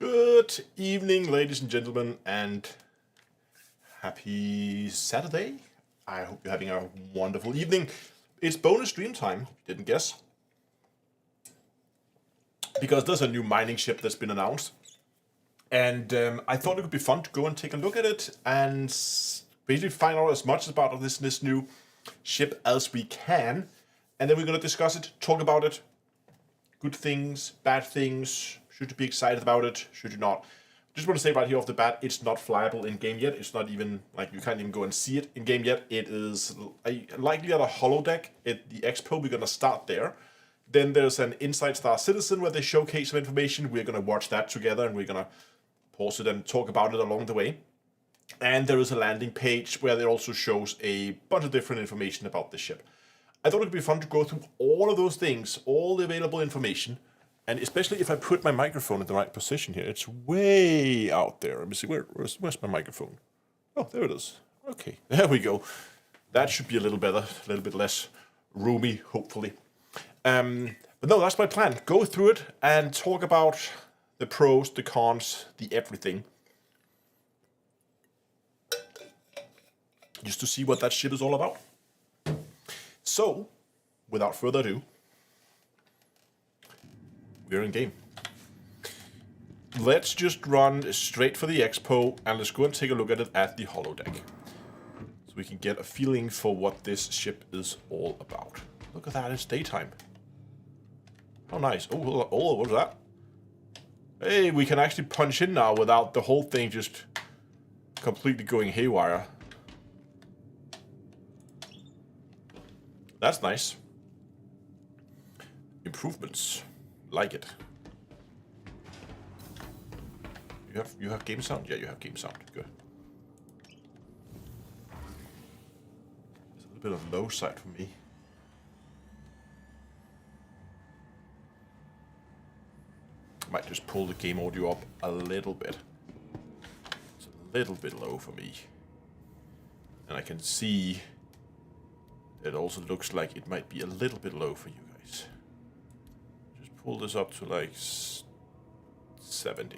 Good evening, ladies and gentlemen, and happy Saturday. I hope you're having a wonderful evening. It's bonus stream time, didn't guess. Because there's a new mining ship that's been announced. And I thought it would be fun to go and take a look at it and basically find out as much about this new ship as we can. And then we're going to discuss it, talk about it. Good things, bad things. Should you be excited about it? Should you not? Just want to say right here off the bat, it's not flyable in game yet. It's not even, like, you can't even go and see it in game yet. It is likely at a holodeck at the expo. We're going to start there. Then there's an Inside Star Citizen where they showcase some information. We're going to watch that together and we're going to pause it and talk about it along the way. And there is a landing page where it also shows a bunch of different information about the ship. I thought it would be fun to go through all of those things, all the available information, and especially if I put my microphone in the right position here. It's way out there. Let me see, where's my microphone? Oh, there it is. Okay, there we go. That should be a little better, a little bit less roomy, hopefully. But no, that's my plan. Go through it and talk about the pros, the cons, the everything. Just to see what that shit is all about. So, without further ado, we're in game. Let's just run straight for the expo and let's go and take a look at it at the holodeck. So we can get a feeling for what this ship is all about. Look at that, it's daytime. How nice. Oh, what was that? Hey, we can actually punch in now without the whole thing just completely going haywire. That's nice. Improvements. Like it. You have game sound? Yeah, you have game sound. Good. It's a little bit of low side for me. Might just pull the game audio up a little bit. It's a little bit low for me. And I can see it also looks like it might be a little bit low for you guys. Just pull this up to like 70.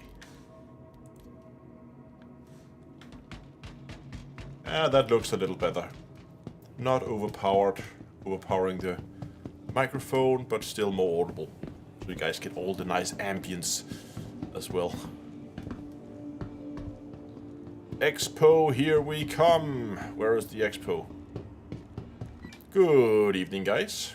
That looks a little better. Not overpowering the microphone, but still more audible. So you guys get all the nice ambience as well. Expo, here we come. Where is the expo? Good evening, guys.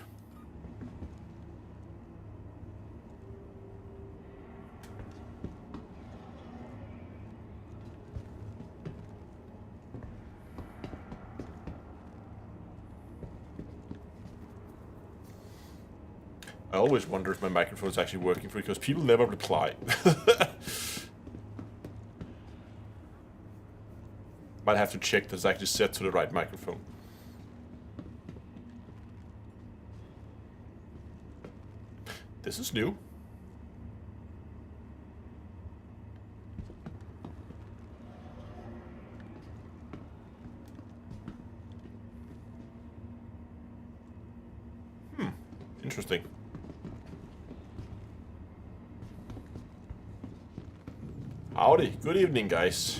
I always wonder if my microphone is actually working for you because people never reply. Might have to check that it's actually set to the right microphone. This is new. Interesting. Howdy. Good evening, guys.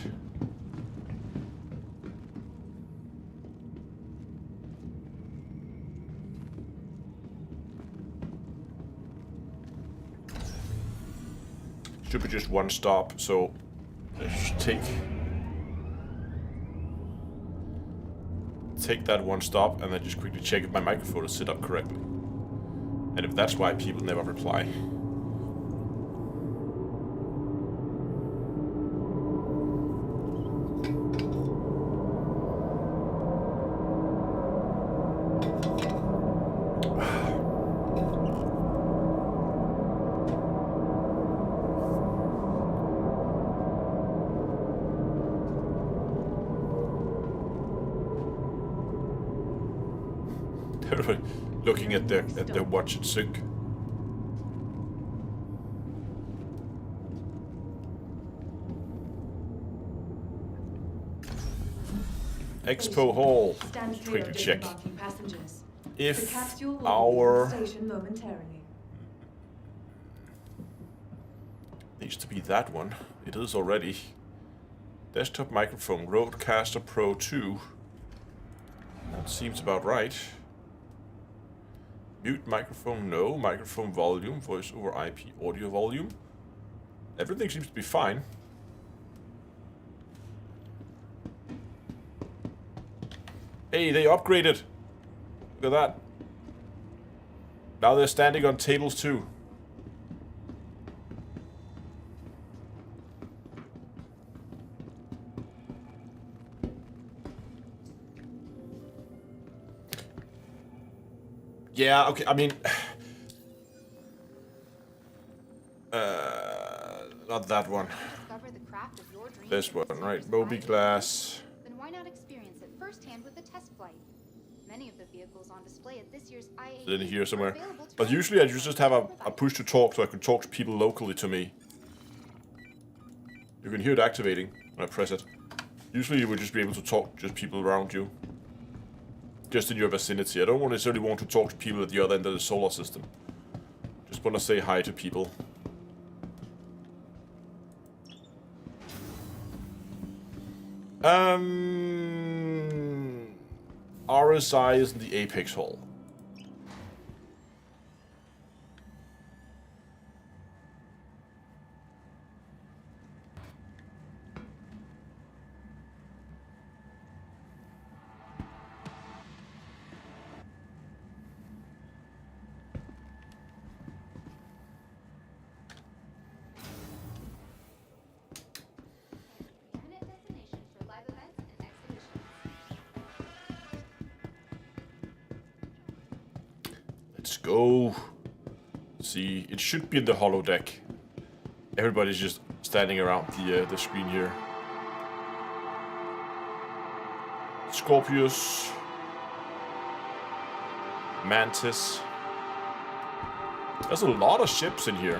Should be just one stop, so let's take that one stop and then just quickly check if my microphone is set up correctly. And if that's why people never reply. Looking at the watch and sync. Expo Hall. Quickly check if our needs to be that one. It is already. Desktop microphone, Rodecaster Pro 2. That seems about right. Mute microphone, no. Microphone volume, voice over IP audio volume. Everything seems to be fine. Hey, they upgraded. Look at that. Now they're standing on tables too. Yeah, okay, I mean... not that one. This one, right? GameGlass. Then why not experience it firsthand with a test flight? Many of the vehicles on display at this year's IAE In here somewhere. But usually I just have a push to talk so I can talk to people locally to me. You can hear it activating when I press it. Usually you would just be able to talk to just people around you. Just in your vicinity. I don't necessarily want to talk to people at the other end of the solar system. Just want to say hi to people. RSI is in the Apex Hall. Let's go. See, it should be in the holodeck. Everybody's just standing around the screen here. Scorpius. Mantis. There's a lot of ships in here.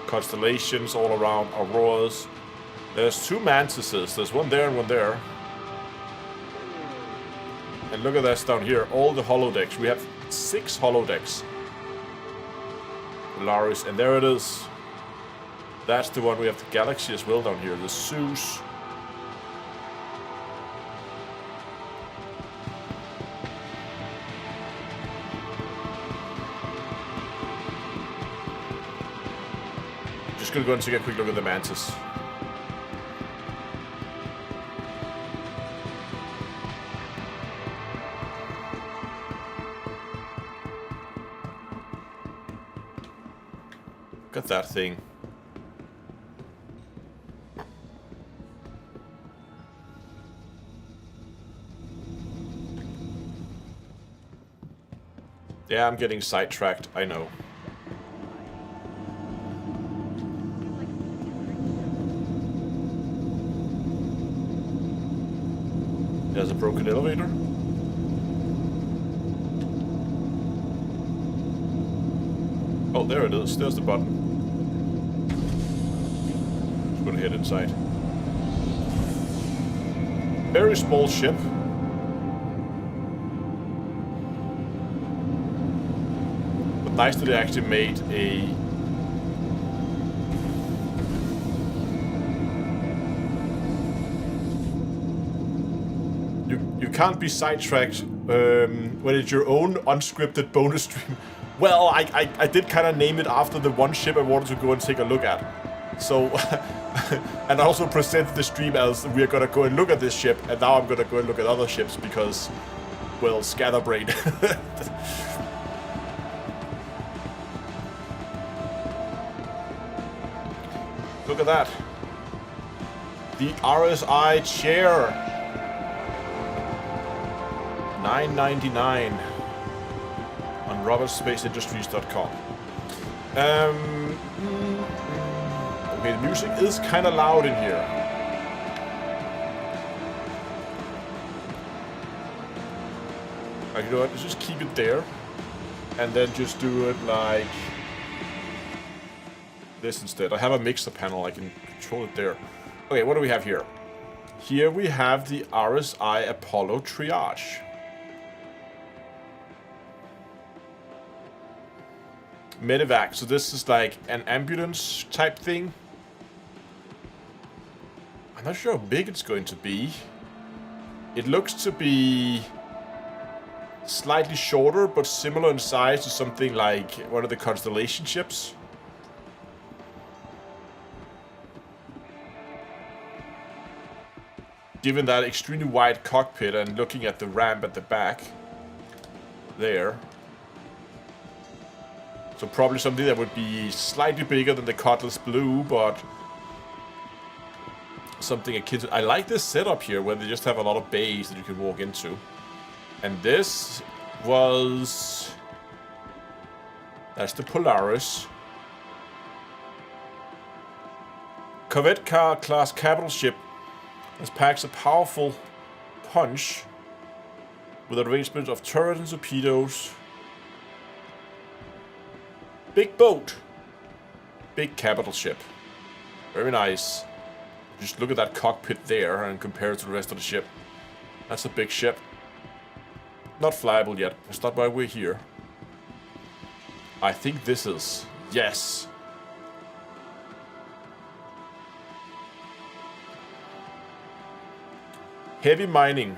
Constellations all around, auroras. There's two mantises. There's one there and one there. And look at this down here, all the holodecks. We have 6 holodecks. Polaris, and there it is. That's the one. We have the Galaxy as well down here. The Zeus. Just gonna go and take a quick look at the Mantis. Look at that thing. Yeah, I'm getting sidetracked, I know. There's a broken elevator. Oh, there it is. There's the button. Just gonna head inside. Very small ship. But nice that they actually made a... You can't be sidetracked when it's your own unscripted bonus stream. Well, I did kind of name it after the one ship I wanted to go and take a look at. So, and I also presented the stream as we're gonna go and look at this ship, and now I'm gonna go and look at other ships because, well, scatterbrain. Look at that. The RSI chair. $9.99 on robertspaceindustries.com. Okay, the music is kind of loud in here. You know what? Let's just keep it there, and then just do it like this instead. I have a mixer panel. I can control it there. Okay, what do we have here? Here we have the RSI Apollo Triage. Medevac, so this is like an ambulance type thing. I'm not sure how big it's going to be. It looks to be slightly shorter, but similar in size to something like one of the Constellation ships. given that extremely wide cockpit and looking at the ramp at the back there. So probably something that would be slightly bigger than the Cutlass Blue, but something akin to... I like this setup here where they just have a lot of bays that you can walk into. And this was... That's the Polaris. Corvette class capital ship. This packs a powerful punch with arrangement of turrets and torpedoes. Big boat. Big capital ship. Very nice. Just look at that cockpit there and compare it to the rest of the ship. That's a big ship. Not flyable yet. That's not why we're here. I think this is. Yes. Heavy mining.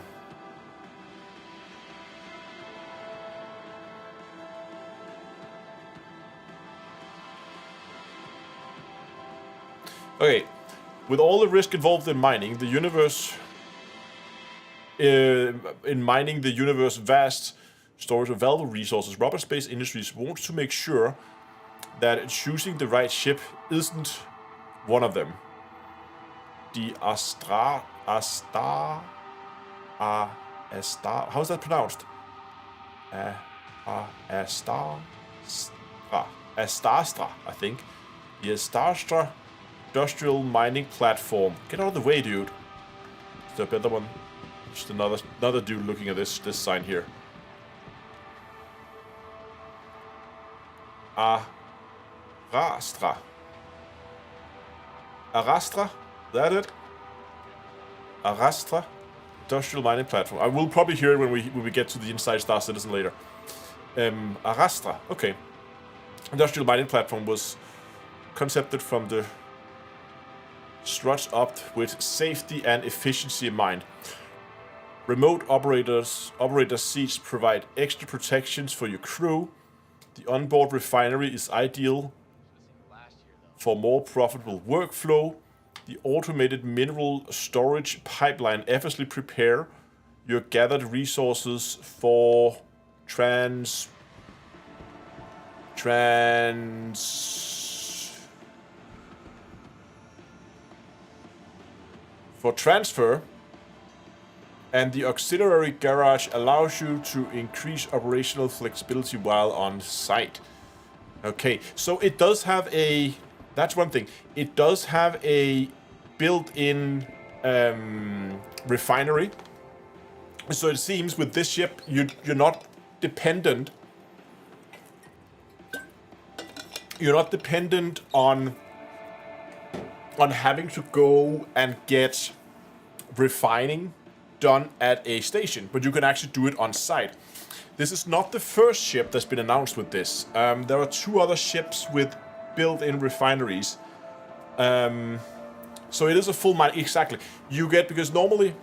Okay, with all the risk involved in mining, the universe, in mining the universe's vast storage of valuable resources, Robert Space Industries wants to make sure that choosing the right ship isn't one of them. The Astra, how's that pronounced? Astarastra, I think. The Astarastra industrial mining platform. Get out of the way, dude. Is there a better one? Just another dude looking at this sign here. Arrastra. Arrastra? Is that it? Arrastra? Industrial mining platform. I will probably hear it when we get to the Inside Star Citizen later. Arrastra. Okay. Industrial mining platform was concepted from the struts up with safety and efficiency in mind. Remote operator seats provide extra protections for your crew. The onboard refinery is ideal for more profitable workflow. The automated mineral storage pipeline effortlessly prepare your gathered resources for transfer. And the auxiliary garage allows you to increase operational flexibility while on site. Okay, so it does have a... That's one thing. It does have a built-in refinery. So it seems with this ship, you're not dependent... You're not dependent on having to go and get refining done at a station, but you can actually do it on site. This is not the first ship that's been announced with this. There are 2 other ships with built-in refineries. So it is a full mine. Exactly. You get, because normally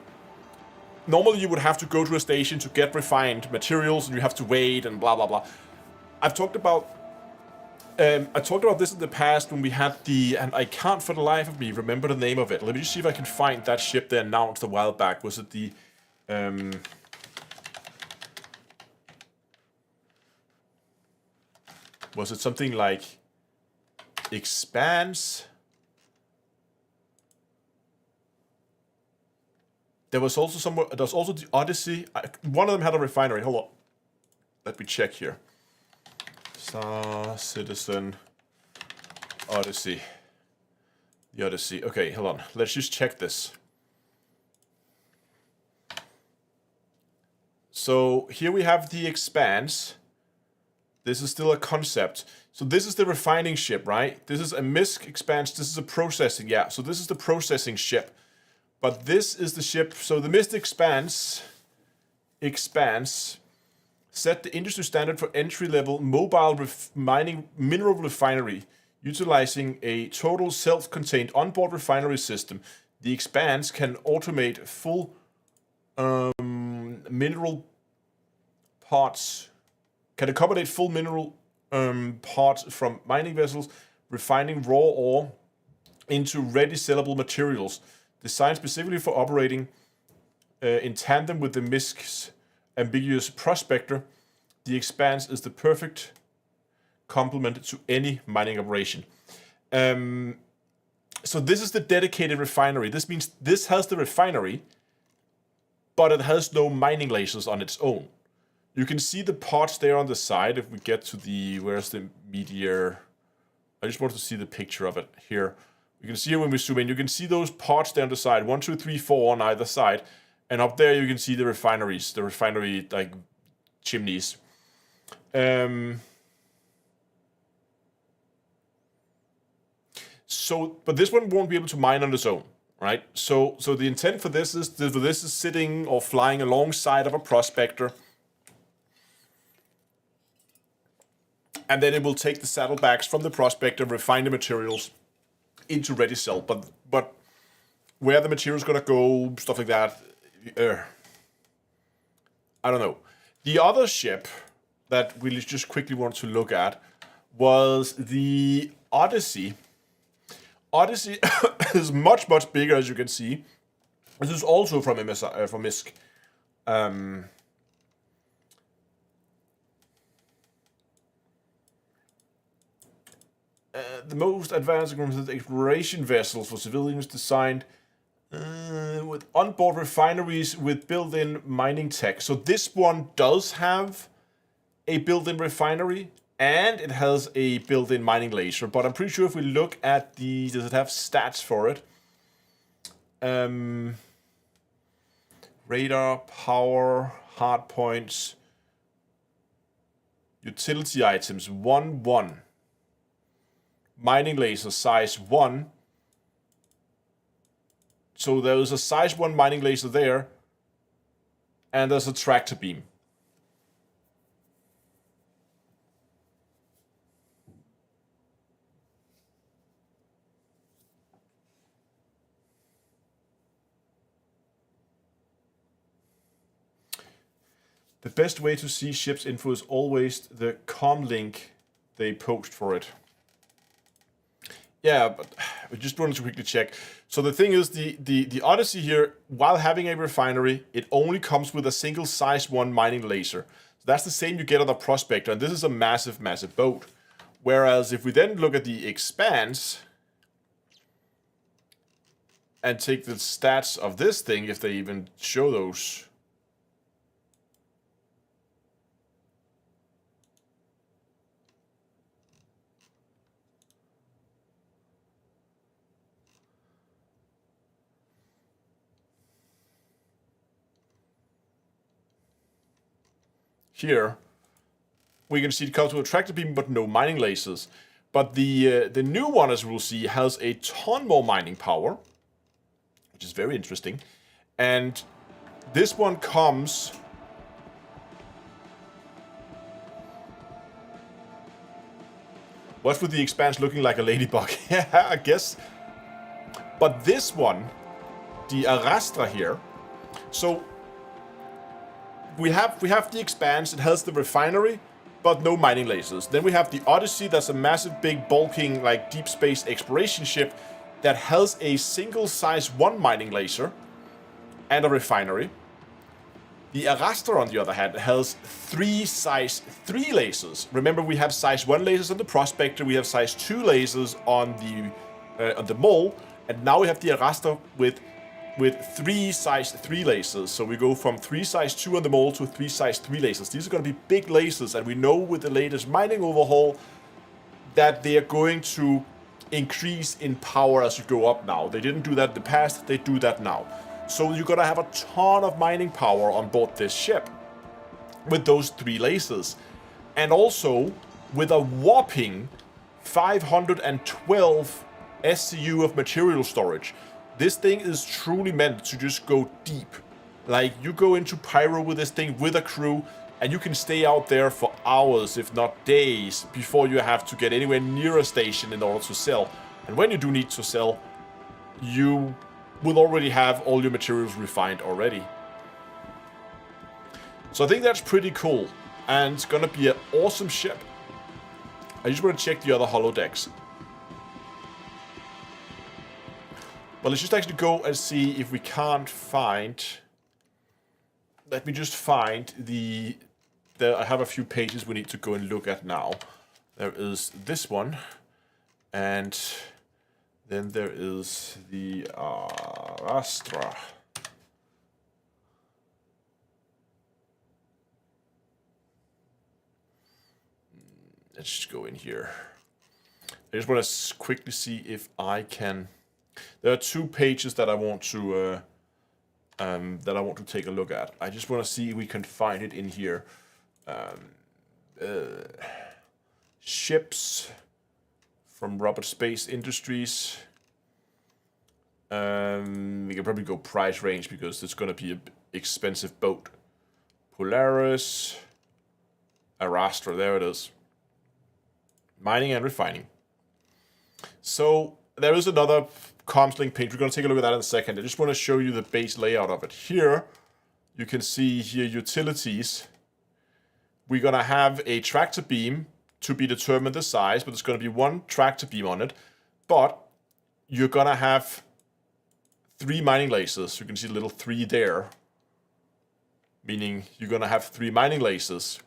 you would have to go to a station to get refined materials, and you have to wait and blah blah blah. I've talked about this in the past when we had the, and I can't for the life of me remember the name of it. Let me just see if I can find that ship they announced a while back. Was it the was it something like Expanse? There was also somewhere. There was also the Odyssey. One of them had a refinery. Hold on. Let me check here. Star Citizen Odyssey. The Odyssey. Okay, hold on. Let's just check this. So here we have the Expanse. This is still a concept. So this is the refining ship, right? This is a MISC Expanse. This is a processing. Yeah, so this is the processing ship. But this is the ship. So the MISC Expanse set the industry standard for entry-level mobile mining mineral refinery, utilizing a total self-contained onboard refinery system. The Expanse can automate full mineral parts, can accommodate full mineral parts from mining vessels, refining raw ore into ready sellable materials, designed specifically for operating in tandem with the MISC's ambiguous prospector, the Expanse is the perfect complement to any mining operation. So this is the dedicated refinery. This means this has the refinery, but it has no mining lasers on its own. You can see the pods there on the side. If we get to the, where's the meteor? I just want to see the picture of it here. You can see it when we zoom in. You can see those pods there on the side. 1, 2, 3, 4 on either side. And up there you can see the refineries, the refinery like chimneys. So, but this one won't be able to mine on its own, right? So the intent for this is sitting or flying alongside of a prospector, and then it will take the saddlebags from the prospector, refine the materials into ready cell. But where the material's gonna go, stuff like that, I don't know. The other ship that we just quickly want to look at was the Odyssey. Odyssey is much bigger, as you can see. This is also from MISC. The most advanced exploration vessels for civilians designed with onboard refineries with built-in mining tech. So this one does have a built-in refinery, and it has a built-in mining laser, but I'm pretty sure if we look at the, does it have stats for it? Radar, power, hard points, utility items, 1. Mining laser, size 1. So there's a size 1 mining laser there, and there's a tractor beam. The best way to see ships info is always the com link they post for it. Yeah, but I just wanted to quickly check. So the thing is, the Odyssey here, while having a refinery, it only comes with a single size 1 mining laser. So that's the same you get on the Prospector, and this is a massive boat. Whereas if we then look at the Expanse and take the stats of this thing, if they even show those. Here, we can see it comes with a tractor beam, but no mining lasers. But the new one, as we'll see, has a ton more mining power, which is very interesting. And this one comes what's with the Expanse looking like a ladybug? Yeah, I guess. But this one, the Arrastra here, so we have the Expanse, it has the refinery, but no mining lasers. Then we have the Odyssey, that's a massive, big, bulking, like deep space exploration ship that has a single size 1 mining laser and a refinery. The Arrastra, on the other hand, has 3 size 3 lasers. Remember, we have size 1 lasers on the Prospector, we have size 2 lasers on the Mole, and now we have the Arrastra with 3 size 3 lasers. So we go from 3 size 2 on the Mole to 3 size 3 lasers. These are going to be big lasers, and we know with the latest mining overhaul that they are going to increase in power as you go up now. They didn't do that in the past, they do that now. So you're going to have a ton of mining power on board this ship with those 3 lasers. And also with a whopping 512 SCU of material storage. This thing is truly meant to just go deep. Like, you go into Pyro with this thing with a crew, and you can stay out there for hours, if not days, before you have to get anywhere near a station in order to sell. And when you do need to sell, you will already have all your materials refined already. So I think that's pretty cool, and it's gonna be an awesome ship. I just want to check the other holodecks. Well, let's just actually go and see if we can't find let me just find I have a few pages we need to go and look at now. There is this one, and then there is the Arrastra. Let's just go in here. I just want to quickly see if I can. There are 2 pages that I want to take a look at. I just want to see if we can find it in here. Ships from Robert Space Industries. We can probably go price range because it's going to be an expensive boat. Polaris, Arrastra, there it is. Mining and refining. So there is another comms link page. We're going to take a look at that in a second. I just want to show you the base layout of it. Here, you can see here utilities. We're going to have a tractor beam to be determined the size, but there's going to be 1 tractor beam on it. But you're going to have 3 mining lasers. You can see the little 3 there, meaning you're going to have 3 mining lasers,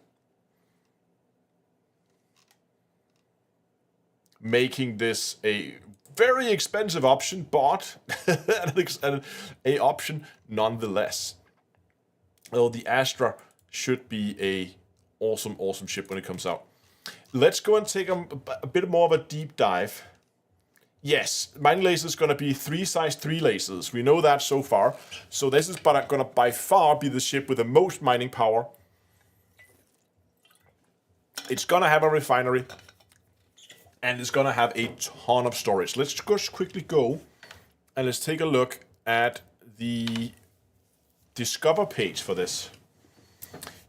making this a very expensive option, but a option nonetheless. Well, the Astra should be a awesome ship when it comes out. Let's go and take a bit more of a deep dive. Yes, mining laser is going to be 3 size 3 lasers. We know that so far. So this is going to by far be the ship with the most mining power. It's going to have a refinery. And it's going to have a ton of storage. Let's just quickly go and let's take a look at the Discover page for this.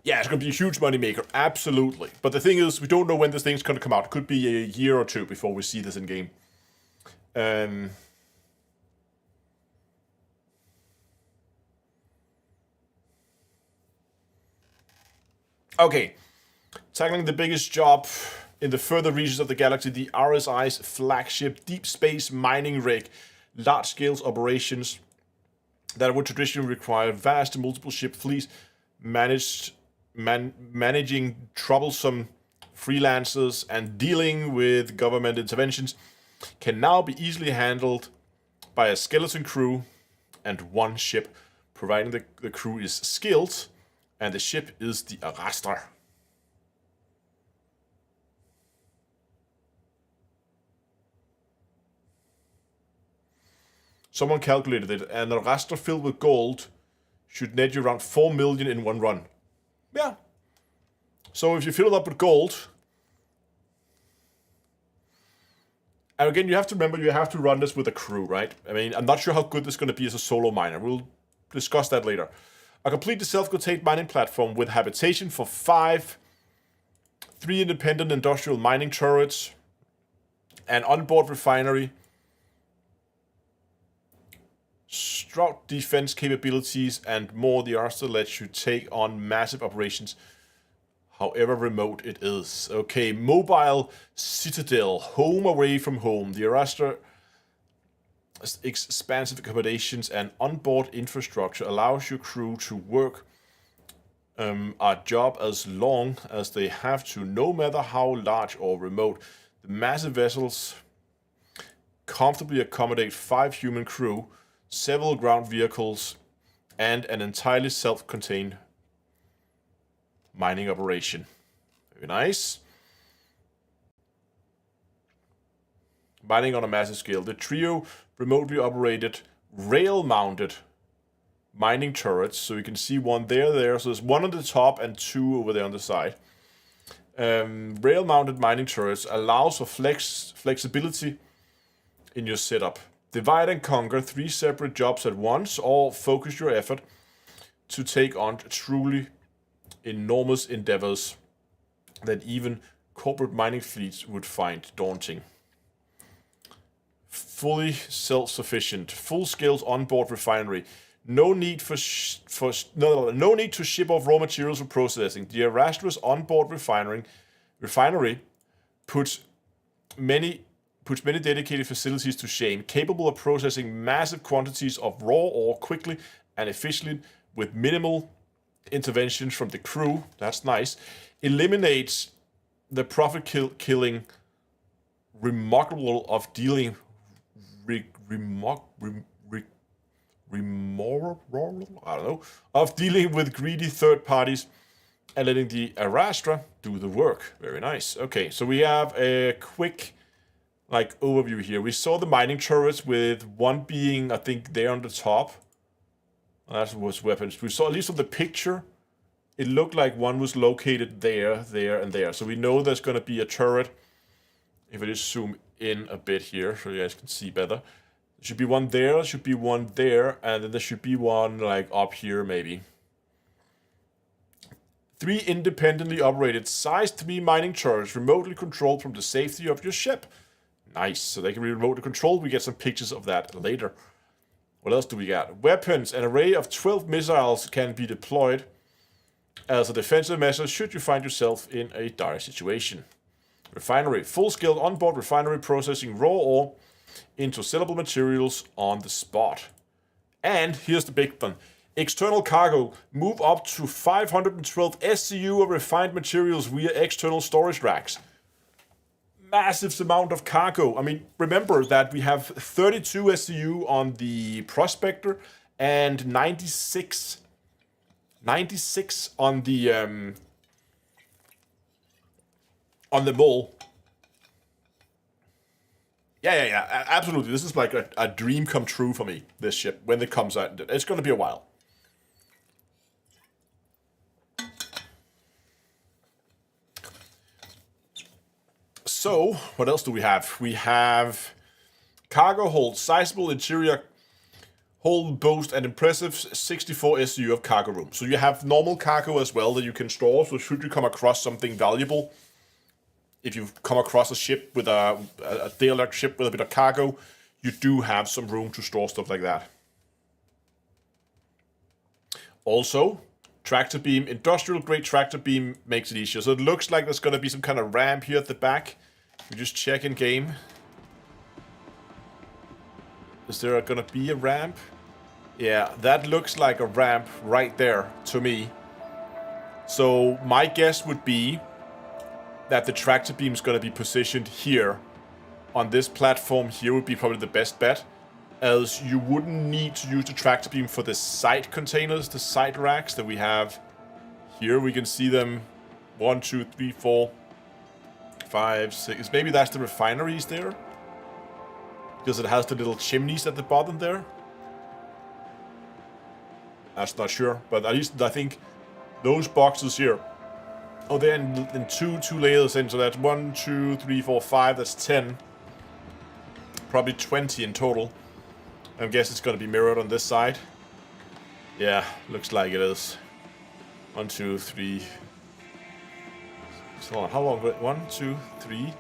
Yeah, it's going to be a huge money maker, absolutely. But the thing is, we don't know when this thing's going to come out. It could be a year or 2 before we see this in game. Okay, tackling the biggest job in the further reaches of the galaxy, the RSI's flagship deep space mining rig, large-scale operations that would traditionally require vast multiple ship fleets, managing troublesome freelancers and dealing with government interventions, can now be easily handled by a skeleton crew and 1 ship, providing the crew is skilled, and the ship is the Arrastra. Someone calculated it, and an Arrastra filled with gold should net you around 4 million in 1 run. Yeah. So if you fill it up with gold, and again, you have to remember you have to run this with a crew, right? I mean, I'm not sure how good this is going to be as a solo miner. We'll discuss that later. A completely self-contained mining platform with habitation for 5, 3 independent industrial mining turrets, an onboard refinery, strong defense capabilities, and more. The Arrastra lets you take on massive operations, however remote it is. Okay, mobile citadel, home away from home. The Arrastra expansive accommodations and onboard infrastructure allows your crew to work a job as long as they have to, no matter how large or remote. The massive vessels comfortably accommodate 5 human crew, several ground vehicles, and an entirely self-contained mining operation. Very nice. Mining on a massive scale. The trio remotely operated rail-mounted mining turrets. So you can see 1 there. So there's 1 on the top and 2 over there on the side. Rail-mounted mining turrets allows for flexibility in your setup. Divide and conquer 3 separate jobs at once, or focus your effort to take on truly enormous endeavors that even corporate mining fleets would find daunting. Fully self-sufficient, full-scale onboard refinery. No need no need to ship off raw materials for processing. The Arrastra's onboard refinery puts many dedicated facilities to shame, capable of processing massive quantities of raw ore quickly and efficiently with minimal interventions from the crew. That's nice. Eliminates the profit-killing remarkable of dealing of dealing with greedy third parties and letting the Arrastra do the work. Very nice. Okay, so we have a quick overview here. We saw the mining turrets with one being, I think, there on the top. That was weapons. We saw, at least from the picture, it looked like one was located there, there, and there. So we know there's going to be a turret. If I just zoom in a bit here so you guys can see better. There should be one there, should be one there, and then there should be one up here maybe. 3 independently operated size 3 mining turrets remotely controlled from the safety of your ship. Nice, so they can be remotely controlled. We get some pictures of that later. What else do we got? Weapons. An array of 12 missiles can be deployed as a defensive measure should you find yourself in a dire situation. Refinery. Full-scale onboard refinery processing raw ore into sellable materials on the spot. And here's the big one. External cargo. Move up to 512 SCU of refined materials via external storage racks. Massive amount of cargo. I mean, remember that we have 32 SCU on the Prospector and 96 on the Mole. Yeah, absolutely. This is like a dream come true for me, this ship, when it comes out. It's going to be a while. So, what else do we have? We have cargo hold, sizable interior hold, boast an impressive 64 SCU of cargo room. So you have normal cargo as well that you can store. So should you come across something valuable, if you come across a ship with a derelict ship with a bit of cargo, you do have some room to store stuff like that. Also, tractor beam, industrial grade tractor beam makes it easier. So it looks like there's going to be some kind of ramp here at the back. We just check in game. Is there going to be a ramp? Yeah, that looks like a ramp right there to me. So my guess would be that the tractor beam is going to be positioned here. On this platform here would be probably the best bet, as you wouldn't need to use the tractor beam for the side containers, the side racks that we have here. We can see them 1, 2, 3, 4, 5, 6. Maybe that's the refineries there, because it has the little chimneys at the bottom there. That's not sure, but at least I think those boxes here. Oh, they're in two layers in, so that's 1, 2, 3, 4, 5. That's 10. Probably 20 in total. I guess it's going to be mirrored on this side. Yeah, looks like it is. 1, 2, 3. So how long? 1, 2, 3,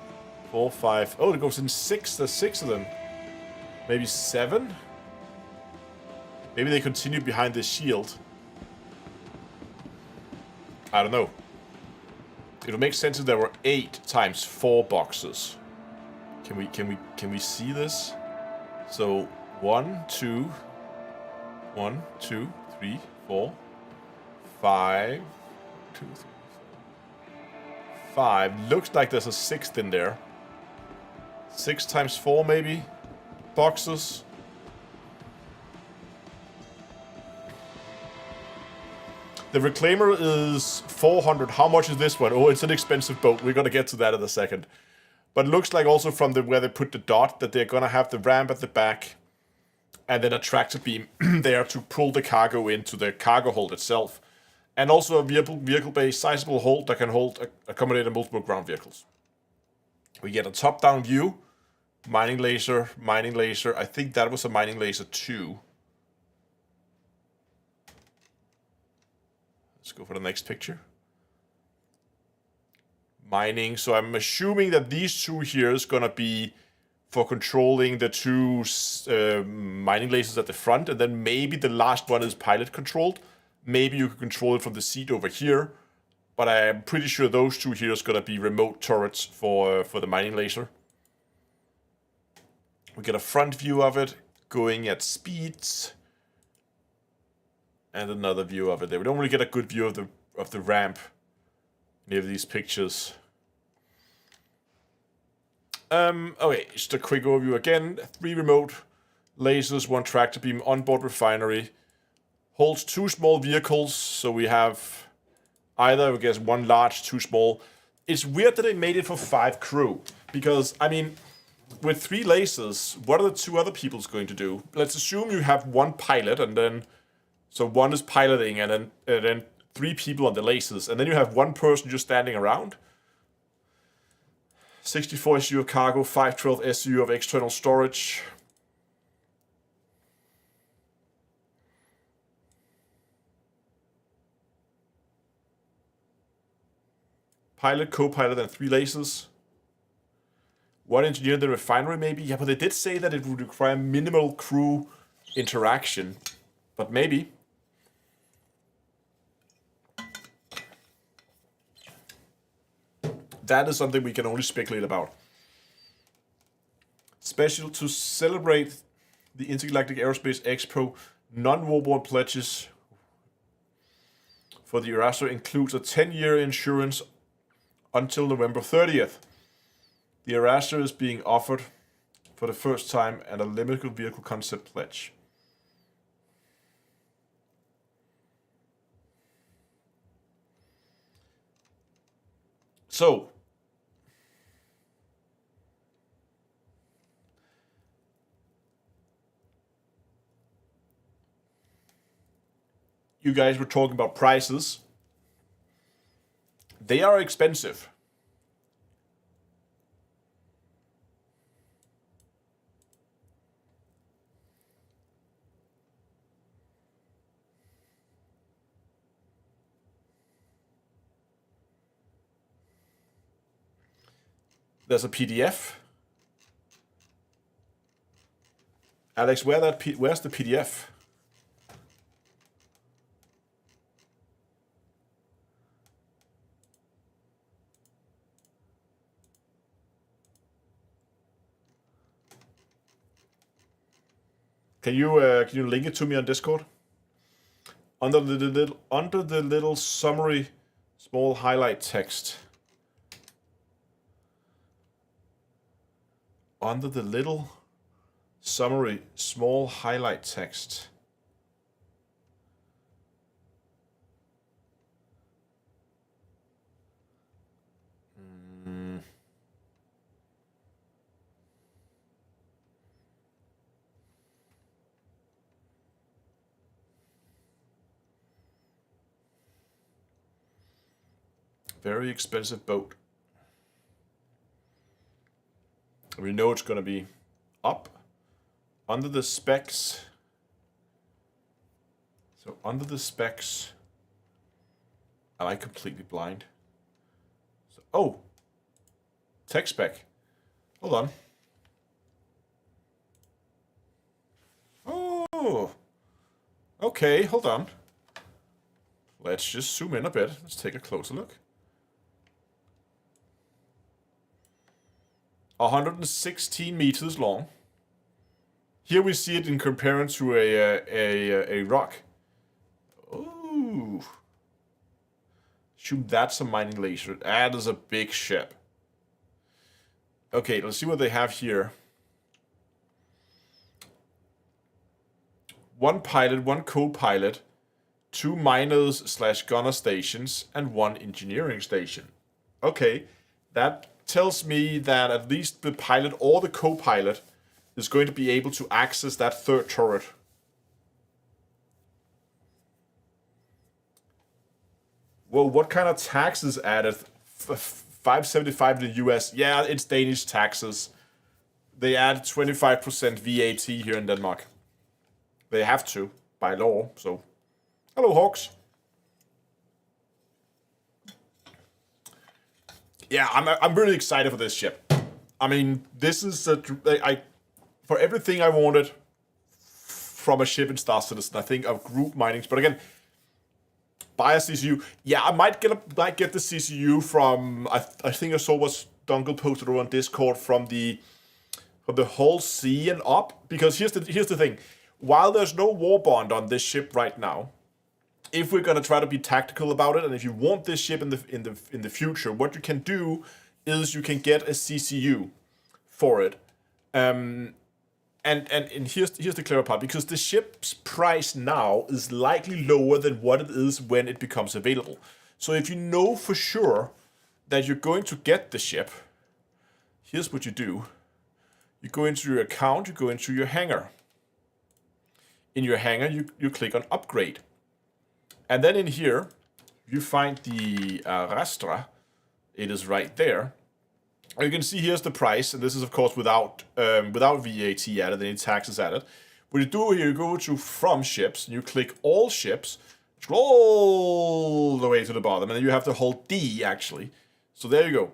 4, 5. Oh, it goes in 6. There's 6 of them. Maybe 7? Maybe they continue behind this shield. I don't know. It would make sense if there were 8 times 4 boxes. Can we see this? So 1, 2, 1, 2, 3, 4, 5, 2, 3, 4, 5. Looks like there's a 6th in there. 6 times 4 maybe boxes. The Reclaimer is 400. How much is this one? Oh, it's an expensive boat. We're gonna get to that in a second. But it looks like also from where they put the dot that they're gonna have the ramp at the back, and then a tractor beam there to pull the cargo into the cargo hold itself, and also a vehicle-based sizable hold that can accommodate multiple ground vehicles. We get a top-down view, mining laser. I think that was a mining laser 2. Let's go for the next picture. Mining. So I'm assuming that these 2 here is gonna be for controlling the 2 mining lasers at the front, and then maybe the last one is pilot controlled. Maybe you can control it from the seat over here, but I'm pretty sure those 2 here is gonna be remote turrets for the mining laser. We get a front view of it going at speeds. And another view of it there. We don't really get a good view of the ramp near these pictures. Okay, just a quick overview again. 3 remote lasers, 1 tractor beam, onboard refinery. Holds 2 small vehicles, so we have either, I guess, 1 large, 2 small. It's weird that they made it for 5 crew, because, I mean, with 3 lasers, what are the 2 other people's going to do? Let's assume you have 1 pilot, and then, so 1 is piloting, and then 3 people on the lasers, and then you have 1 person just standing around. 64 SU of cargo, 512 SU of external storage. Pilot, co-pilot, and 3 lasers. 1 engineer in the refinery, maybe? Yeah, but they did say that it would require minimal crew interaction. But maybe. That is something we can only speculate about. Special to celebrate the Intergalactic Aerospace Expo, non-warborne pledges for the Arrastra includes a 10-year insurance until November 30th. The Arrastra is being offered for the first time and a limited vehicle concept pledge. So, you guys were talking about prices. They are expensive. There's a PDF. Alex, where's the PDF? Can you link it to me on Discord? Under the little summary, small highlight text. Under the little summary, small highlight text. Very expensive boat. We know it's going to be up under the specs. So under the specs, am I completely blind? So, oh, tech spec. Hold on. Oh, okay, hold on. Let's just zoom in a bit. Let's take a closer look. 116 meters long. Here we see it in comparison to a rock. Ooh. Shoot, that's a mining laser. That is a big ship. Okay, let's see what they have here. 1 pilot, 1 co-pilot, 2 miners/gunner stations, and 1 engineering station. Okay, that tells me that at least the pilot or the co-pilot is going to be able to access that 3rd turret. Well, what kind of taxes added? 575 in the US. Yeah, it's Danish taxes. They add 25% VAT here in Denmark. They have to, by law, so. Hello, Hawks. Yeah, I'm really excited for this ship. I mean, this is for everything I wanted from a ship in Star Citizen. I think of group minings, but again, buy a CCU. Yeah, I might get the CCU from. I think I saw what Dunkel posted on Discord from the Hull C and up. Because here's the thing. While there's no war bond on this ship right now, if we're gonna try to be tactical about it, and if you want this ship in the future, what you can do is you can get a CCU for it. And here's the clever part, because the ship's price now is likely lower than what it is when it becomes available. So if you know for sure that you're going to get the ship, here's what you do. You go into your account, you go into your hangar. In your hangar, you click on upgrade. And then in here, you find the Arrastra. It is right there. You can see here's the price, and this is of course without VAT added, any taxes added. What you do here, you go to from ships, and you click all ships, scroll all the way to the bottom, and then you have to hold D actually. So there you go.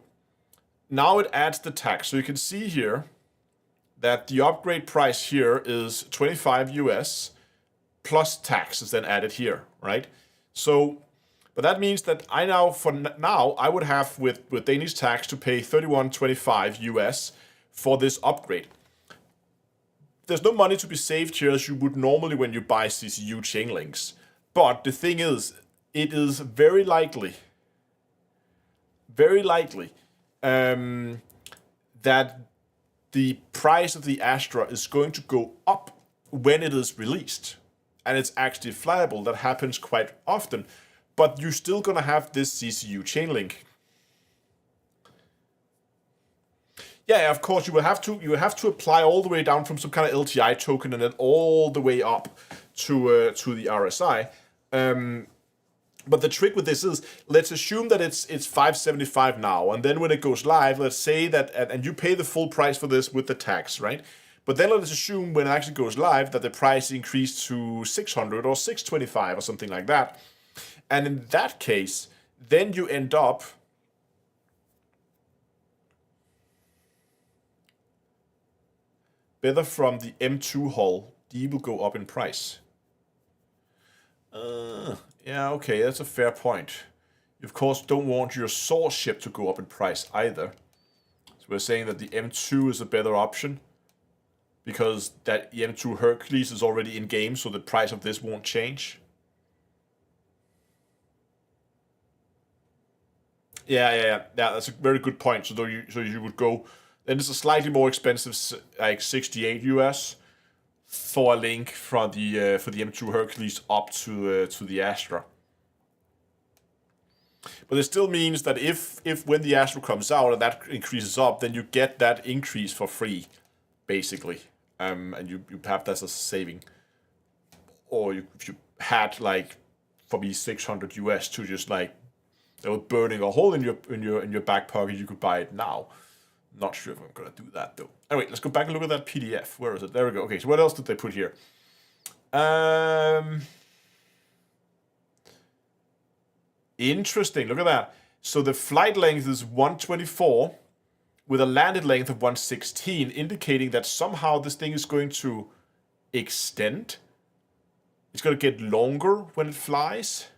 Now it adds the tax. So you can see here that the upgrade price here is 25 US plus tax is then added here, right? So, but that means that I now, for now, I would have with Danish tax to pay 31.25 US for this upgrade. There's no money to be saved here as you would normally when you buy CCU chain links. But the thing is, it is very likely that the price of the Astra is going to go up when it is released. And it's actually flyable. That happens quite often. But you're still going to have this CCU chain link. Yeah, of course, you will have to apply all the way down from some kind of LTI token and then all the way up to the RSI. But the trick with this is, let's assume that it's 575 now, and then when it goes live, let's say that, and you pay the full price for this with the tax, right? But then let's assume when it actually goes live that the price increased to 600 or 625 or something like that. And in that case, then you end up better from the M2 hull, D will go up in price. Yeah, okay, that's a fair point. You, of course, don't want your source ship to go up in price either. So we're saying that the M2 is a better option, because that the M2 Hercules is already in game, so the price of this won't change. Yeah, that's a very good point. So you would go, then it's a slightly more expensive, like 68 US for a link for the M2 Hercules up to the Astra. But it still means that if when the Astra comes out and that increases up, then you get that increase for free, basically, and you have that as a saving. Or if you had like for me 600 US to just like, they were burning a hole in your back pocket, you could buy it now. Not sure if I'm gonna do that though. Anyway, let's go back and look at that PDF. Where is it? There we go. Okay, so what else did they put here? Interesting. Look at that. So the flight length is 124 with a landed length of 116, indicating that somehow this thing is going to extend. It's going to get longer when it flies.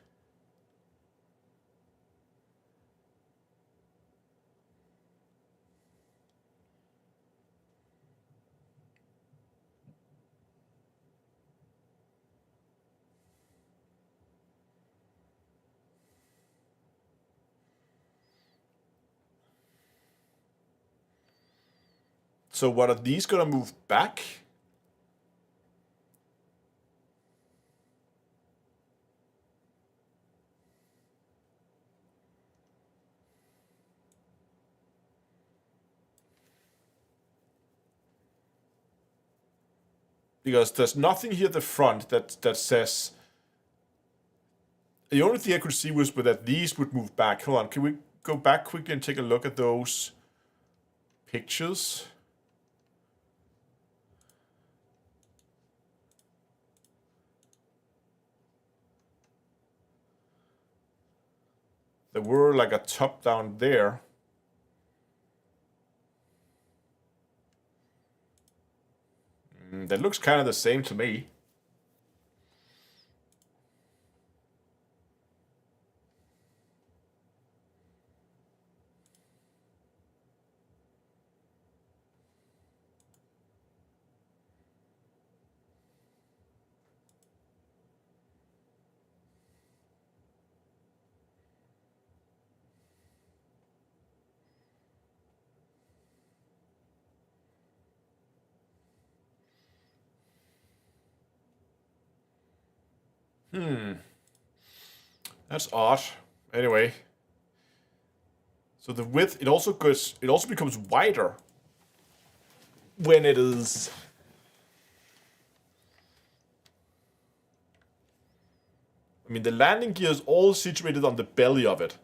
So what, are these going to move back? Because there's nothing here at the front that says... The only thing I could see was that these would move back. Hold on, can we go back quickly and take a look at those pictures? There were like a top down there. That looks kind of the same to me. That's odd. Anyway. So the width, it also becomes wider when it is. I mean, the landing gear is all situated on the belly of it.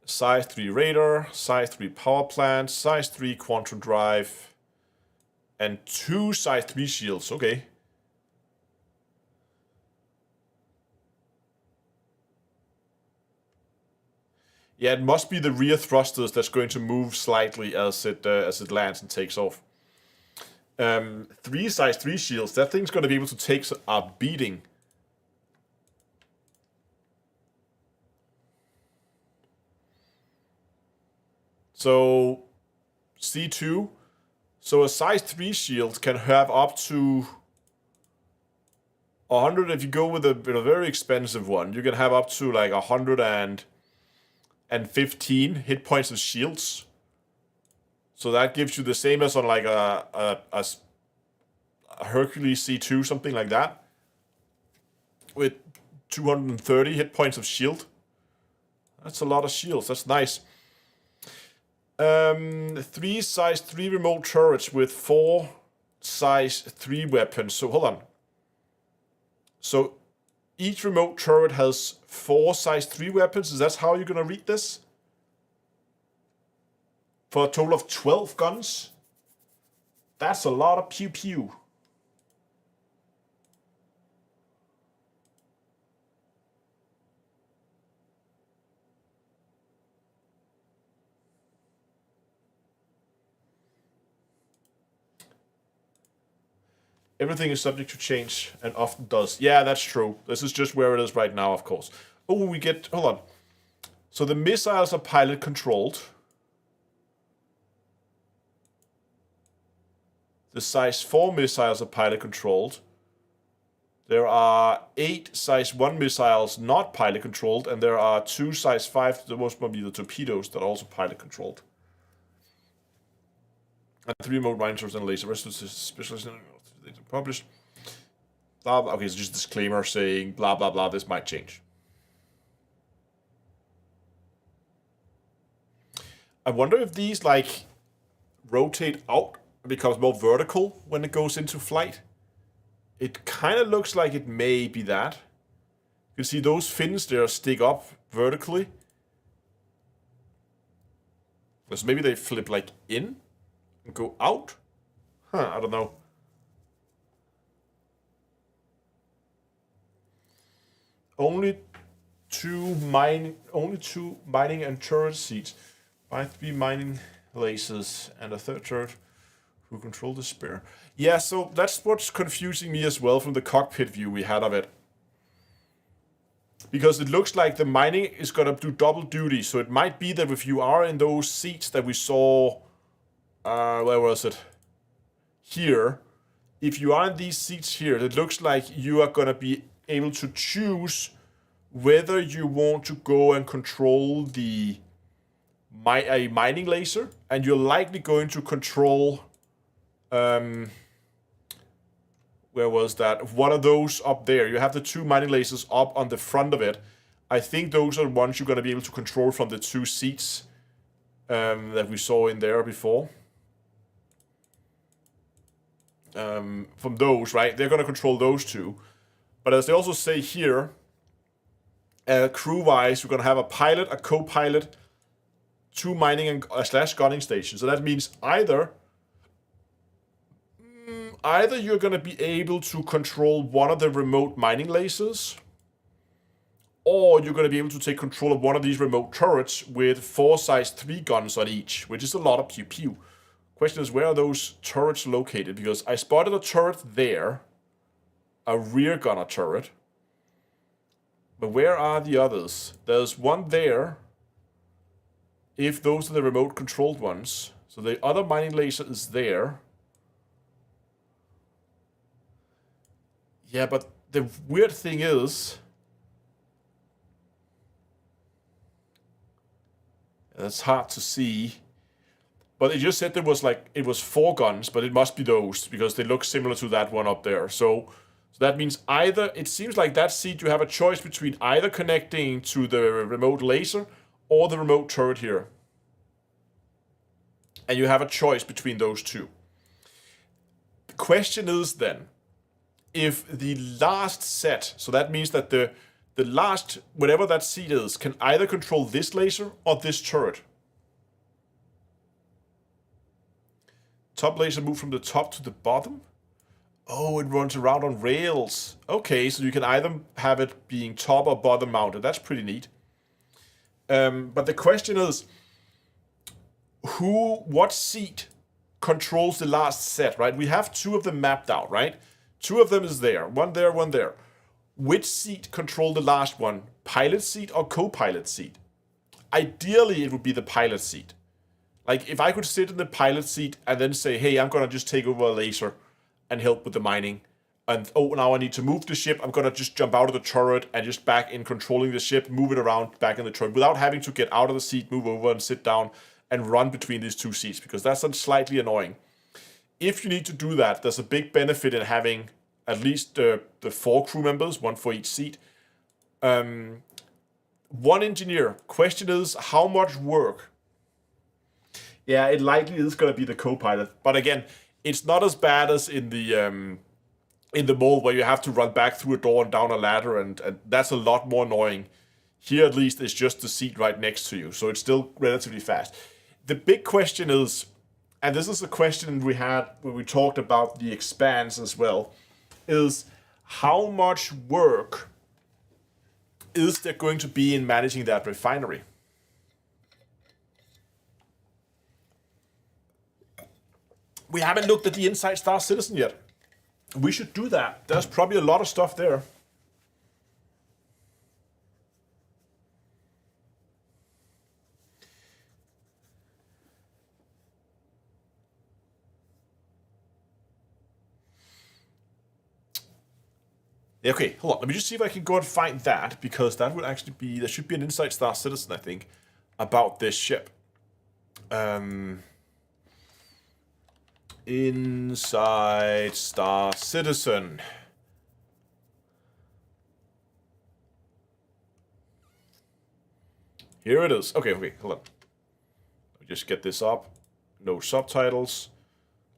Size 3 radar, size 3 power plant, size 3 quantum drive, and 2 size 3 shields. Okay. Yeah, it must be the rear thrusters that's going to move slightly as it lands and takes off. 3 size 3 shields, that thing's going to be able to take a beating. So, C2. So a size 3 shield can have up to 100. If you go with a very expensive one, you can have up to like 115 hit points of shields. So that gives you the same as on like a Hercules C2, something like that, with 230 hit points of shield. That's a lot of shields. That's nice. 3 size 3 remote turrets with 4 size 3 weapons. So hold on. So each remote turret has 4 size 3 weapons. Is that how you're gonna read this? For a total of 12 guns? That's a lot of pew pew. Everything is subject to change, and often does. Yeah, that's true. This is just where it is right now, of course. Oh, hold on. So the missiles are pilot controlled. The size 4 missiles are pilot controlled. There are 8 size 1 missiles not pilot controlled, and there are 2 size 5, the most might be the torpedoes, that are also pilot controlled. And 3 remote monitors and laser. Rest of the specialist published. Blah, blah. Okay, so just disclaimer saying blah blah blah. This might change. I wonder if these like rotate out and becomes more vertical when it goes into flight. It kind of looks like it may be that. You can see those fins there stick up vertically. So maybe they flip like in and go out. I don't know. Only two mining and turret seats. By 3 mining lasers and a 3rd turret who control the spare. Yeah, so that's what's confusing me as well from the cockpit view we had of it. Because it looks like the mining is gonna do double duty, so it might be that if you are in those seats that we saw, where was it? Here. If you are in these seats here, it looks like you are gonna be able to choose whether you want to go and control a mining laser, and you're likely going to control where was that? One of those up there. You have the 2 mining lasers up on the front of it. I think those are the ones you're going to be able to control from the 2 seats that we saw in there before. From those, right? They're going to control those 2. But as they also say here, crew-wise, we're going to have a pilot, a co-pilot, 2 mining and / gunning stations. So that means either you're going to be able to control one of the remote mining lasers, or you're going to be able to take control of one of these remote turrets with 4 size 3 guns on each, which is a lot of pew pew. Question is, where are those turrets located? Because I spotted a turret there, a rear gunner turret. But where are the others? There's one there, if those are the remote controlled ones. So the other mining laser is there. Yeah, but the weird thing is, it's hard to see. But it just said there was like, it was 4 guns, but it must be those because they look similar to that one up there. So that means either, it seems like that seat you have a choice between either connecting to the remote laser or the remote turret here. And you have a choice between those two. The question is then, if the last set, so that means that the last, whatever that seat is, can either control this laser or this turret. Top laser move from the top to the bottom. Oh, it runs around on rails. Okay, so you can either have it being top or bottom mounted. That's pretty neat. But the question is, what seat controls the last set, right? We have 2 of them mapped out, right? 2 of them is there, one there, one there. Which seat control the last one? Pilot seat or co-pilot seat? Ideally, it would be the pilot seat. Like, if I could sit in the pilot seat and then say, hey, I'm going to just take over a laser and help with the mining. And, oh, now I need to move the ship. I'm going to just jump out of the turret and just back in controlling the ship, move it around back in the turret without having to get out of the seat, move over and sit down and run between these 2 seats, because that's slightly annoying. If you need to do that, there's a big benefit in having at least the 4 crew members, 1 for each seat. 1 engineer. Question is, how much work? Yeah, it likely is going to be the co-pilot. But again, it's not as bad as in the mold where you have to run back through a door and down a ladder, and that's a lot more annoying. Here, at least, it's just the seat right next to you, so it's still relatively fast. The big question is, and this is a question we had when we talked about the Expanse as well, is how much work is there going to be in managing that refinery? We haven't looked at the Inside Star Citizen yet. We should do that. There's probably a lot of stuff there. Okay, hold on. Let me just see if I can go and find that, because that would actually be, there should be an Inside Star Citizen, I think, about this ship. Inside Star Citizen. Here it is. Okay, hold on. Let me just get this up. No subtitles.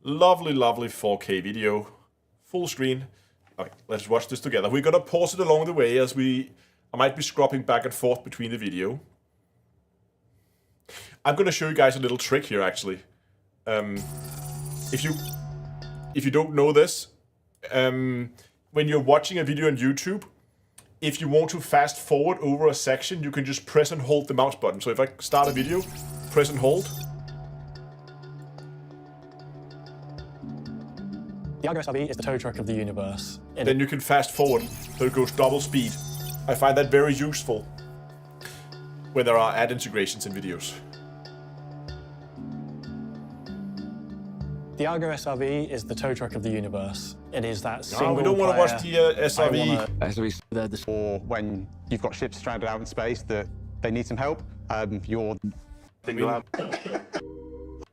Lovely, lovely 4K video. Full screen. Okay, let's watch this together. We're gonna pause it along the way as I might be scrubbing back and forth between the video. I'm gonna show you guys a little trick here, actually. If you don't know this, when you're watching a video on YouTube, if you want to fast forward over a section, you can just press and hold the mouse button. So if I start a video, press and hold. The Argo SRV is the tow truck of the universe. Then you can fast forward, so it goes double speed. I find that very useful when there are ad integrations in videos. The Argo SRV is the tow truck of the universe. It is that single No, we don't want to watch the SRV. Or when you've got ships stranded out in space that they need some help, your GameGlass.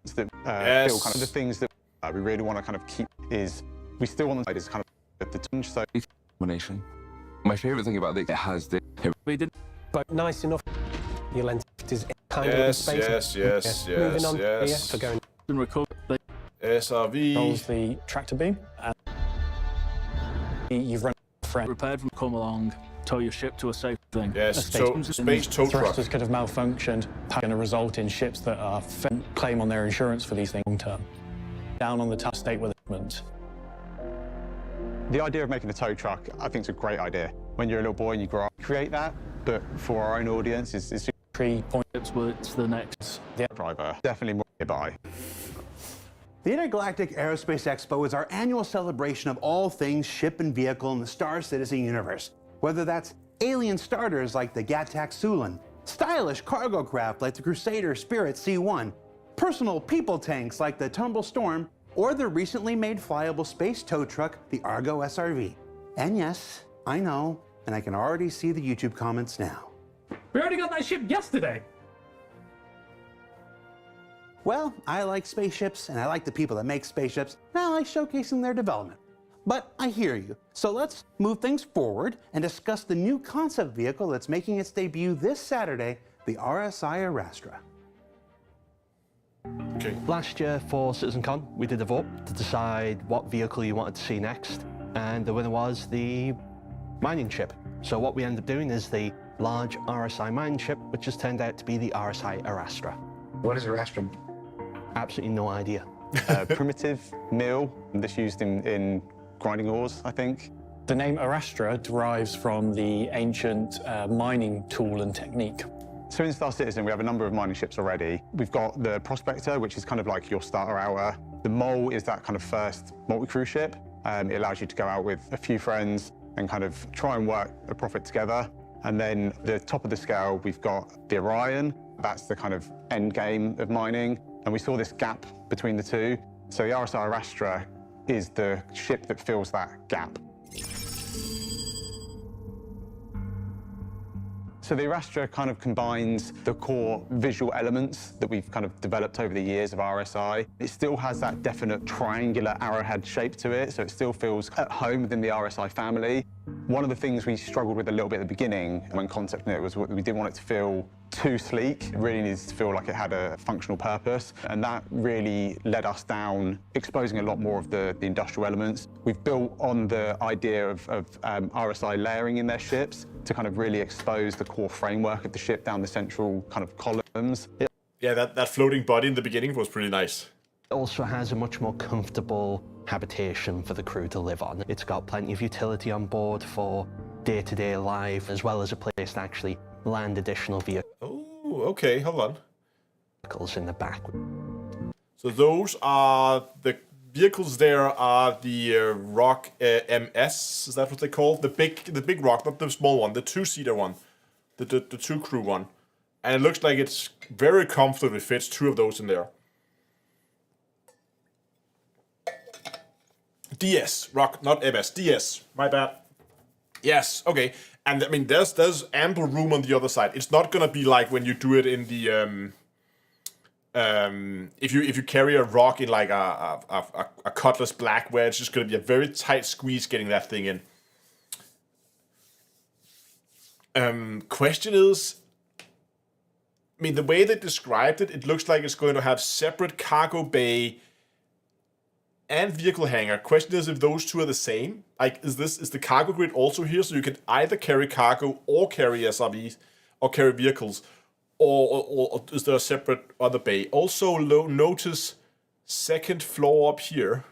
Yes. Feel kind of the things that we really want to kind of keep is we still want to is kind of the tunge. So combination. My favorite thing about it has the but nice enough. Your lens is kind of the space. Yes. Moving on here for going. SRV. Rolls the tractor beam. You've run a friend. Repaired from come along, tow your ship to a safe thing. Yes, space tow truck. Thrusters could have malfunctioned, going to result in ships that are claim on their insurance for these things long term. Down on the top state with it. the idea of making a tow truck, I think, is a great idea. When you're a little boy and you grow up, create that, but for our own audience, it's 3 points. It's the next. the driver. Definitely more nearby. The Intergalactic Aerospace Expo is our annual celebration of all things ship and vehicle in the Star Citizen universe. Whether that's alien starters like the Gattac Sulin, stylish cargo craft like the Crusader Spirit C1, personal people tanks like the Tumble Storm, or the recently made flyable space tow truck, the Argo SRV. And yes, I know, and I can already see the YouTube comments now. We already got that ship yesterday. Well, I like spaceships, and I like the people that make spaceships, and I like showcasing their development. But I hear you. So let's move things forward and discuss the new concept vehicle that's making its debut this Saturday, the RSI Arrastra. Okay. Last year for CitizenCon, we did a vote to decide what vehicle you wanted to see next, and the winner was the mining ship. So what we ended up doing is the large RSI mining ship, which has turned out to be the RSI Arrastra. What is Arrastra? Absolutely no idea. Primitive mill, that's used in grinding ores, I think. The name Arrastra derives from the ancient mining tool and technique. So in Star Citizen, we have a number of mining ships already. We've got the Prospector, which is kind of like your starter outer. The Mole is that kind of first multi-crew ship. It allows you to go out with a few friends and kind of try and work a profit together. And then the top of the scale, we've got the Orion. That's the kind of end game of mining. And we saw this gap between the two. So the RSI Arrastra is the ship that fills that gap. So the Arrastra kind of combines the core visual elements that we've kind of developed over the years of RSI. It still has that definite triangular arrowhead shape to it, so it still feels at home within the RSI family. One of the things we struggled with a little bit at the beginning when concepting it was we didn't want it to feel too sleek. It really needs to feel like it had a functional purpose, and that really led us down exposing a lot more of the industrial elements. We've built on the idea of RSI layering in their ships to kind of really expose the core framework of the ship down the central kind of columns. Yeah, that floating body in the beginning was pretty nice. It also has a much more comfortable habitation for the crew to live on. It's got plenty of utility on board for day-to-day life, as well as a place to actually land additional Oh, okay, hold on. vehicles in the back. So those are the vehicles. There are the Rock MS. Is that what they call the big Rock, not the small one, the two-seater one, the two-crew one, and it looks like it's very comfortably fits two of those in there. DS Rock, not MS. DS. My bad. Yes. Okay. And I mean, there's ample room on the other side. It's not gonna be like when you do it in the if you carry a Rock in like a Cutlass Black, where it's just gonna be a very tight squeeze getting that thing in. Question is, I mean, the way they described it, it looks like it's going to have separate cargo bay and vehicle hangar. Question is if those two are the same. Like, is the cargo grid also here, so you can either carry cargo or carry SRVs or carry vehicles, or is there a separate other bay? Also, notice second floor up here.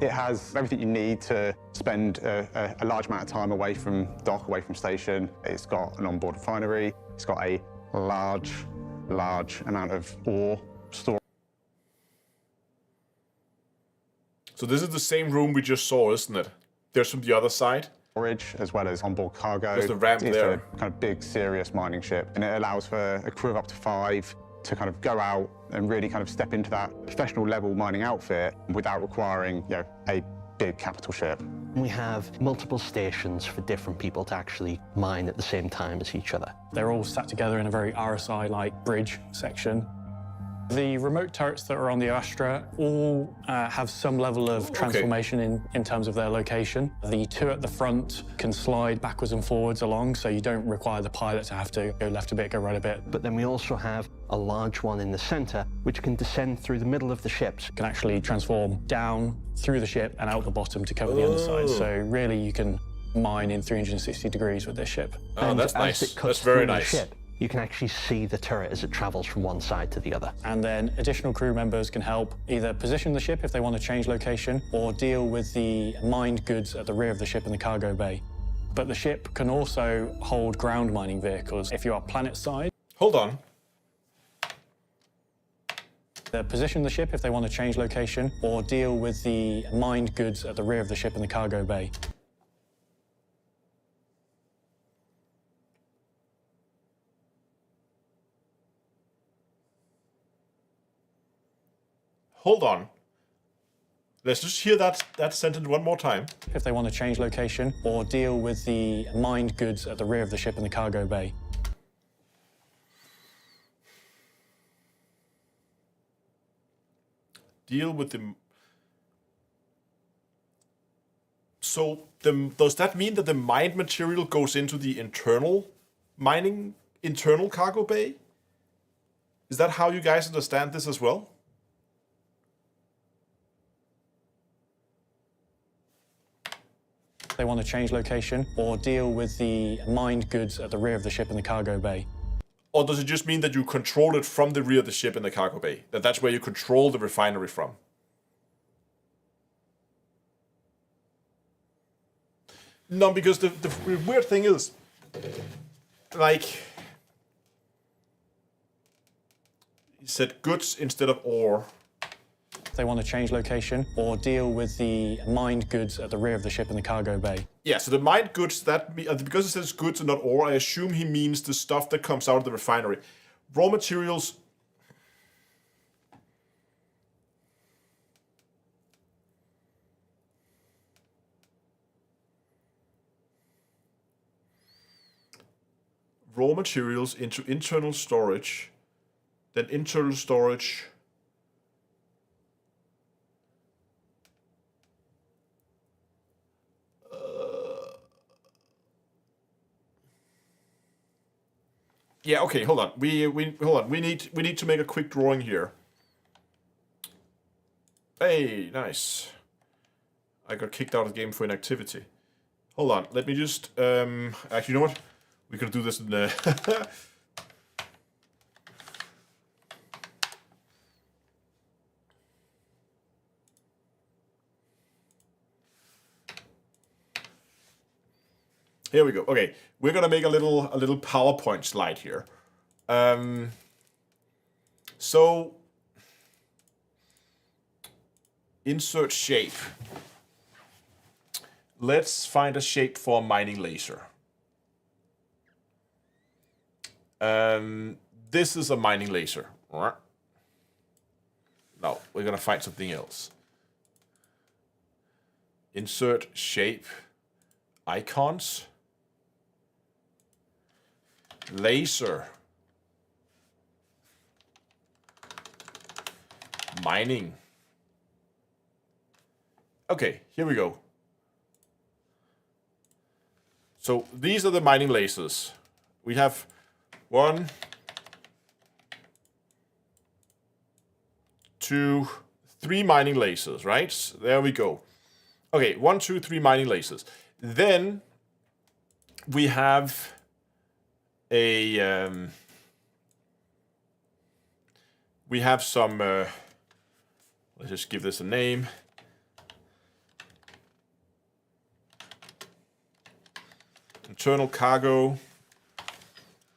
It has everything you need to spend a large amount of time away from dock, away from station. It's got an onboard refinery. It's got a large amount of ore stored. So this is the same room we just saw, isn't it? There's from the other side. Storage, as well as onboard cargo. There's the ramp there. It's a kind of big, serious mining ship, and it allows for a crew of up to 5 to kind of go out and really kind of step into that professional level mining outfit without requiring, you know, a big capital ship. We have multiple stations for different people to actually mine at the same time as each other. They're all sat together in a very RSI-like bridge section. The remote turrets that are on the Arrastra all have some level of transformation in terms of their location. The two at the front can slide backwards and forwards along, so you don't require the pilot to have to go left a bit, go right a bit. But then we also have a large one in the center, which can descend through the middle of the ships. Can actually transform down through the ship and out the bottom to cover the underside. So really you can mine in 360 degrees with this ship. Oh, And that's nice. as it cuts That's very through the nice. ship, you can actually see the turret as it travels from one side to the other. And then additional crew members can help either position the ship if they want to change location, or deal with the mined goods at the rear of the ship in the cargo bay. But the ship can also hold ground mining vehicles if you are planet side. Hold on. They position the ship if they want to change location, or deal with the mined goods at the rear of the ship in the cargo bay. Hold on. Let's just hear that sentence one more time. If they want to change location, or deal with the mined goods at the rear of the ship in the cargo bay. deal with the... So does that mean that the mined material goes into the internal cargo bay? Is that how you guys understand this as well? They want to change location or deal with the mined goods at the rear of the ship in the cargo bay. Or does it just mean that you control it from the rear of the ship in the cargo bay? That's where you control the refinery from? No, because the weird thing is, like, he said goods instead of ore. They want to change location or deal with the mined goods at the rear of the ship in the cargo bay. Yeah, so the mined goods, because it says goods and not ore, I assume he means the stuff that comes out of the refinery. Raw materials... Raw materials into internal storage, then internal storage... Yeah, okay, hold on. Hold on. We need to make a quick drawing here. Hey, nice. I got kicked out of the game for inactivity. Hold on. Let me just actually, you know what? We could do this in the Here we go. Okay, we're gonna make a little PowerPoint slide here. So insert shape. Let's find a shape for a mining laser. This is a mining laser. No, we're gonna find something else. Insert shape. Icons. Laser. Mining. Okay, here we go. So these are the mining lasers. We have 1, 2, 3 mining lasers, right? There we go. Okay, 1, 2, 3 mining lasers. Then we have some, let's just give this a name. Internal cargo.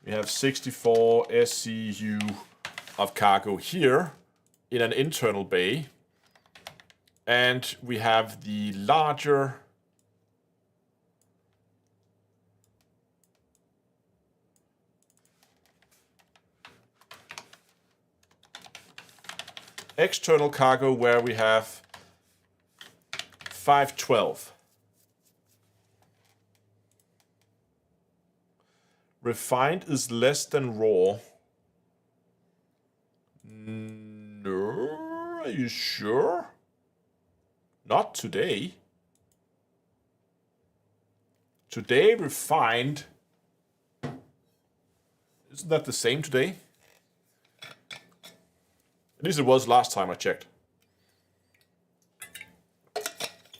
We have 64 SCU of cargo here in an internal bay. And we have the larger external cargo where we have 512. Refined is less than raw. No, are you sure? Not today. Today refined. Isn't that the same today? At least it was last time I checked.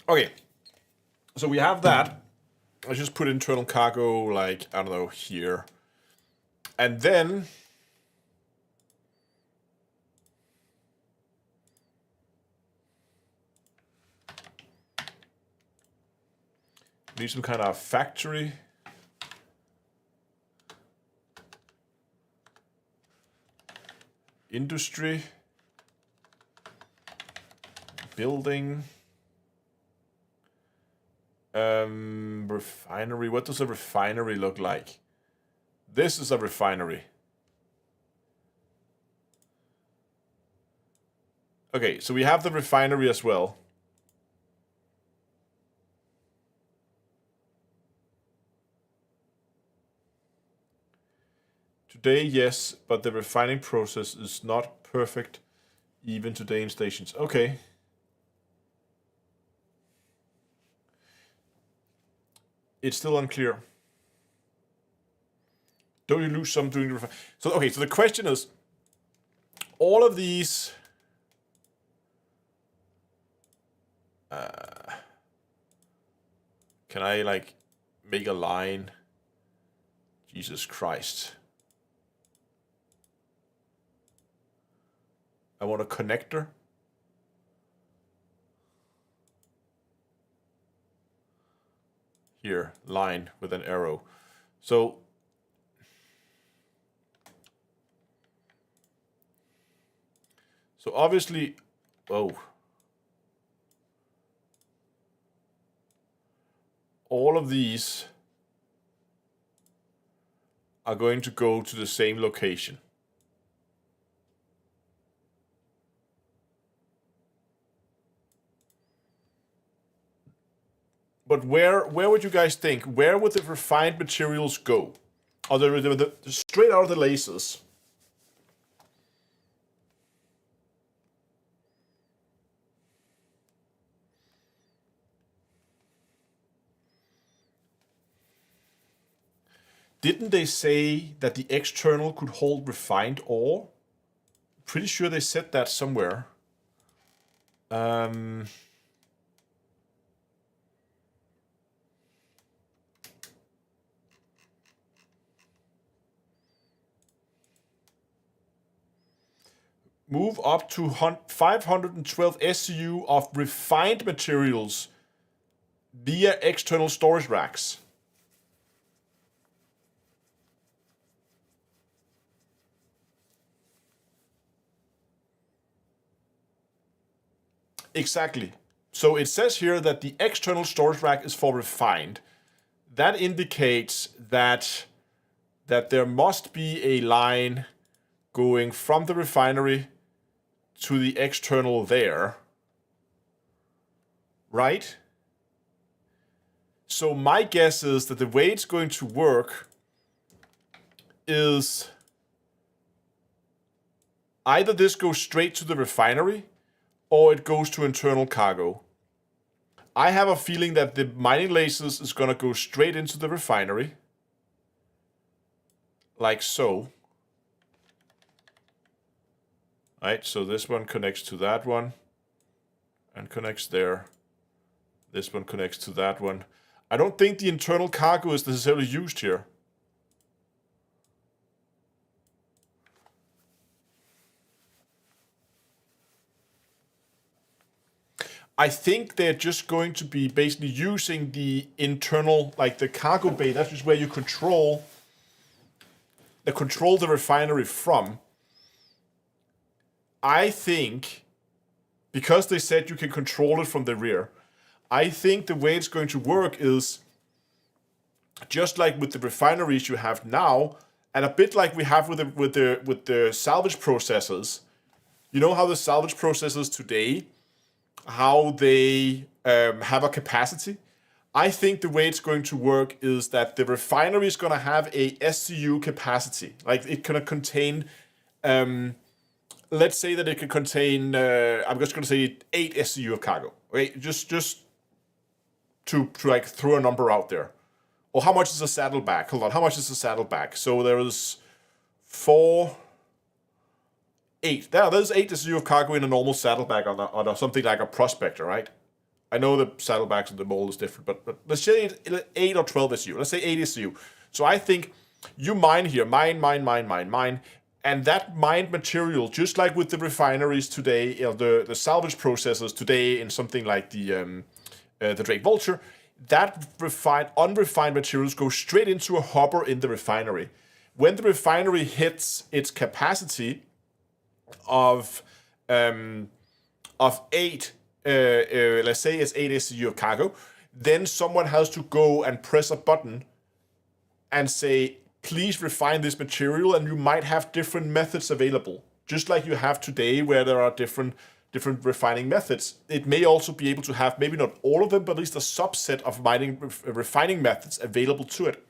Okay. So we have that. I just put internal cargo, like, I don't know, here. And then need some kind of factory. Industry. Building. Refinery. What does a refinery look like? This is a refinery. Okay, so we have the refinery as well. Today, yes, but the refining process is not perfect even today in stations. Okay. It's still unclear. Don't you lose some during the refining? So okay, so the question is, all of these can I like make a line? Jesus Christ. I want a connector. Here, line with an arrow. So obviously, oh, all of these are going to go to the same location. But where would you guys think? Where would the refined materials go? Or the straight out of the lasers? Didn't they say that the external could hold refined ore? Pretty sure they said that somewhere. Move up to 512 SCU of refined materials via external storage racks. Exactly. So it says here that the external storage rack is for refined. That indicates that there must be a line going from the refinery to the external there. Right? So my guess is that the way it's going to work is either this goes straight to the refinery or it goes to internal cargo. I have a feeling that the mining lasers is going to go straight into the refinery. Like so. Right, so this one connects to that one and connects there. This one connects to that one. I don't think the internal cargo is necessarily used here. I think they're just going to be basically using the internal, like the cargo bay. That's just where you control the refinery from. I think, because they said you can control it from the rear, I think the way it's going to work is just like with the refineries you have now, and a bit like we have with the salvage processes. You know how the salvage processes today, how they have a capacity? I think the way it's going to work is that the refinery is going to have a SCU capacity. Like it can contain, let's say that it can contain, I'm just going to say 8 SCU of cargo. Okay, just to like throw a number out there. Or how much is a saddleback? Hold on, how much is a saddleback? So there is 8. There's 8 SCU of cargo in a normal saddleback on something like a prospector, right? I know the saddlebacks and the mold is different, but let's say 8 or 12 SCU. Let's say 8 SCU. So I think you mine here, mine, and that mined material, just like with the refineries today, the salvage processes today in something like the Drake Vulture, that unrefined materials go straight into a hopper in the refinery. When the refinery hits its capacity of 8, let's say it's 8 SCU of cargo, then someone has to go and press a button and say, please refine this material, and you might have different methods available. Just like you have today where there are different refining methods. It may also be able to have, maybe not all of them, but at least a subset of refining methods available to it.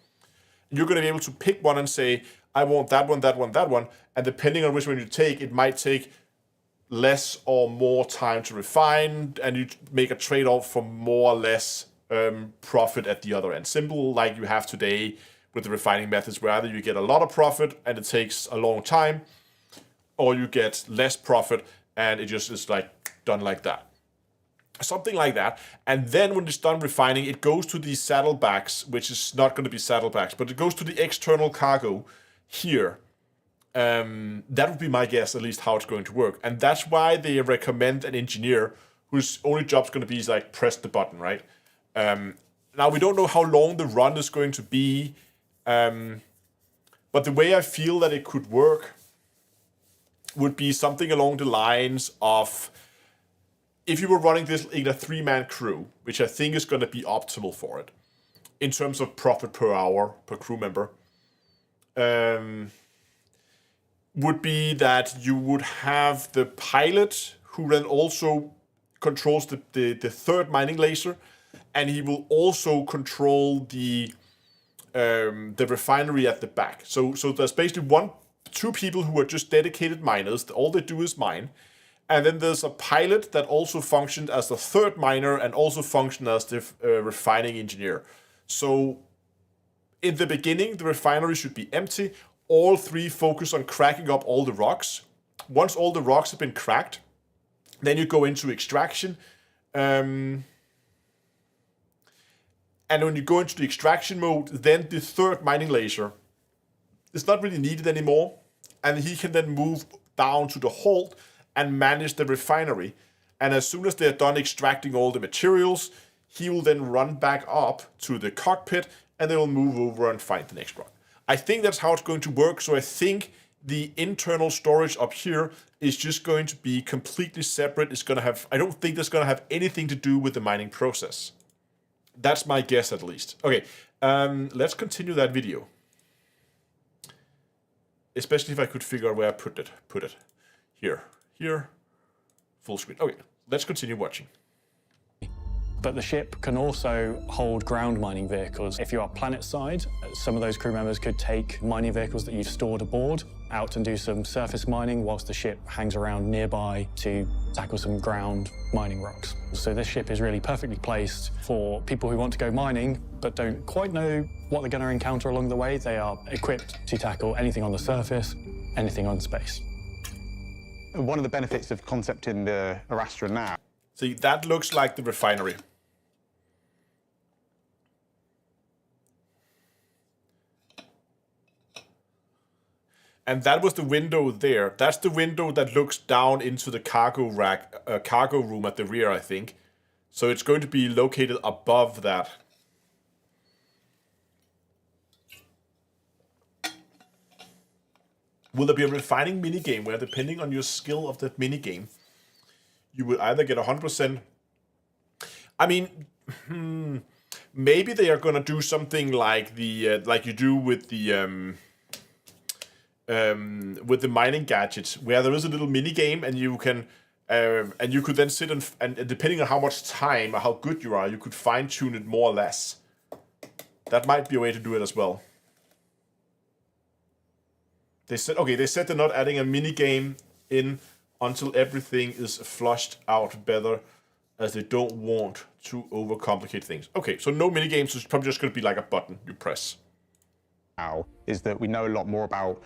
You're going to be able to pick one and say, I want that one, and depending on which one you take, it might take less or more time to refine, and you make a trade-off for more or less profit at the other end. Simple like you have today with the refining methods, where either you get a lot of profit and it takes a long time, or you get less profit and it just is like done like that. Something like that. And then when it's done refining, it goes to the saddlebags, which is not going to be saddlebags, but it goes to the external cargo here. That would be my guess, at least how it's going to work. And that's why they recommend an engineer whose only job's going to be is like press the button, right? Now, we don't know how long the run is going to be, but the way I feel that it could work would be something along the lines of, if you were running this in a 3-man crew, which I think is going to be optimal for it, in terms of profit per hour, per crew member, would be that you would have the pilot who then also controls the third mining laser, and he will also control the refinery at the back. So there's basically two people who are just dedicated miners. All they do is mine. And then there's a pilot that also functioned as the third miner and also functioned as the refining engineer. So in the beginning, the refinery should be empty. All three focus on cracking up all the rocks. Once all the rocks have been cracked, then you go into extraction. And when you go into the extraction mode, then the third mining laser is not really needed anymore. And he can then move down to the hold and manage the refinery. And as soon as they're done extracting all the materials, he will then run back up to the cockpit and they will move over and find the next rock. I think that's how it's going to work. So I think the internal storage up here is just going to be completely separate. It's going to have, I don't think that's going to have anything to do with the mining process. That's my guess, at least. Okay, let's continue that video. Especially if I could figure out where I put it. Here, full screen. Okay, let's continue watching. But the ship can also hold ground mining vehicles. If you are planet side, some of those crew members could take mining vehicles that you've stored aboard out and do some surface mining whilst the ship hangs around nearby to tackle some ground mining rocks. So this ship is really perfectly placed for people who want to go mining but don't quite know what they're going to encounter along the way. They are equipped to tackle anything on the surface, anything on space. One of the benefits of concepting the Arrastra now. See, that looks like the refinery. And that was the window there. That's the window that looks down into the cargo rack, cargo room at the rear, I think. So it's going to be located above that. Will there be a refining minigame where, depending on your skill of that minigame, you will either get 100%... I mean, maybe they are going to do something like the like you do with the mining gadgets, where there is a little minigame and you can and you could then sit and depending on how much time or how good you are, you could fine-tune it more or less. That might be a way to do it as well. They said, okay, they said they're not adding a mini game in until everything is flushed out better, as they don't want to overcomplicate things. Okay, so no mini games, it's probably just going to be like a button you press. Now is that we know a lot more about.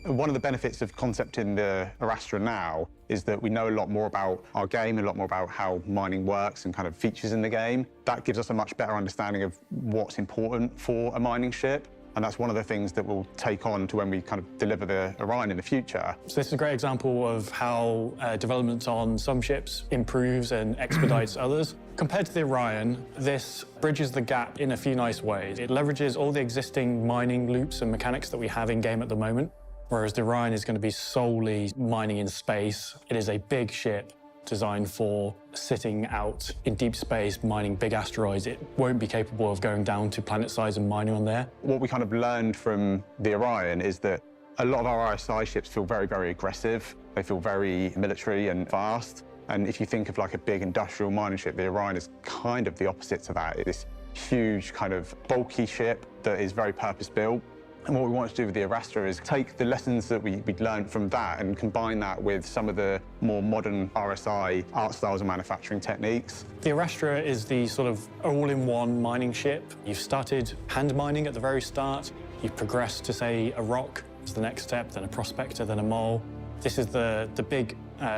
One of the benefits of concepting the Arrastra now is that we know a lot more about our game, a lot more about how mining works and kind of features in the game. That gives us a much better understanding of what's important for a mining ship. And that's one of the things that we'll take on to when we kind of deliver the Orion in the future. So this is a great example of how development on some ships improves and expedites others. Compared to the Orion, this bridges the gap in a few nice ways. It leverages all the existing mining loops and mechanics that we have in-game at the moment, whereas the Orion is going to be solely mining in space. It is a big ship designed for sitting out in deep space, mining big asteroids. It won't be capable of going down to planet size and mining on there. What we kind of learned from the Orion is that a lot of our RSI ships feel very, very aggressive. They feel very military and fast. And if you think of like a big industrial mining ship, the Orion is kind of the opposite to that. It's this huge kind of bulky ship that is very purpose-built. And what we want to do with the Arrastra is take the lessons that we learned from that and combine that with some of the more modern RSI art styles and manufacturing techniques. The Arrastra is the sort of all-in-one mining ship. You've started hand mining at the very start. You've progressed to, say, a rock as the next step, then a prospector, then a mole. This is the big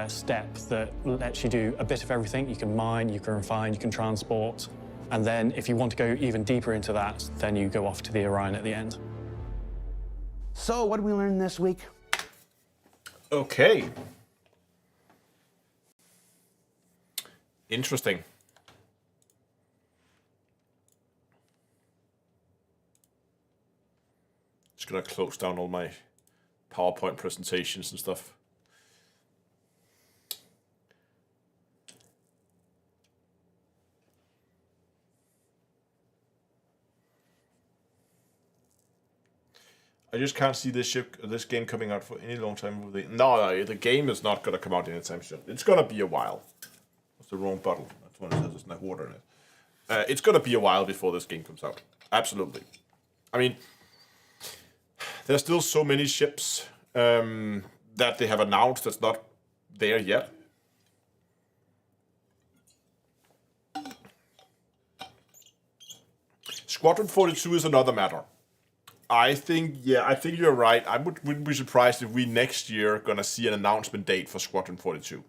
step that lets you do a bit of everything. You can mine, you can refine, you can transport. And then if you want to go even deeper into that, then you go off to the Orion at the end. So, what did we learn this week? Okay. Interesting. Just gonna close down all my PowerPoint presentations and stuff. I just can't see this game coming out for any long time. No, the game is not gonna come out anytime soon. It's gonna be a while. That's the wrong bottle. That's one that says there's no water in it. It's gonna be a while before this game comes out. Absolutely. I mean, there's still so many ships that they have announced that's not there yet. Squadron 42 is another matter. I think you're right. I wouldn't be surprised if we next year are gonna see an announcement date for Squadron 42.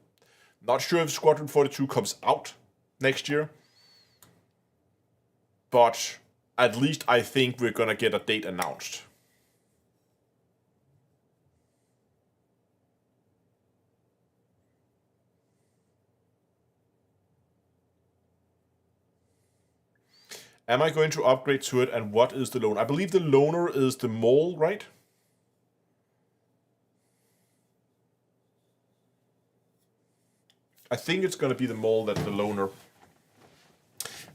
Not sure if Squadron 42 comes out next year, but at least I think we're gonna get a date announced. Am I going to upgrade to it, and what is the loaner? I believe the loaner is the mole, right? I think it's going to be the mole that's the loaner.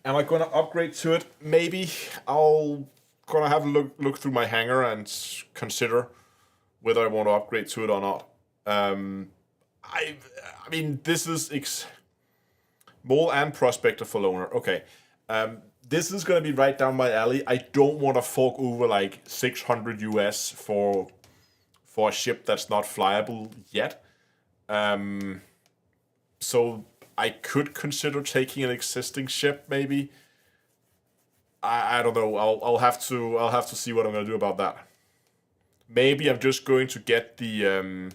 Am I going to upgrade to it? Maybe. I'll going to have a look through my hangar and consider whether I want to upgrade to it or not. I mean, this is mole and prospector for loaner. Okay. This is going to be right down my alley. I don't want to fork over like 600 US for a ship that's not flyable yet. So I could consider taking an existing ship, maybe. I don't know. I'll have to see what I'm going to do about that. Maybe I'm just going to get the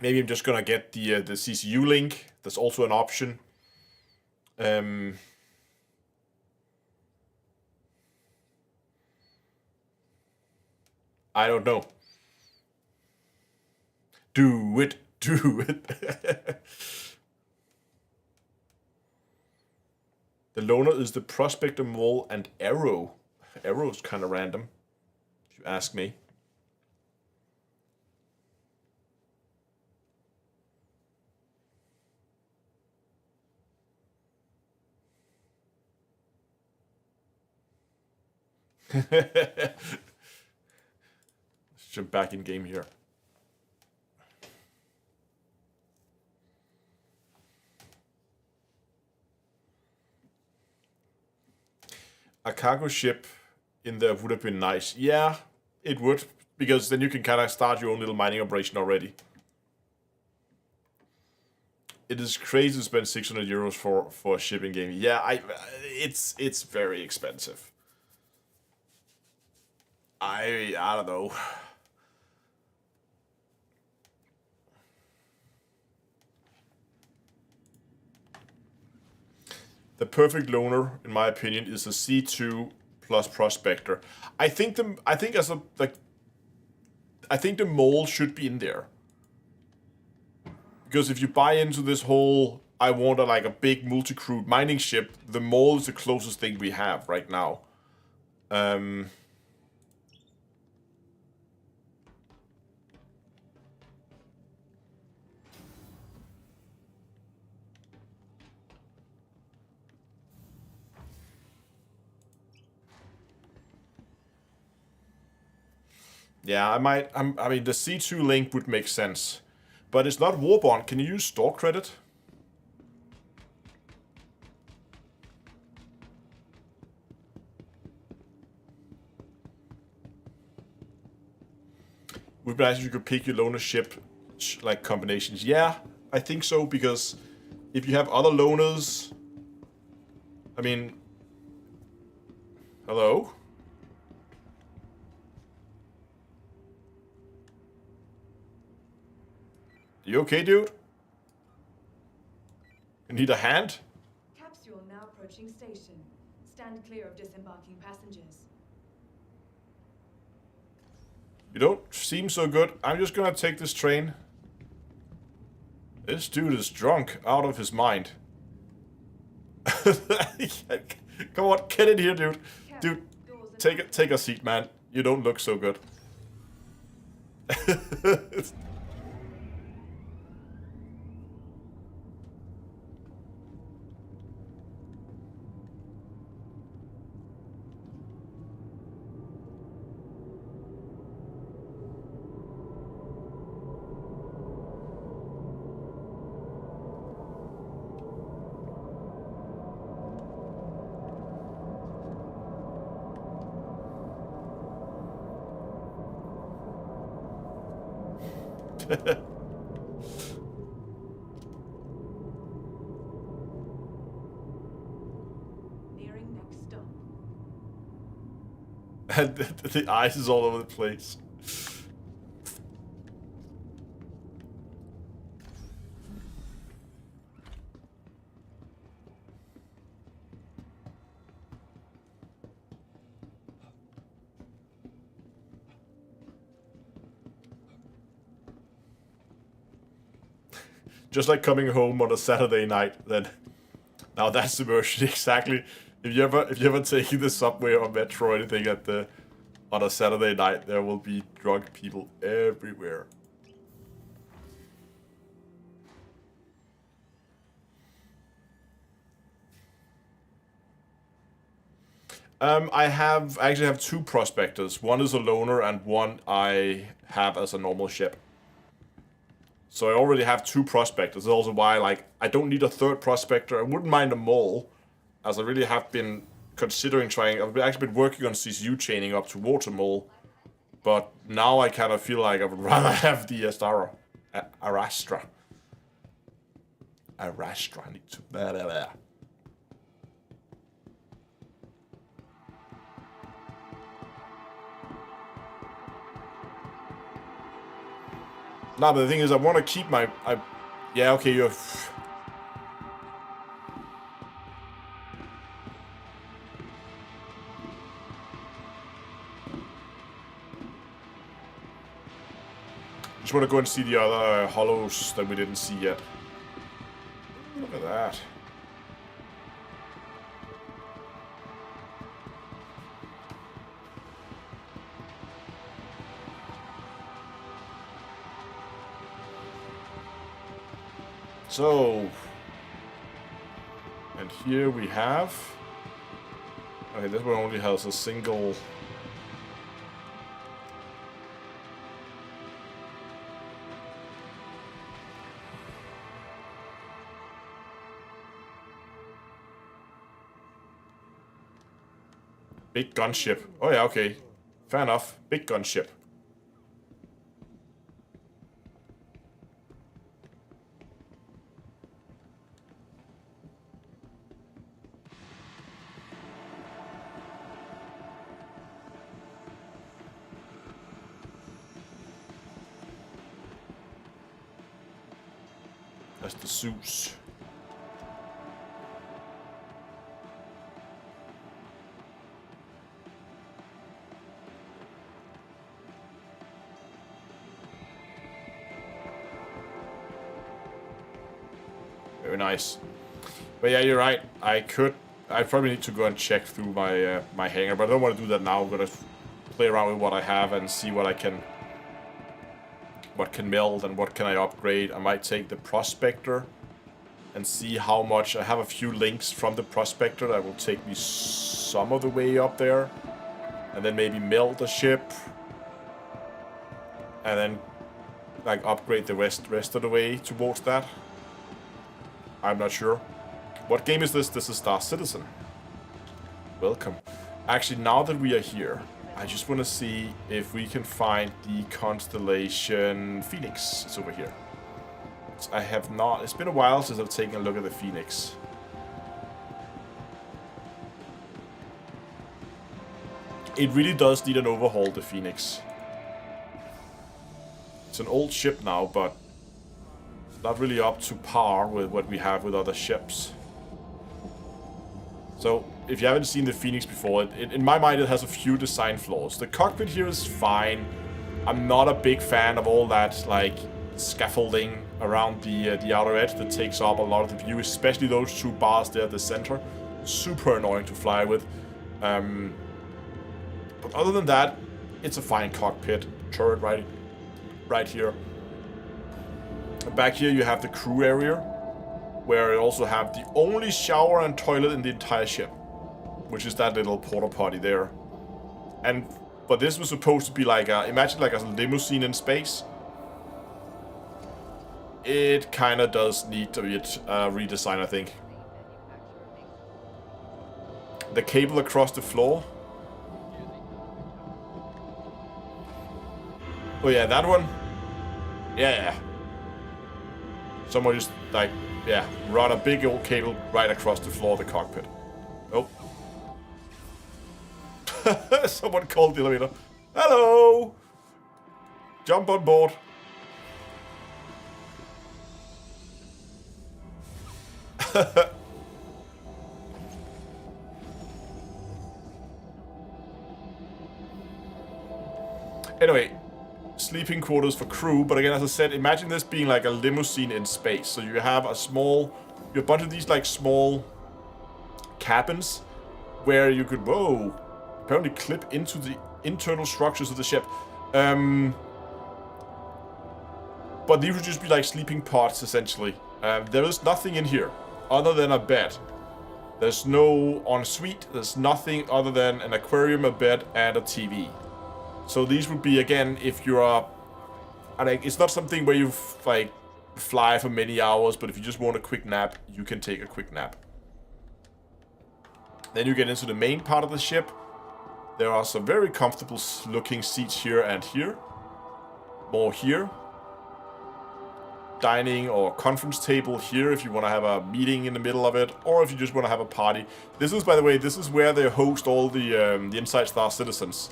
the CCU link. That's also an option. I don't know. Do it. The loaner is the prospector, mole, and arrow. Arrow is kind of random, if you ask me. Let's jump back in game here. A cargo ship in there would have been nice. Yeah, it would, because then you can kind of start your own little mining operation already. It is crazy to spend 600 euros for a shipping game. Yeah, it's very expensive. I don't know. The perfect loaner, in my opinion, is a C2 plus prospector. I think the mole should be in there, because if you buy into this whole I want a big multi-crewed mining ship, the mole is the closest thing we have right now. Yeah, I mean, the C2 link would make sense, but it's not war bond. Can you use store credit? would be nice if you could pick your loaner ship like combinations. Yeah, I think so, because if you have other loaners, I mean, hello? You okay, dude? You need a hand? Capsule now approaching station. Stand clear of disembarking passengers. You don't seem so good. I'm just gonna take this train. This dude is drunk out of his mind. Come on, get in here, dude. Dude, take a seat, man. You don't look so good. Nearing next stop. And the ice is all over the place. Just like coming home on a Saturday night, then. Now that's immersion, exactly. If you ever taken the subway or metro or anything on a Saturday night, there will be drunk people everywhere. I actually have two prospectors. One is a loaner and one I have as a normal ship. So I already have two prospectors. That's also why, like, I don't need a third prospector. I wouldn't mind a mole, as I really have been considering trying. I've actually been working on CCU chaining up towards a mole, but now I kind of feel like I would rather have the Arrastra. Arrastra. I need to. Blah, blah, blah. Nah, but the thing is, I want to keep my... yeah, okay, you're... Just want to go and see the other hollows that we didn't see yet. Look at that. So, and here we have, okay, this one only has a single, big gunship. Oh yeah, okay, fair enough, big gunship. That's the Zeus. Very nice. But yeah, you're right. I probably need to go and check through my my hangar, but I don't want to do that now. I'm gonna play around with what I have and see what can meld and what can I upgrade. I might take the Prospector and see how much. I have a few links from the Prospector that will take me some of the way up there, and then maybe meld the ship and then like upgrade the rest of the way towards that. I'm not sure. What game is this? This is Star Citizen. Welcome. Actually, now that we are here, I just want to see if we can find the constellation Phoenix. It's over here. I have not. It's been a while since I've taken a look at the Phoenix. It really does need an overhaul, the Phoenix. It's an old ship now, but not really up to par with what we have with other ships. So, if you haven't seen the Phoenix before, in my mind it has a few design flaws. The cockpit here is fine. I'm not a big fan of all that, like, scaffolding around the outer edge that takes up a lot of the view, especially those two bars there at the center. Super annoying to fly with. But other than that, it's a fine cockpit. Turret right here. Back here you have the crew area, where you also have the only shower and toilet in the entire ship, which is that little porta potty there. But this was supposed to be like imagine like a limousine in space. It kind of does need a bit redesign, I think. The cable across the floor. Oh yeah, that one. Yeah. Someone just like, yeah, run a big old cable right across the floor of the cockpit. Oh. Someone called the elevator. Hello! Jump on board. Anyway, sleeping quarters for crew, but again, as I said, imagine this being like a limousine in space. So you have you have a bunch of these like small cabins where you could, apparently clip into the internal structures of the ship. But these would just be like sleeping pods, essentially. There is nothing in here other than a bed. There's no ensuite. There's nothing other than an aquarium, a bed, and a TV. So these would be, again, if you're it's not something where you like fly for many hours, but if you just want a quick nap, you can take a quick nap. Then you get into the main part of the ship. There are some very comfortable looking seats here and here. More here. Dining or conference table here if you want to have a meeting in the middle of it, or if you just want to have a party. This is, by the way, this is where they host all the Inside Star citizens.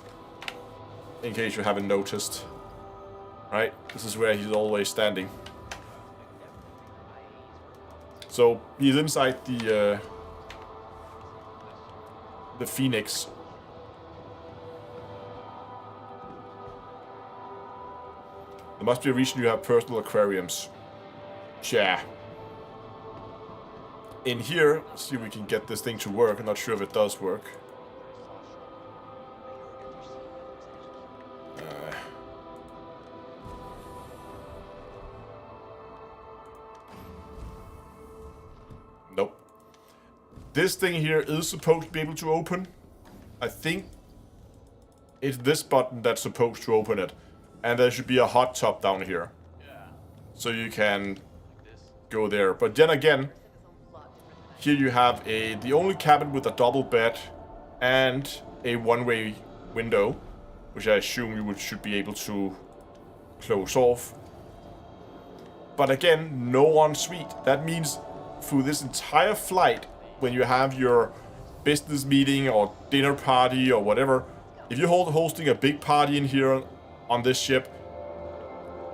In case you haven't noticed. Right? This is where he's always standing. So, he's inside the Phoenix. There must be a reason you have personal aquariums. Yeah. In here, let's see if we can get this thing to work. I'm not sure if it does work. Nope. This thing here is supposed to be able to open. I think it's this button that's supposed to open it. And there should be a hot tub down here. So you can go there. But then again, here you have the only cabin with a double bed and a one-way window, which I assume you should be able to close off. But again, no ensuite. That means through this entire flight, when you have your business meeting or dinner party or whatever, if you're hosting a big party in here on this ship,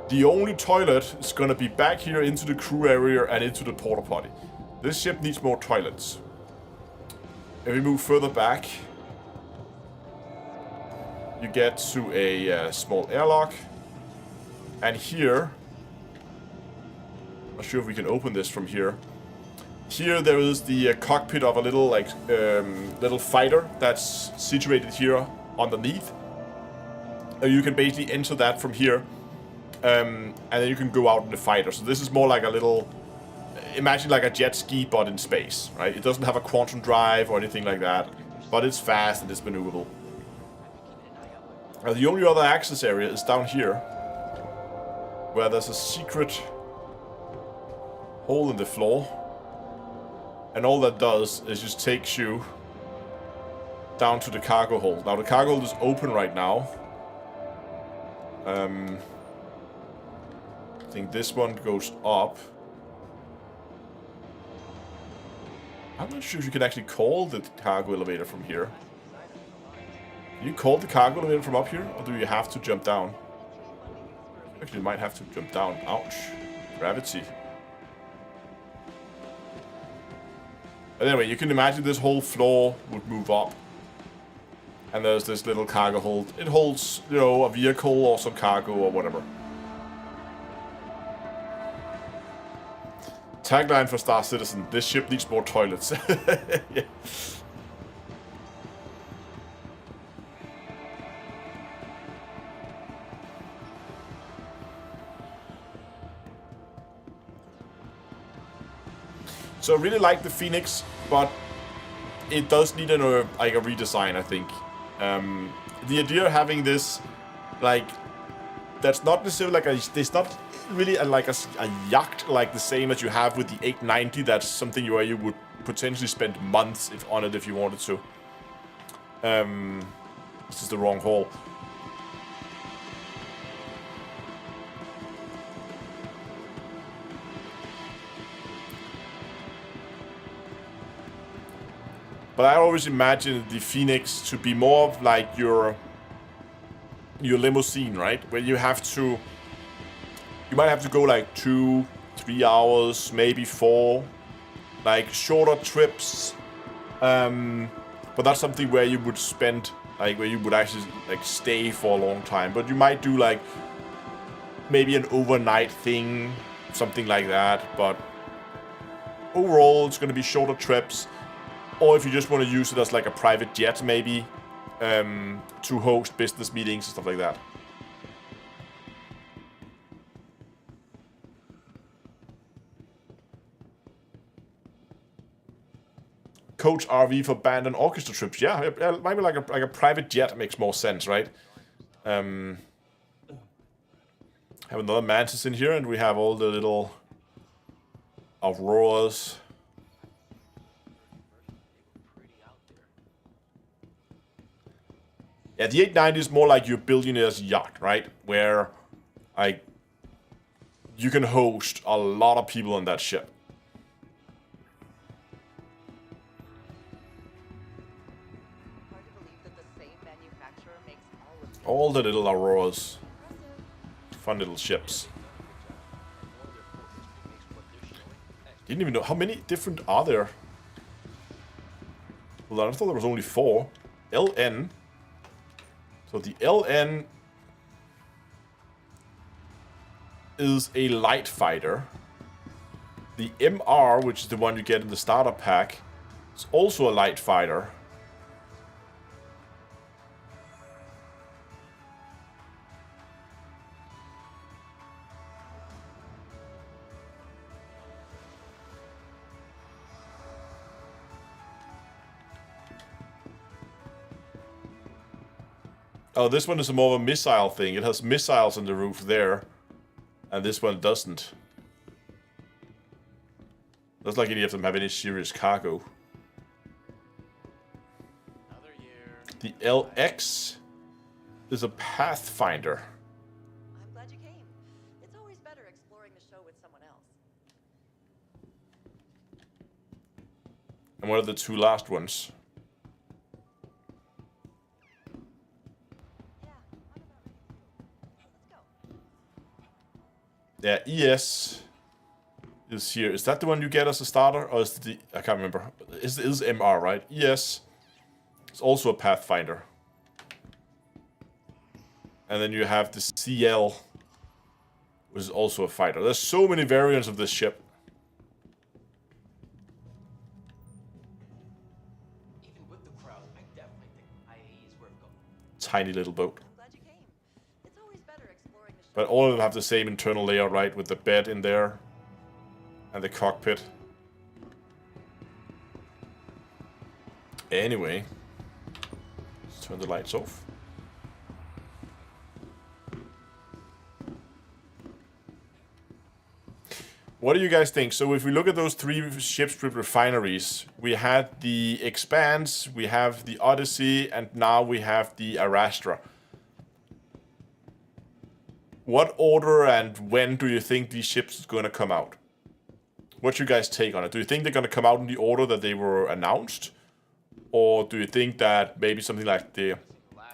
the only toilet is going to be back here into the crew area and into the porta potty. This ship needs more toilets. If we move further back, you get to a small airlock. And here, I'm not sure if we can open this from here. Here there is the cockpit of a little little fighter that's situated here underneath. You can basically enter that from here, and then you can go out in the fighter. So this is more like a little, imagine like a jet ski but in space, right? It doesn't have a quantum drive or anything like that, but it's fast and it's maneuverable. The only other access area is down here, where there's a secret hole in the floor. And all that does is just takes you down to the cargo hold. Now the cargo hold is open right now. I think this one goes up. I'm not sure if you can actually call the cargo elevator from here. Can you call the cargo elevator from up here, or do you have to jump down? Actually, you might have to jump down. Ouch. Gravity. But anyway, you can imagine this whole floor would move up. And there's this little cargo hold. It holds, you know, a vehicle or some cargo or whatever. Tagline for Star Citizen: this ship needs more toilets. Yeah. So I really like the Phoenix, but it does need like a redesign, I think. The idea of having this, like, that's not necessarily like it's not really like a yacht like the same as you have with the 890. That's something where you would potentially spend months on it if you wanted to. This is the wrong hole. But I always imagined the Phoenix to be more of like your limousine, right? Where you have to, you might have to go like 2-3 hours, maybe 4, like shorter trips. But that's something where you would spend, like where you would actually like stay for a long time. But you might do like maybe an overnight thing, something like that. But overall, it's going to be shorter trips. Or if you just want to use it as like a private jet, maybe, to host business meetings and stuff like that. Coach RV for band and orchestra trips. Yeah, maybe like a private jet makes more sense, right? Have another Mantis in here, and we have all the little Auroras. Yeah, the 890 is more like your billionaire's yacht, right? Where, like, you can host a lot of people on that ship. Hard to believe that the same manufacturer makes All the little Auroras. Fun little ships. Didn't even know. How many different are there? Well, I thought there was only 4. LN. So the LN is a light fighter. The MR, which is the one you get in the starter pack, is also a light fighter. Oh, this one is more of a missile thing. It has missiles on the roof there. And this one doesn't. Looks like any of them have any serious cargo. The LX is a Pathfinder. I'm glad you came. It's always better exploring the show with someone else. And what are the 2 last ones? Yeah, ES is here. Is that the one you get as a starter? Or is it the... I can't remember. It is MR, right? ES is also a Pathfinder. And then you have the CL, which is also a fighter. There's so many variants of this ship. Even with the crowd, I definitely think IAE is worth going. Tiny little boat. But all of them have the same internal layout, right? With the bed in there. And the cockpit. Anyway. Let's turn the lights off. What do you guys think? So if we look at those 3 ships with refineries, we had the Expanse, we have the Odyssey, and now we have the Arrastra. What order and when do you think these ships is going to come out? What's your guys' take on it? Do you think they're going to come out in the order that they were announced? Or do you think that maybe something like the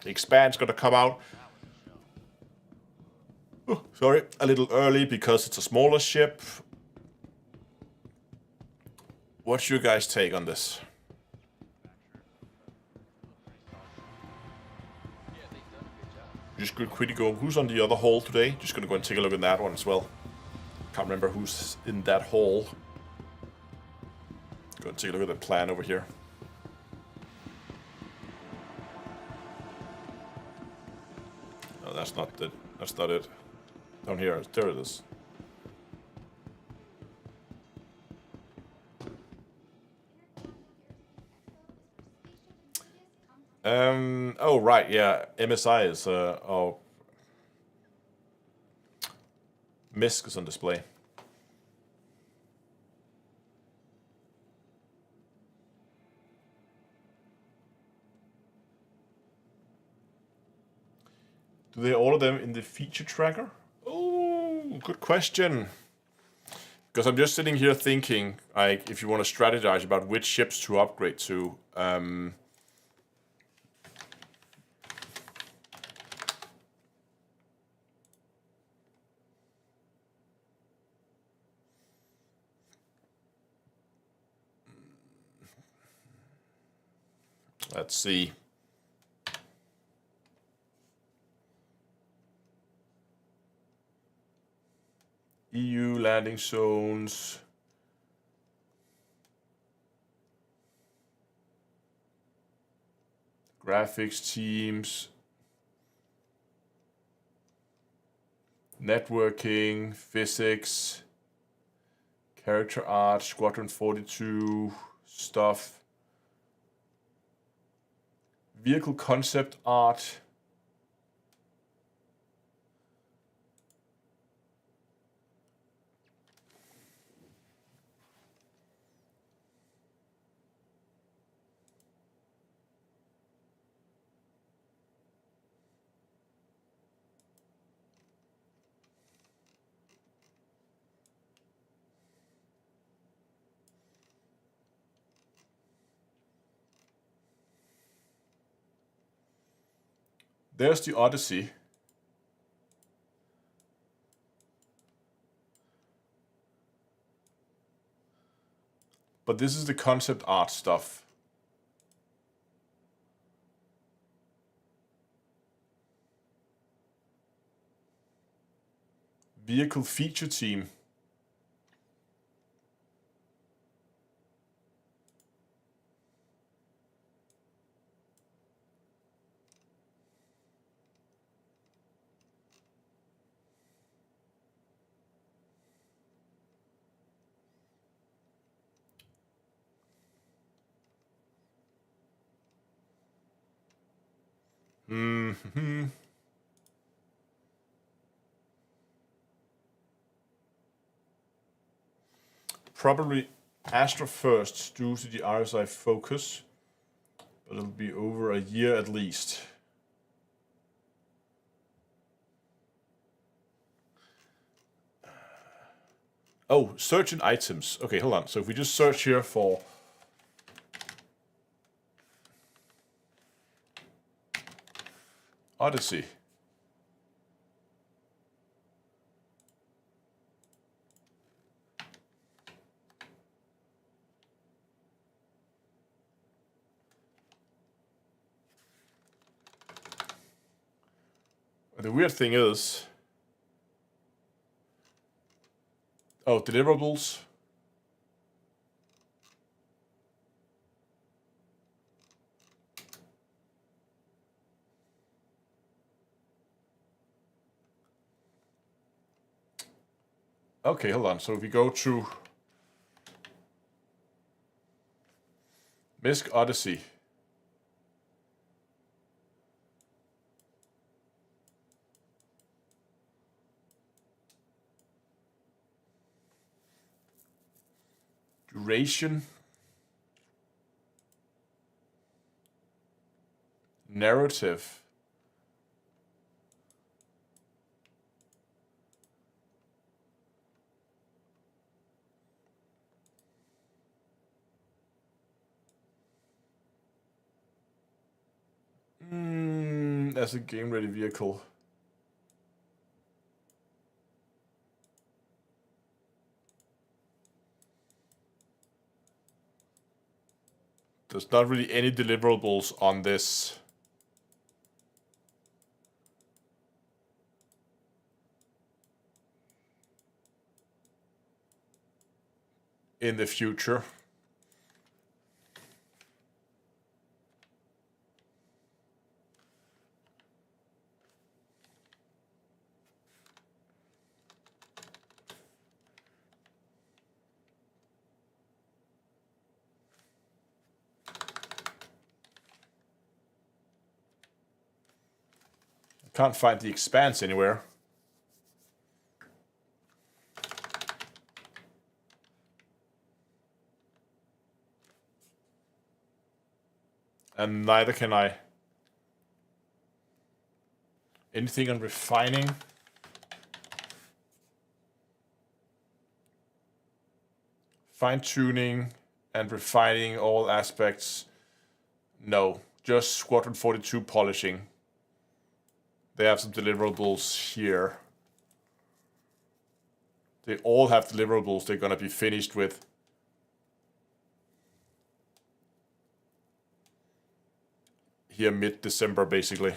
Expanse is going to come out a little early because it's a smaller ship? What's your guys' take on this? Just quickly go, who's on the other hall today? Just gonna go and take a look at that one as well. Can't remember who's in that hall. Go and take a look at the plan over here. No, that's not it. That's not it. Down here, there it is. Oh, right, yeah. MSI is, oh. MISC is on display. Do they order them in the feature tracker? Oh, good question. Because I'm just sitting here thinking, like, if you want to strategize about which ships to upgrade to, let's see. EU landing zones. Graphics teams. Networking, physics. Character art, Squadron 42 stuff. Vehicle concept art. There's the Odyssey. But this is the concept art stuff. Vehicle feature team. Mm-hmm. Probably Astra first due to the RSI focus, but it'll be over a year at least. Oh, search in items. Okay, hold on. So if we just search here for Odyssey. The weird thing is, oh, deliverables. Okay, hold on. So if we go to MISC Odyssey. duration. Narrative. As a game-ready vehicle. There's not really any deliverables on this. In the future. Can't find the expanse anywhere. And neither can I. Anything on refining? Fine-tuning and refining all aspects. No, just Squadron 42 polishing. They have some deliverables here. They all have deliverables they're gonna be finished with. Here mid-December, basically.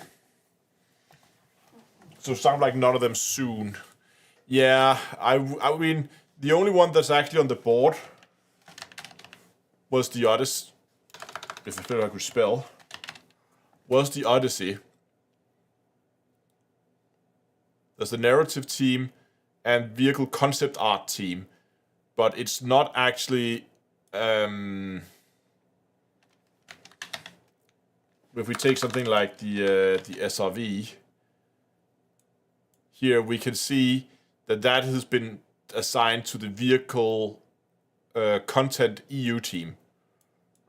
So sound like none of them soon. Yeah, I mean, the only one that's actually on the board was the Odyssey. If I could spell. Was the Odyssey. There's the narrative team and vehicle concept art team, but it's not actually. If we take something like the SRV, here we can see that has been assigned to the vehicle content EU team,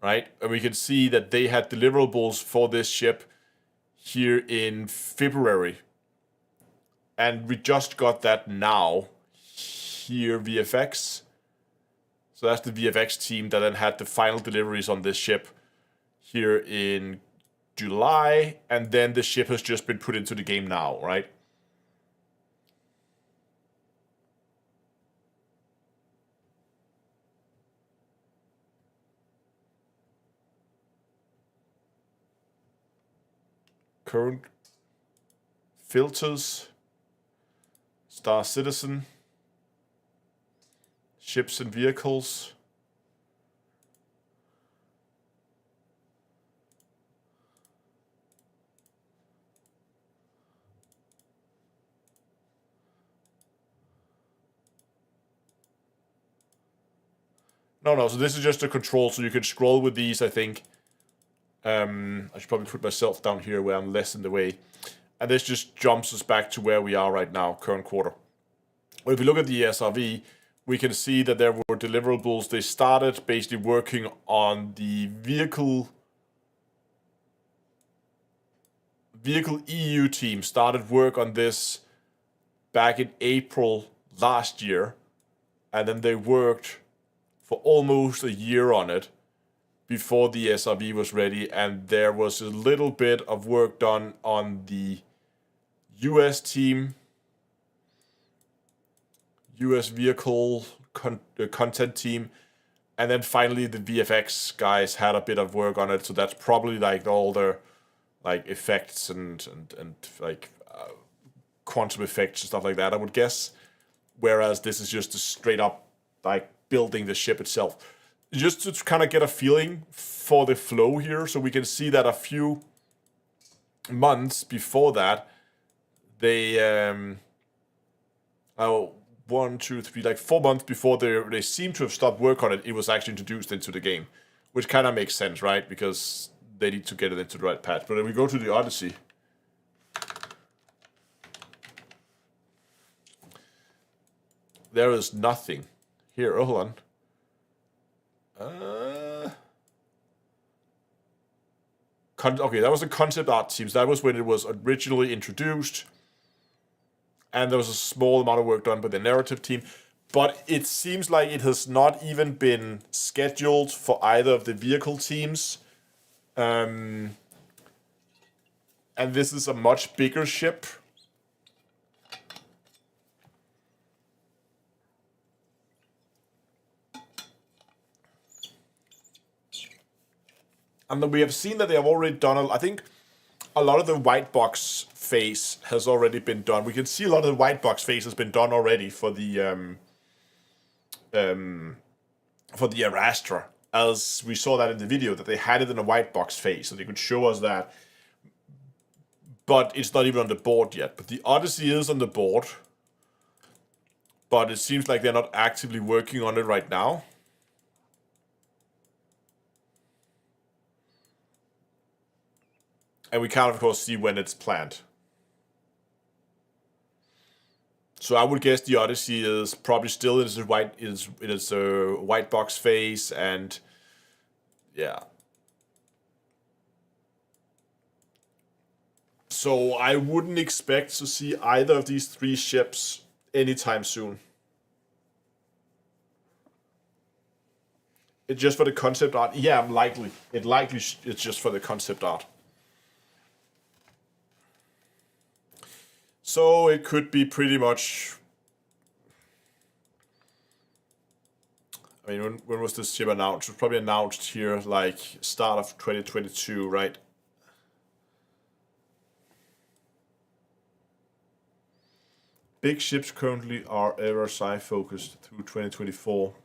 right? And we can see that they had deliverables for this ship here in February. And we just got that now. Here, VFX. So that's the VFX team that then had the final deliveries on this ship here in July. And then the ship has just been put into the game now, right? Current filters. Star Citizen, ships and vehicles. No, so this is just a control, so you can scroll with these, I think. I should probably put myself down here where I'm less in the way. And this just jumps us back to where we are right now, current quarter. Well, if we look at the SRV, we can see that there were deliverables. They started basically working on the vehicle EU team started work on this back in April last year. And then they worked for almost a year on it before the SRV was ready. And there was a little bit of work done on the US team, US vehicle content team, and then finally the VFX guys had a bit of work on it. So that's probably like all the like effects and like quantum effects and stuff like that, I would guess. Whereas this is just a straight up like building the ship itself. Just to kind of get a feeling for the flow here, so we can see that a few months before that, they 1, 2, 3, like 4 months before they seem to have stopped work on it, it was actually introduced into the game, which kind of makes sense, right? Because they need to get it into the right patch. But then we go to the Odyssey. There is nothing here. Oh, hold on. Okay, that was the concept art teams. That was when it was originally introduced. And there was a small amount of work done by the narrative team. But it seems like it has not even been scheduled for either of the vehicle teams. And this is a much bigger ship. And then we have seen that they have already done, I think, a lot of the white box phase has already been done. We can see a lot of the white box phase has been done already for the Arrastra, as we saw that in the video, that they had it in a white box phase, so they could show us that. But it's not even on the board yet. But the Odyssey is on the board. But it seems like they're not actively working on it right now. And we can't, of course, see when it's planned. So I would guess the Odyssey is probably still in its white box phase, and yeah. So I wouldn't expect to see either of these 3 ships anytime soon. It's just for the concept art. Yeah, likely. It's just for the concept art. So it could be pretty much. I mean, when was this ship announced? It was probably announced here like start of 2022, right? Big ships currently are RSI focused through 2024.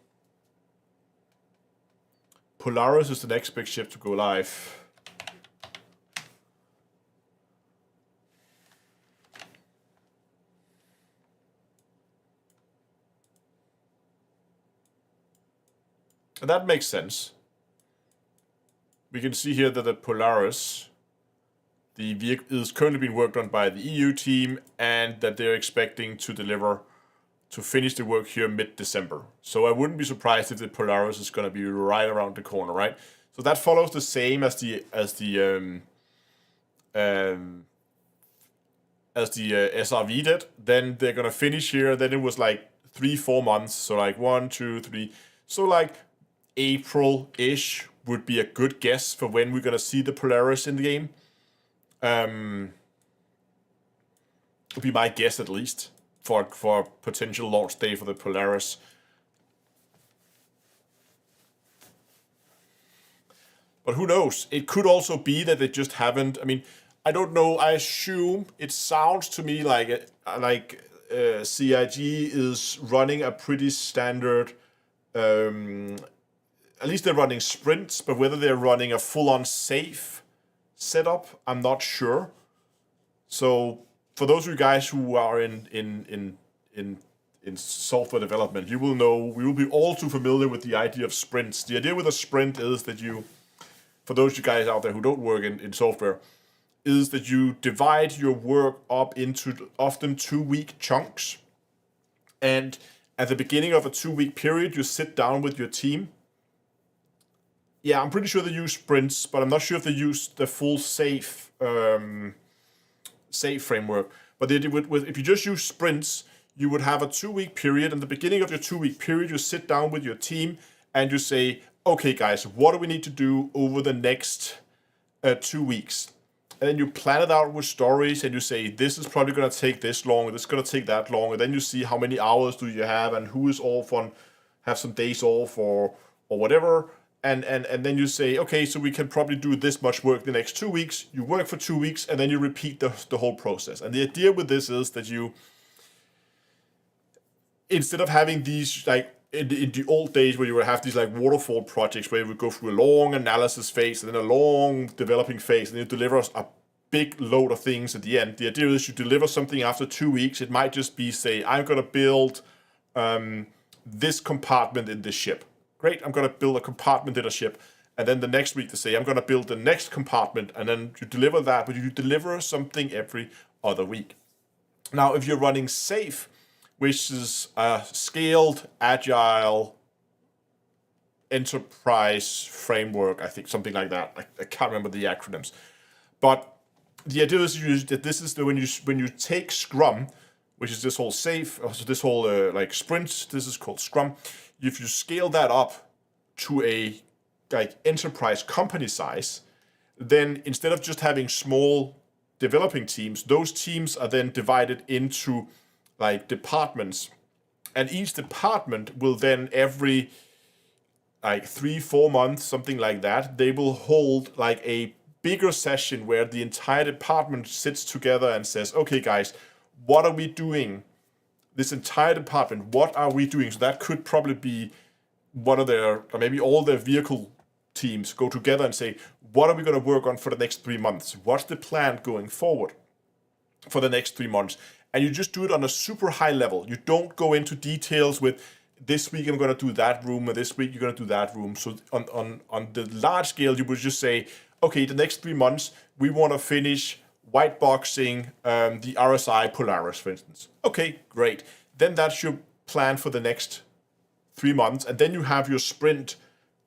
Polaris is the next big ship to go live. And that makes sense. We can see here that the Polaris, the vehicle, is currently being worked on by the EU team, and that they're expecting to finish the work here mid-December. So I wouldn't be surprised if the Polaris is going to be right around the corner, right? So that follows the same as the SRV did. Then they're going to finish here. Then it was like 3-4 months. So like 1, 2, 3. So like April-ish would be a good guess for when we're going to see the Polaris in the game. Would be my guess, at least, for a potential launch day for the Polaris. But who knows? It could also be that they just haven't. I mean, I don't know. I assume it sounds to me like CIG is running a pretty standard. At least they're running sprints, but whether they're running a full-on safe setup, I'm not sure. So for those of you guys who are in software development, you will know, we will be all too familiar with the idea of sprints. The idea with a sprint is that you, for those of you guys out there who don't work in software, is that you divide your work up into often 2-week chunks. And at the beginning of a 2-week period, you sit down with your team. Yeah, I'm pretty sure they use sprints, but I'm not sure if they use the full safe framework. But if you just use sprints, you would have a 2-week period. And at the beginning of your 2-week period, you sit down with your team and you say, okay, guys, what do we need to do over the next 2 weeks? And then you plan it out with stories and you say, this is probably going to take this long, this is going to take that long. And then you see how many hours do you have and who is off on, have some days off or whatever. And then you say, okay, so we can probably do this much work the next 2 weeks. You work for 2 weeks and then you repeat the whole process. And the idea with this is that you, instead of having these, like in the old days where you would have these like waterfall projects where you would go through a long analysis phase and then a long developing phase and you deliver a big load of things at the end. The idea is you deliver something after 2 weeks. It might just be, say, I'm going to build this compartment in this ship. Great, I'm going to build a compartment in a ship. And then the next week they say, I'm going to build the next compartment. And then you deliver that, but you deliver something every other week. Now, if you're running safe, which is a scaled, agile enterprise framework, I think, something like that. I can't remember the acronyms. But the idea is that this is when you take Scrum, which is this whole safe, also this whole like sprint, this is called Scrum. If you scale that up to a like enterprise company size, then instead of just having small developing teams, those teams are then divided into like departments, and each department will then every like 3-4 months, something like that, they will hold like a bigger session where the entire department sits together and says, okay guys, what are we doing? This entire department, what are we doing? So that could probably be one of their, or maybe all their vehicle teams go together and say, what are we going to work on for the next 3 months? What's the plan going forward for the next 3 months? And you just do it on a super high level. You don't go into details with, this week I'm going to do that room, and this week you're going to do that room. So on the large scale, you would just say, okay, the next 3 months, we want to finish white boxing the RSI Polaris, for instance. Okay, great. Then that's your plan for the next 3 months. And then you have your sprint,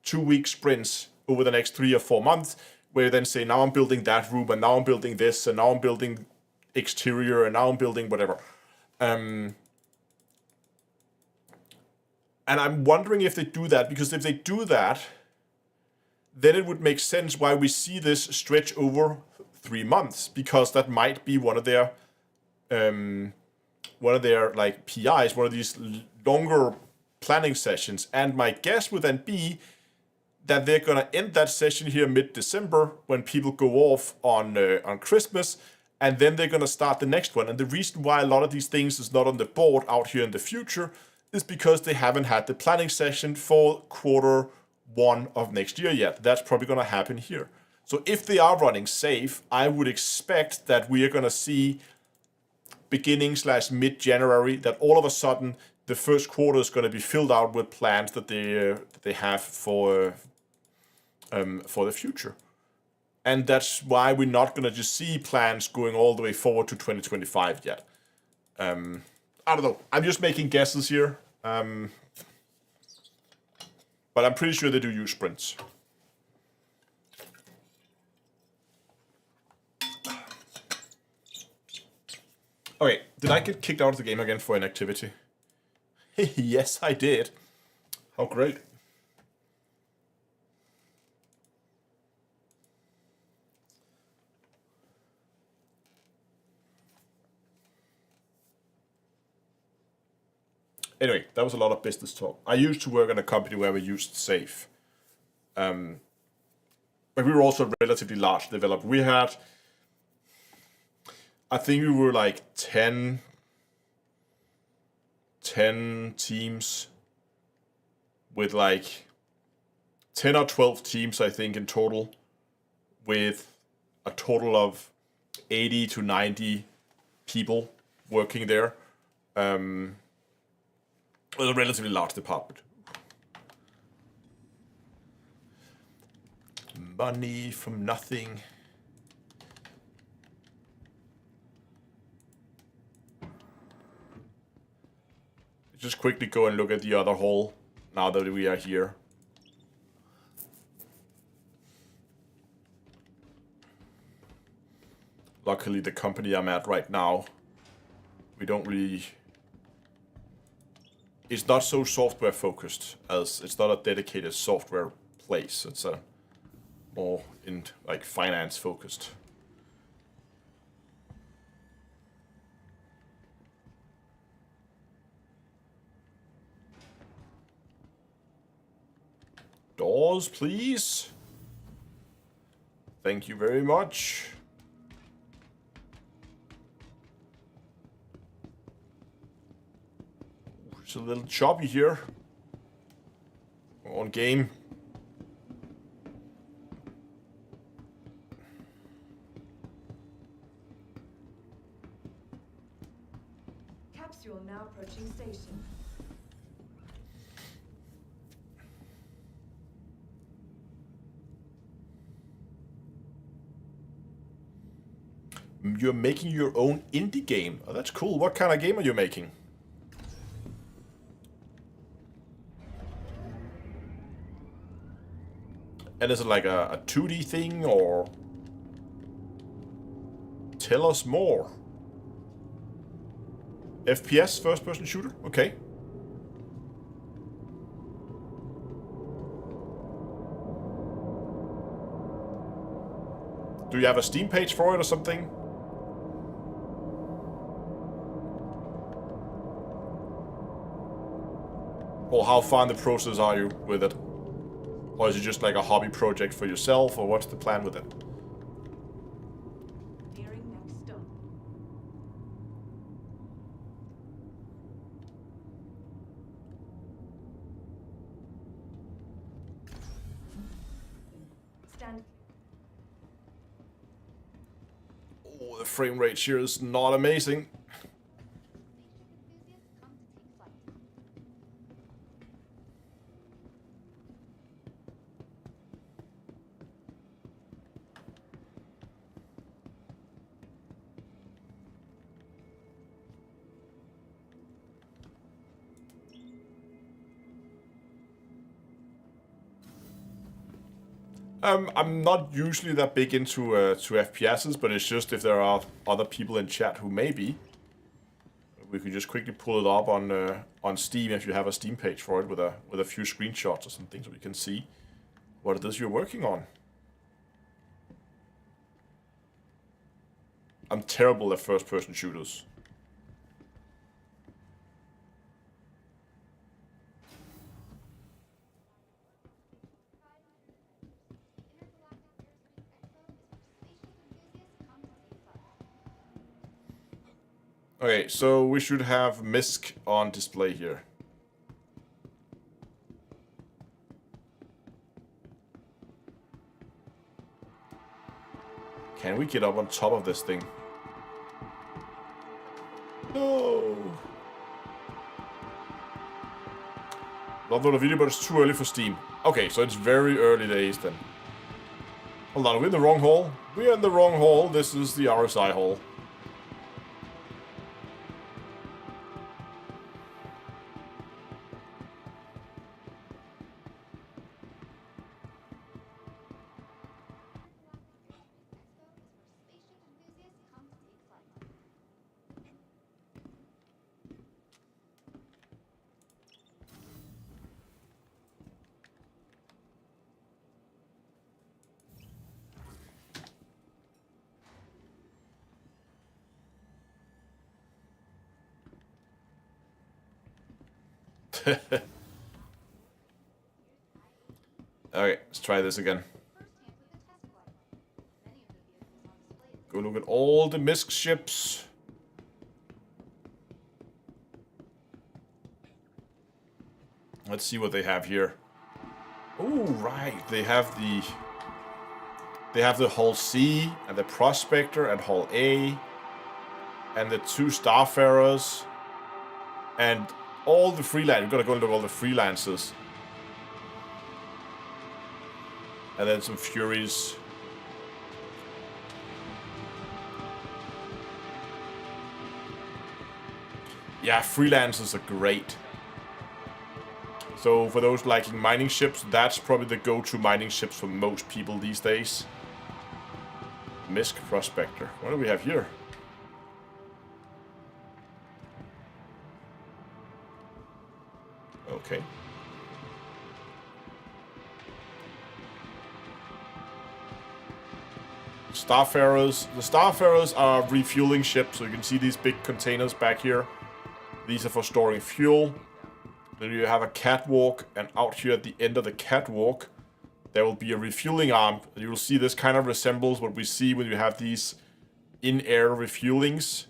2-week sprints over the next 3 or 4 months, where you then say, now I'm building that room, and now I'm building this, and now I'm building exterior, and now I'm building whatever. And I'm wondering if they do that, because if they do that, then it would make sense why we see this stretch over 3 months, because that might be one of their like PIs, one of these longer planning sessions. And my guess would then be that they're going to end that session here mid-December when people go off on Christmas, and then they're going to start the next one. And the reason why a lot of these things is not on the board out here in the future is because they haven't had the planning session for Q1 of next year yet. That's probably going to happen here. So if they are running safe, I would expect that we are going to see beginning/mid-January that all of a sudden the first quarter is going to be filled out with plans that they have for the future. And that's why we're not going to just see plans going all the way forward to 2025 yet. I don't know. I'm just making guesses here. But I'm pretty sure they do use sprints. Okay, did I get kicked out of the game again for inactivity? Yes, I did. How great. Anyway, that was a lot of business talk. I used to work in a company where we used SAFE. But we were also a relatively large developer. We had, I think we were like 10 teams with like 10 or 12 teams, I think, in total, with a total of 80 to 90 people working there. It was a relatively large department. Money from nothing. Just quickly go and look at the other hole now that we are here. Luckily, the company I'm at right now, we don't really... It's not so software focused, as it's not a dedicated software place. It's a more in like finance focused. Doors, please. Thank you very much. It's a little choppy here. On game. Capsule now approaching station. You're making your own indie game. Oh, that's cool. What kind of game are you making? And is it like a 2D thing, or... Tell us more. FPS, first-person shooter? Okay. Do you have a Steam page for it or something? Or how far in the process are you with it? Or is it just like a hobby project for yourself, or what's the plan with it? Nearing next stop. Stand. Oh, the frame rate here is not amazing. I'm not usually that big into to FPSs, but it's just if there are other people in chat who may be, we could just quickly pull it up on Steam if you have a Steam page for it with a few screenshots or something, so we can see what it is you're working on. I'm terrible at first-person shooters. Okay, so we should have MISC on display here. Can we get up on top of this thing? No! Upload a video, but it's too early for Steam. Okay, so it's very early days then. Hold on, we're in the wrong hole? We're in the wrong hole. This is the RSI hole. Okay, let's try this again. Go look at all the MISC ships. Let's see what they have here. Oh, right. They have the hull C and the Prospector and hull A and the 2 Starfarers and all the freelancers. We've got to go and look at all the freelancers. And then some Furies. Yeah, freelancers are great. So for those liking mining ships, that's probably the go-to mining ships for most people these days. MISC Prospector. What do we have here? Okay. Starfarers. The Starfarers are refueling ships, so you can see these big containers back here. These are for storing fuel. Then you have a catwalk, and out here at the end of the catwalk, there will be a refueling arm. You will see this kind of resembles what we see when you have these in-air refuelings.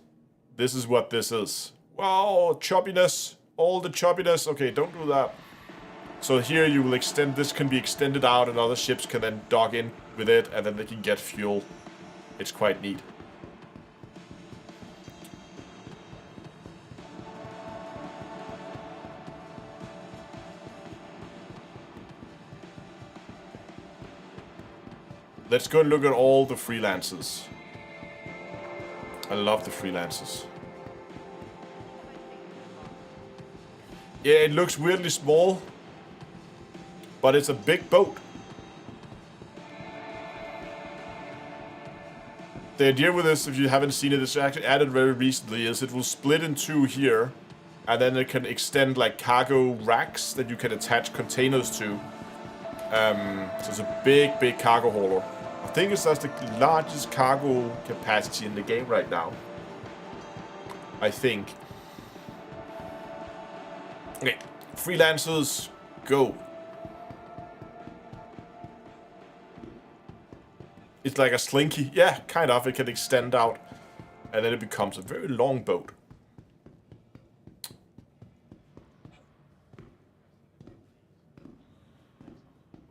This is what this is. Wow, choppiness. All the choppiness. Okay, don't do that. So here you will extend, this can be extended out, and other ships can then dock in with it, and then they can get fuel. It's quite neat. Let's go and look at all the freelancers. I love the freelancers. Yeah, it looks weirdly small, but it's a big boat. the idea with this, if you haven't seen it, it's actually added very recently, is it will split in two here, and then it can extend like cargo racks that you can attach containers to. So it's a big cargo hauler. I think it's just the largest cargo capacity in the game right now. I think. Okay, freelancers, go. It's like a slinky. Yeah, kind of. It can extend out. And then it becomes a very long boat.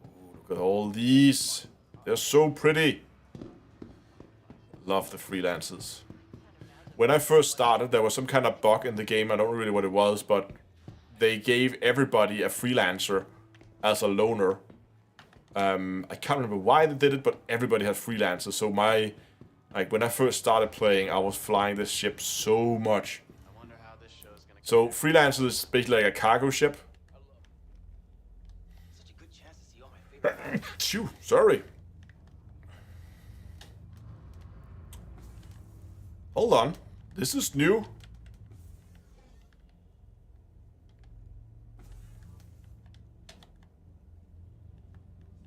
Ooh, look at all these. They're so pretty. Love the freelancers. When I first started, there was some kind of bug in the game. I don't know really what it was, but they gave everybody a freelancer as a loaner. I can't remember why they did it, but everybody had freelancers. So when I first started playing, I was flying this ship so much. So freelancer is basically like a cargo ship. Phew, sorry. Hold on. This is new.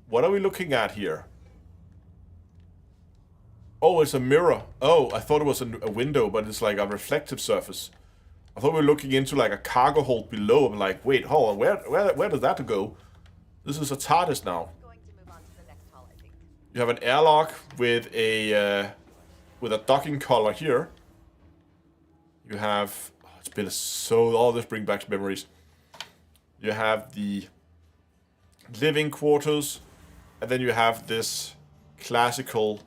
What are we looking at here? Oh, it's a mirror. Oh, I thought it was a window, but it's like a reflective surface. I thought we were looking into like a cargo hold below. I'm like, wait, hold on, where does that go? This is a TARDIS now. You have an airlock with a docking collar here. You have, oh, it's been so, all this brings back memories. You have the living quarters, and then you have this classical,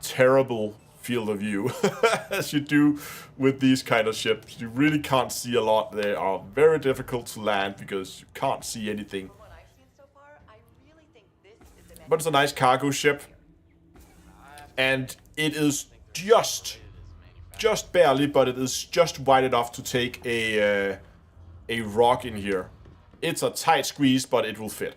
terrible field of view, as you do with these kind of ships. You really can't see a lot. They are very difficult to land because you can't see anything. But it's a nice cargo ship, and it is just barely, but it is just wide enough to take a rock in here. It's a tight squeeze, but it will fit.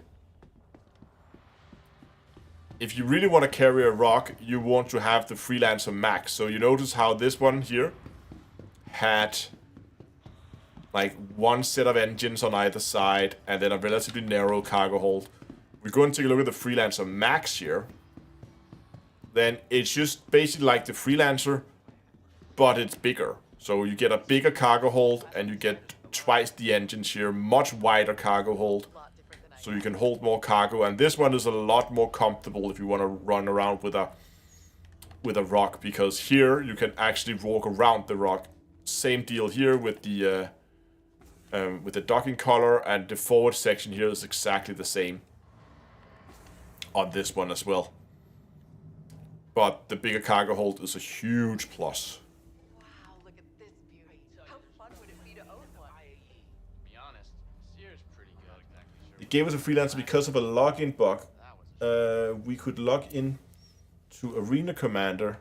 If you really want to carry a rock, you want to have the Freelancer Max. So you notice how this one here had like one set of engines on either side, and then a relatively narrow cargo hold. We go and take a look at the Freelancer Max here. Then it's just basically like the Freelancer, but it's bigger. So you get a bigger cargo hold, and you get twice the engines here, much wider cargo hold. So you can hold more cargo, and this one is a lot more comfortable if you want to run around with a rock, because here you can actually walk around the rock. Same deal here with the docking collar, and the forward section here is exactly the same on this one as well. But the bigger cargo hold is a huge plus. Wow, look at this beauty. How fun would it be to own one? To be honest, Sears pretty good. They gave us a freelancer because of a login bug. We could log in to Arena Commander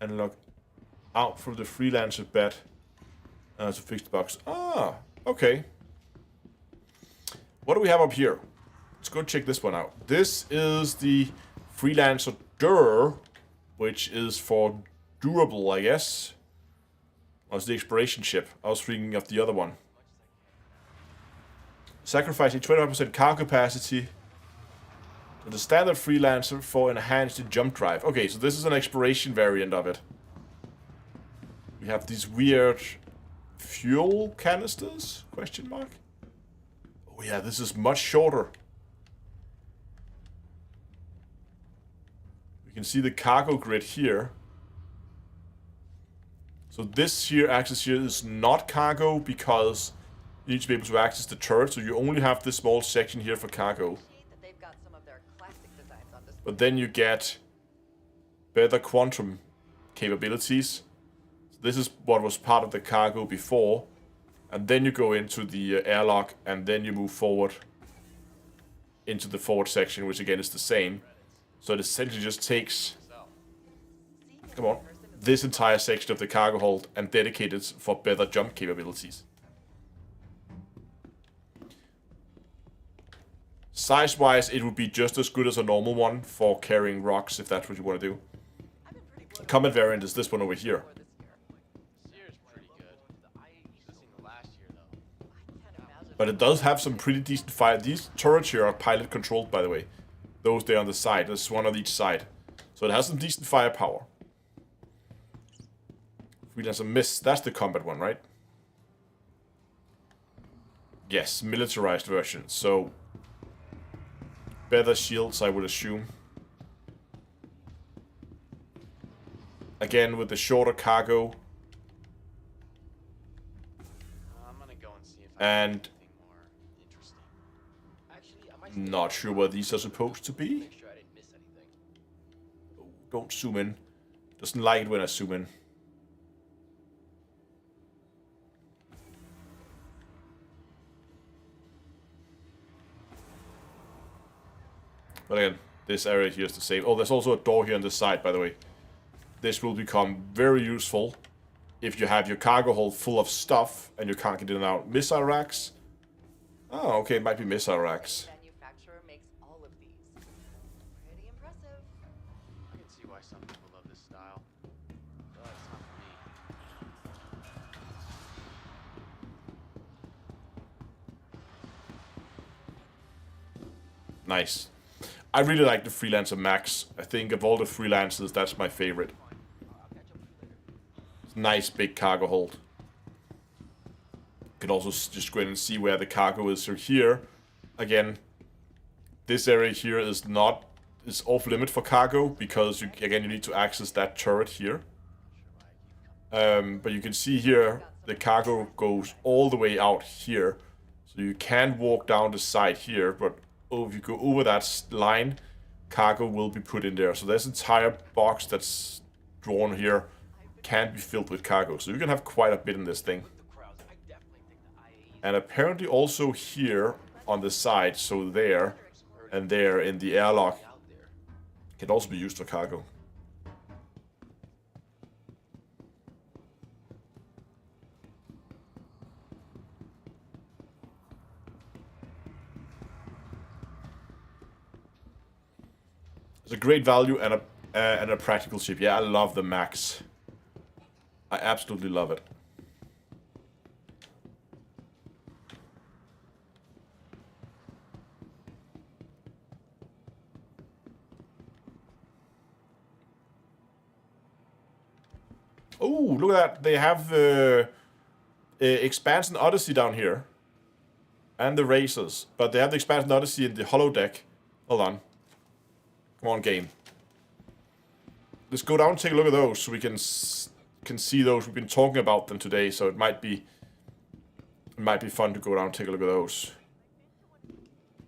and log out from the freelancer bed to fix the bugs. Ah, okay. What do we have up here? Let's go check this one out. This is the Freelancer Dur, which is for durable, I guess. Or it's the exploration ship. I was thinking of the other one. Sacrificing 25% cargo capacity to the standard Freelancer for enhanced jump drive. Okay, so this is an exploration variant of it. We have these weird fuel canisters? Question mark. Oh yeah, this is much shorter. We can see the cargo grid here. So this here axis here is not cargo because you need to be able to access the turret, so you only have this small section here for cargo. But then you get better quantum capabilities. So this is what was part of the cargo before. And then you go into the airlock, and then you move forward into the forward section, which again is the same. So it essentially just takes, come on, this entire section of the cargo hold and dedicate it for better jump capabilities. Size-wise, it would be just as good as a normal one for carrying rocks, if that's what you want to do. Common variant is this one over here. But it does have some pretty decent fire. These turrets here are pilot controlled, by the way. Those there on the side. There's one on each side. So it has some decent firepower. Freelancer Miss. That's the combat one, right? Yes, militarized version. So better shields, I would assume. Again, with the shorter cargo. I'm gonna go and see if And not sure what these are supposed to be. Oh, don't zoom in. Doesn't like it when I zoom in. But again, this area here is the same. Oh, there's also a door here on the side, by the way. This will become very useful if you have your cargo hold full of stuff and you can't get in and out. Missile racks. Oh, okay, it might be missile racks. Manufacturer makes all of these. Pretty impressive. I can see why some people love this style. But it's not for me. Nice. I really like the Freelancer Max. I think of all the freelancers, that's my favorite. It's nice big cargo hold. You can also just go in and see where the cargo is. So here, again, this area here is off limit for cargo because you need to access that turret here. But you can see here the cargo goes all the way out here, so you can walk down the side here. But if you go over that line, cargo will be put in there. So this entire box that's drawn here can be filled with cargo. So you can have quite a bit in this thing. And apparently also here on the side, so there and there in the airlock, can also be used for cargo. It's a great value and a practical ship. Yeah, I love the Max. I absolutely love it. Oh, look at that. They have Expansion Odyssey down here. And the Racers. But they have the Expansion Odyssey in the holodeck. Hold on. Come on, game. Let's go down and take a look at those so we can see those. We've been talking about them today, so it might be fun to go down and take a look at those.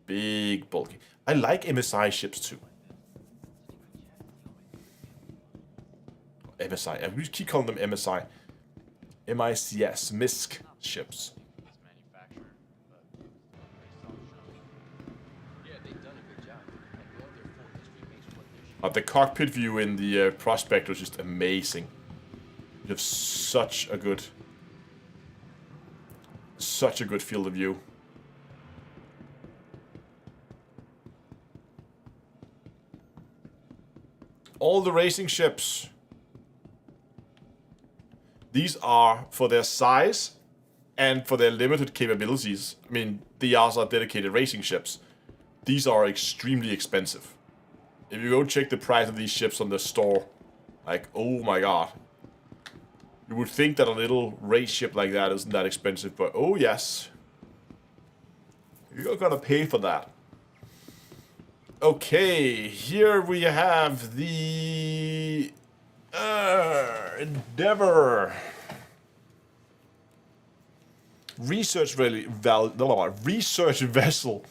Big, bulky. I like MSI ships too. MSI. We keep calling them MSI. MICS. MISC ships. The cockpit view in the Prospector is just amazing. You have such a good field of view. All the racing ships. These are, for their size and for their limited capabilities, I mean, these are dedicated racing ships. These are extremely expensive. If you go check the price of these ships on the store, like, oh my god. You would think that a little race ship like that isn't that expensive, but oh yes. You're gonna pay for that. Okay, here we have the Endeavor. Research vessel.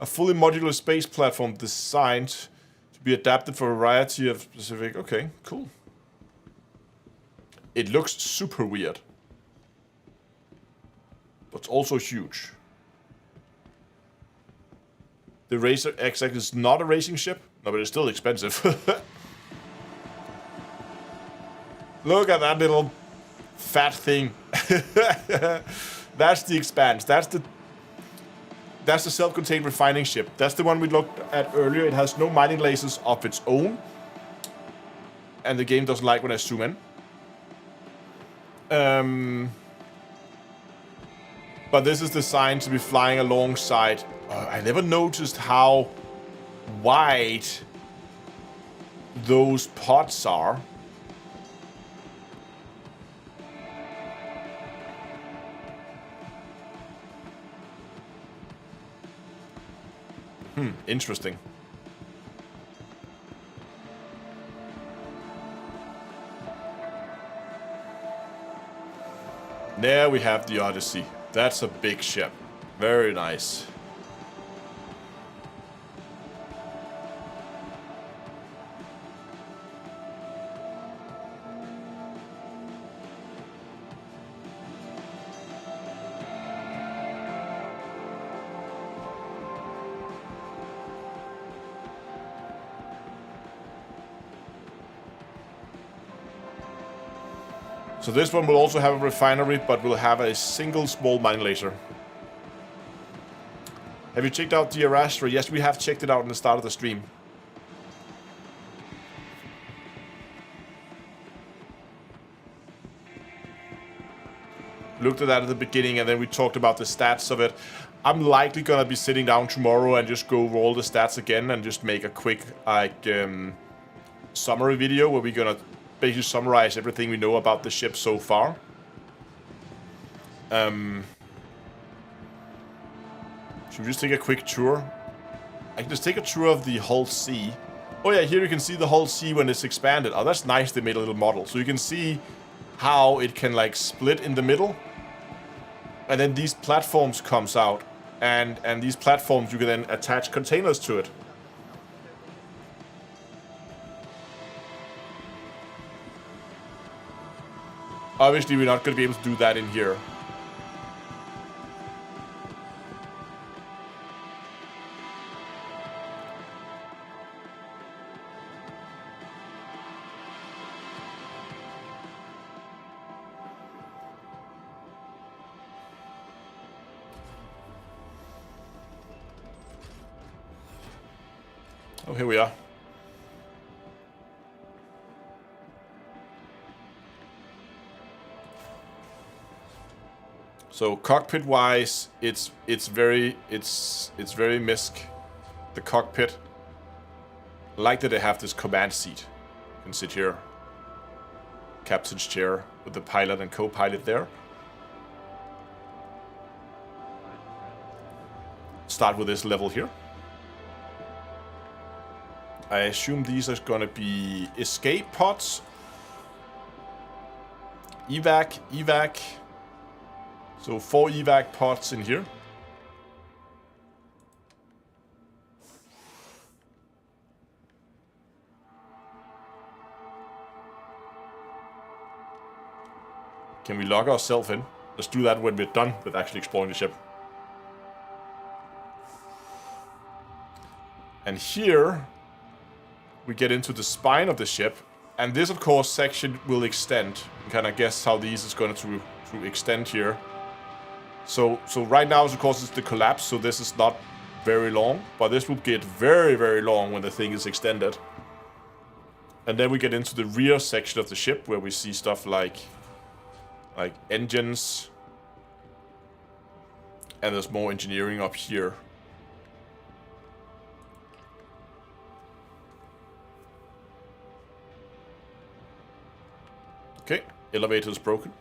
A fully modular space platform designed to be adapted for a variety of specific... Okay, cool. It looks super weird. But also huge. The Racer XX is not a racing ship. No, but it's still expensive. Look at that little fat thing. That's the Expanse. That's that's the self-contained refining ship. That's the one we looked at earlier. It has no mining lasers of its own. And the game doesn't like when I zoom in. But this is designed to be flying alongside. I never noticed how wide those pods are. Interesting. There we have the Odyssey. That's a big ship. Very nice. So this one will also have a refinery, but will have a single small mining laser. Have you checked out the Arrastra? Yes, we have checked it out in the start of the stream. Looked at that at the beginning, and then we talked about the stats of it. I'm likely gonna be sitting down tomorrow and just go over all the stats again and just make a quick summary video where we're gonna basically summarize everything we know about the ship so far. Should we just take a quick tour? I can just take a tour of the Hull C. Oh yeah, here you can see the Hull C when it's expanded. Oh, that's nice, they made a little model. So you can see how it can like split in the middle. And then these platforms comes out. And these platforms, you can then attach containers to it. Obviously, we're not going to be able to do that in here. Oh, here we are. So cockpit-wise, it's very misc. The cockpit. I like that they have this command seat. You can sit here, captain's chair, with the pilot and co-pilot there. Start with this level here. I assume these are gonna be escape pods. Evac. So 4 evac pods in here. Can we log ourselves in? Let's do that when we're done with actually exploring the ship. And here we get into the spine of the ship. And this, of course, section will extend. You can kind of guess how these is going to extend here. So right now, of course, it's the collapse, so this is not very long, but this will get very, very long when the thing is extended. And then we get into the rear section of the ship, where we see stuff like engines, and there's more engineering up here. Okay, elevator is broken.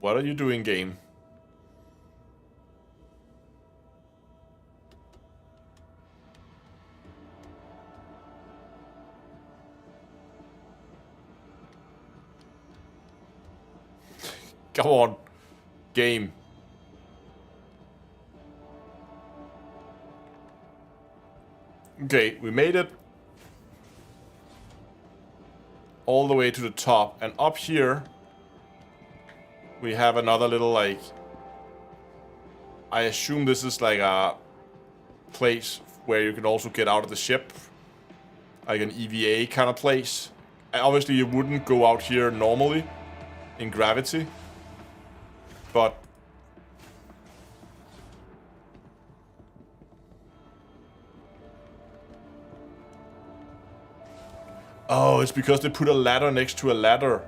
What are you doing, game? Come on, game. Okay, we made it all the way to the top, and up here we have another little, like, I assume this is like a place where you can also get out of the ship. Like an EVA kind of place. Obviously you wouldn't go out here normally in gravity. But oh, it's because they put a ladder next to a ladder.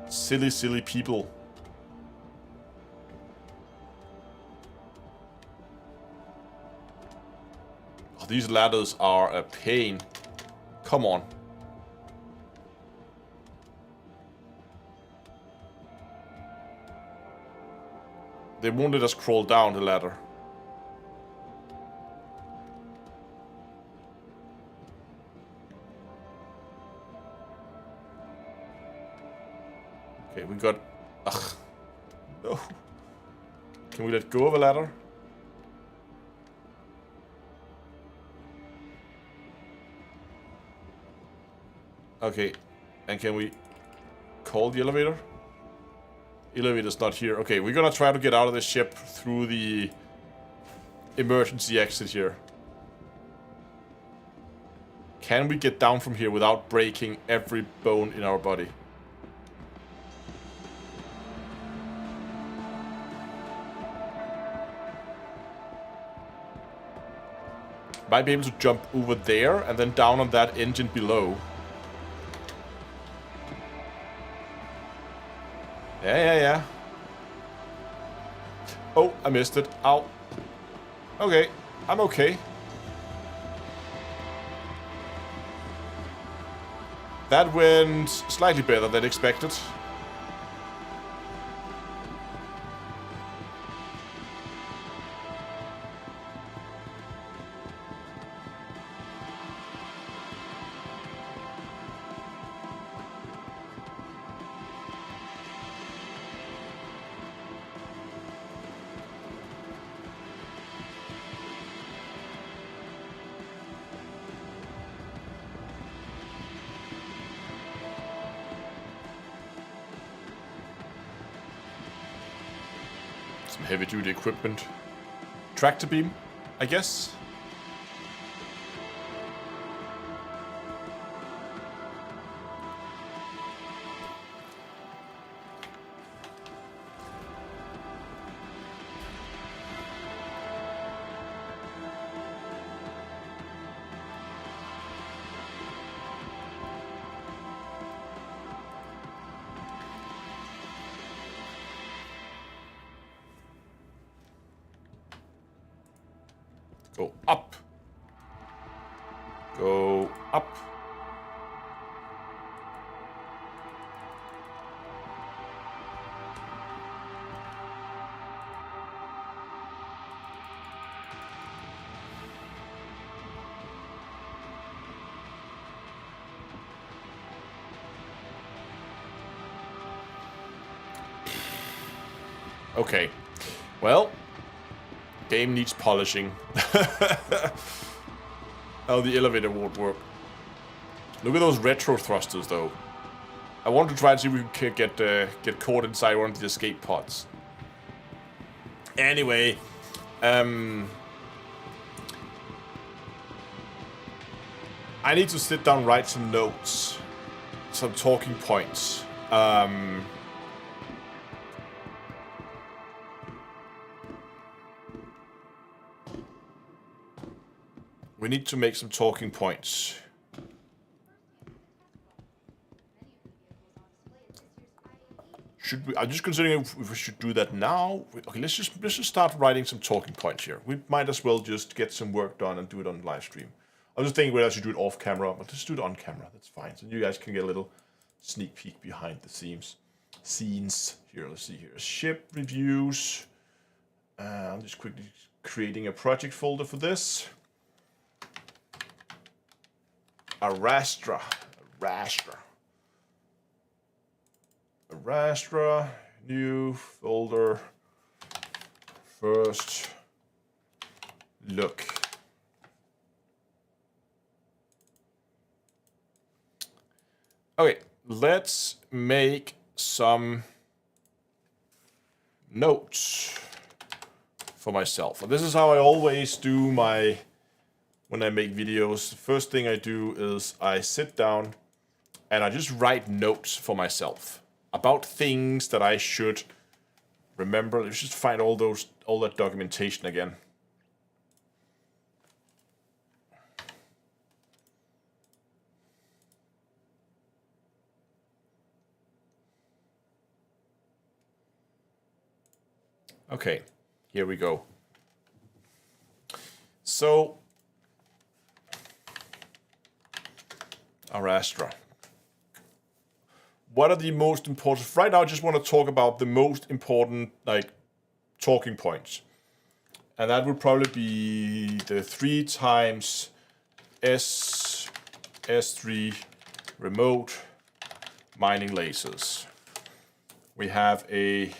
Silly, silly people. Oh, these ladders are a pain. Come on. They won't let us crawl down the ladder. Okay, we got... Ugh. No. Can we let go of a ladder? Okay. And can we call the elevator? Elevator's not here. Okay, we're gonna try to get out of this ship through the emergency exit here. Can we get down from here without breaking every bone in our body? Might be able to jump over there and then down on that engine below. Yeah. Oh, I missed it. Ow. Okay, I'm okay. That went slightly better than expected. Heavy-duty equipment. Tractor beam, I guess. Go up. Go up. Okay. Well, game needs polishing. Oh, the elevator won't work. Look at those retro thrusters, though. I want to try and see if we can get caught inside one of the escape pods. Anyway, I need to sit down, write some notes, some talking points. We need to make some talking points. Should we? I'm just considering if we should do that now. Okay, let's just start writing some talking points here. We might as well just get some work done and do it on live stream. I was just thinking whether I should do it off camera, but just do it on camera. That's fine. So you guys can get a little sneak peek behind the scenes. Here, let's see here. Ship reviews. I'm just quickly creating a project folder for this. Arrastra, new folder, first look. Okay, let's make some notes for myself. And this is how I always do when I make videos. The first thing I do is I sit down and I just write notes for myself about things that I should remember. Let's just find all that documentation again. Okay, here we go. So, Arrastra. What are the most important? Right now, I just want to talk about the most important, like, talking points. And that would probably be the 3 times S3 remote mining lasers. We have a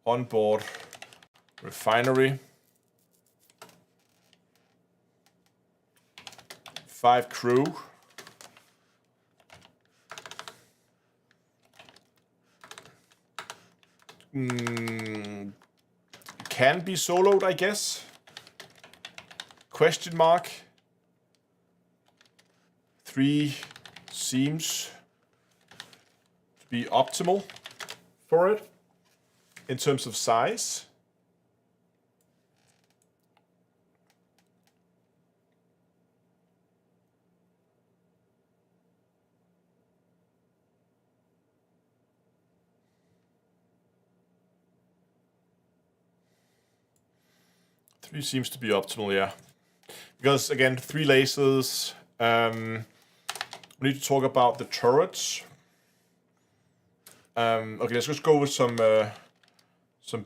onboard refinery, 5 crew, can be soloed, I guess. Question mark. 3 seems to be optimal for it. In terms of size, three seems to be optimal, yeah. Because again, 3 lasers. We need to talk about the turrets. Okay, let's just go with some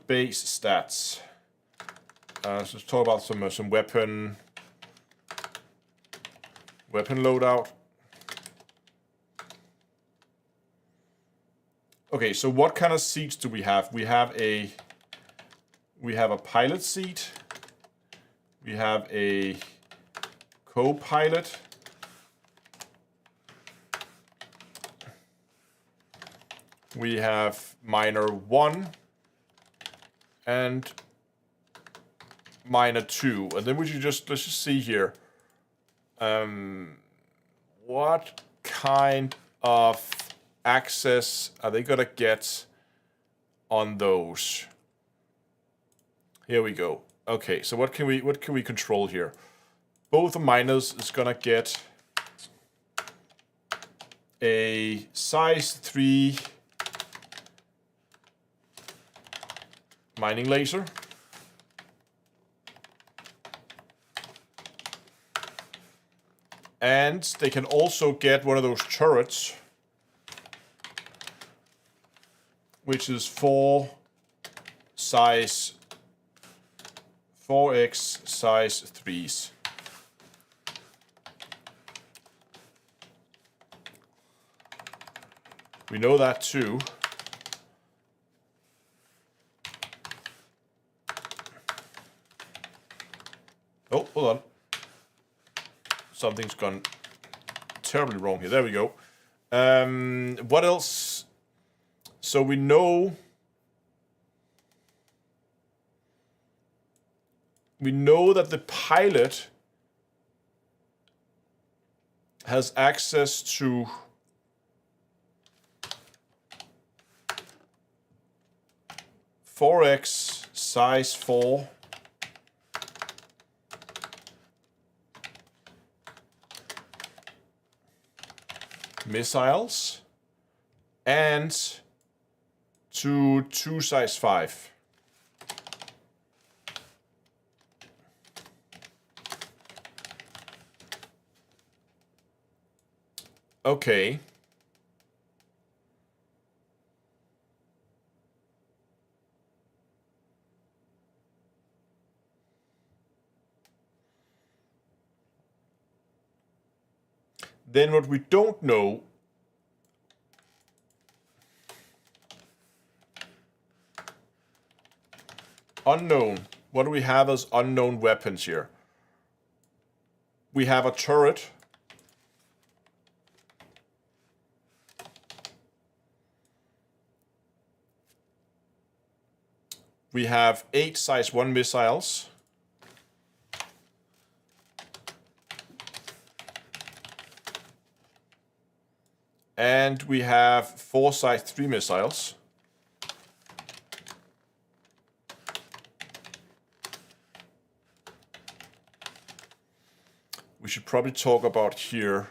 base stats. So let's talk about some weapon loadout. Okay, so what kind of seats do we have? We have a pilot seat. We have a co-pilot. We have miner 1 and miner 2. And then let's just see here. What kind of access are they gonna get on those? Here we go. Okay, so what can we control here? Both the miners is gonna get a size 3 mining laser. And they can also get one of those turrets, which is 4x size 3s. We know that too. Oh, hold on. Something's gone terribly wrong here. There we go. What else? So we know that the pilot has access to (4x size 4) missiles and to 2 size 5. Okay. Then what we don't know unknown. What do we have as unknown weapons here? We have a turret. We have 8 size 1 missiles. And we have 4 size 3 missiles. We should probably talk about here.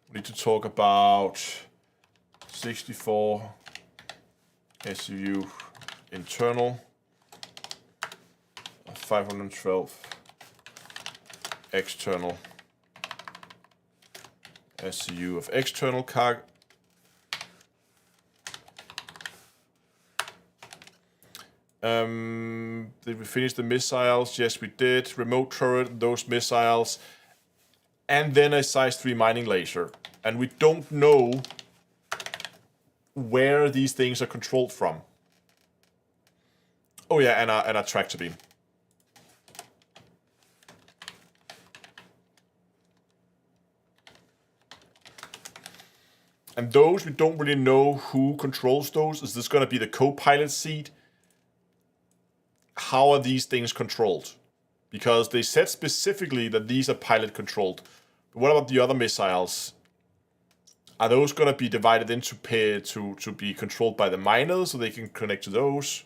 We need to talk about 64 SU internal, 512 external, SCU of external cargo. Did we finish the missiles? Yes, we did. Remote turret, those missiles. And then a size 3 mining laser. And we don't know where these things are controlled from. Oh yeah, and a tractor beam. And those, we don't really know who controls those. Is this going to be the co-pilot seat? How are these things controlled? Because they said specifically that these are pilot controlled. But what about the other missiles? Are those going to be divided into to be controlled by the miners so they can connect to those?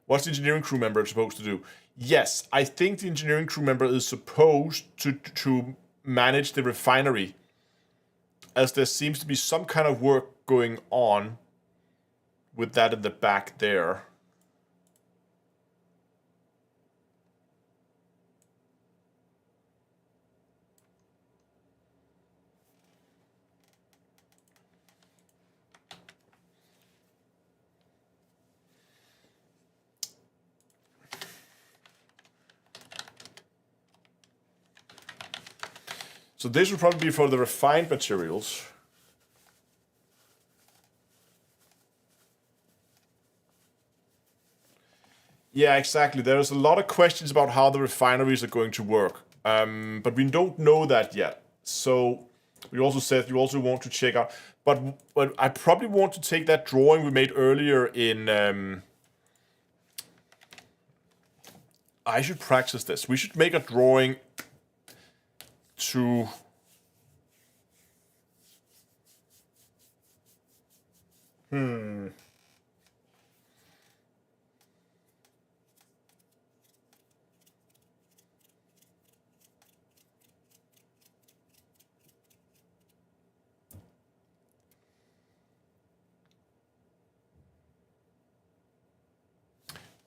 What's the engineering crew member supposed to do? Yes, I think the engineering crew member is supposed to manage the refinery, as there seems to be some kind of work going on with that in the back there. So this would probably be for the refined materials. Yeah, exactly. There's a lot of questions about how the refineries are going to work. But we don't know that yet. So we also said you also want to check out. But I probably want to take that drawing we made earlier in... I should practice this. We should make a drawing to...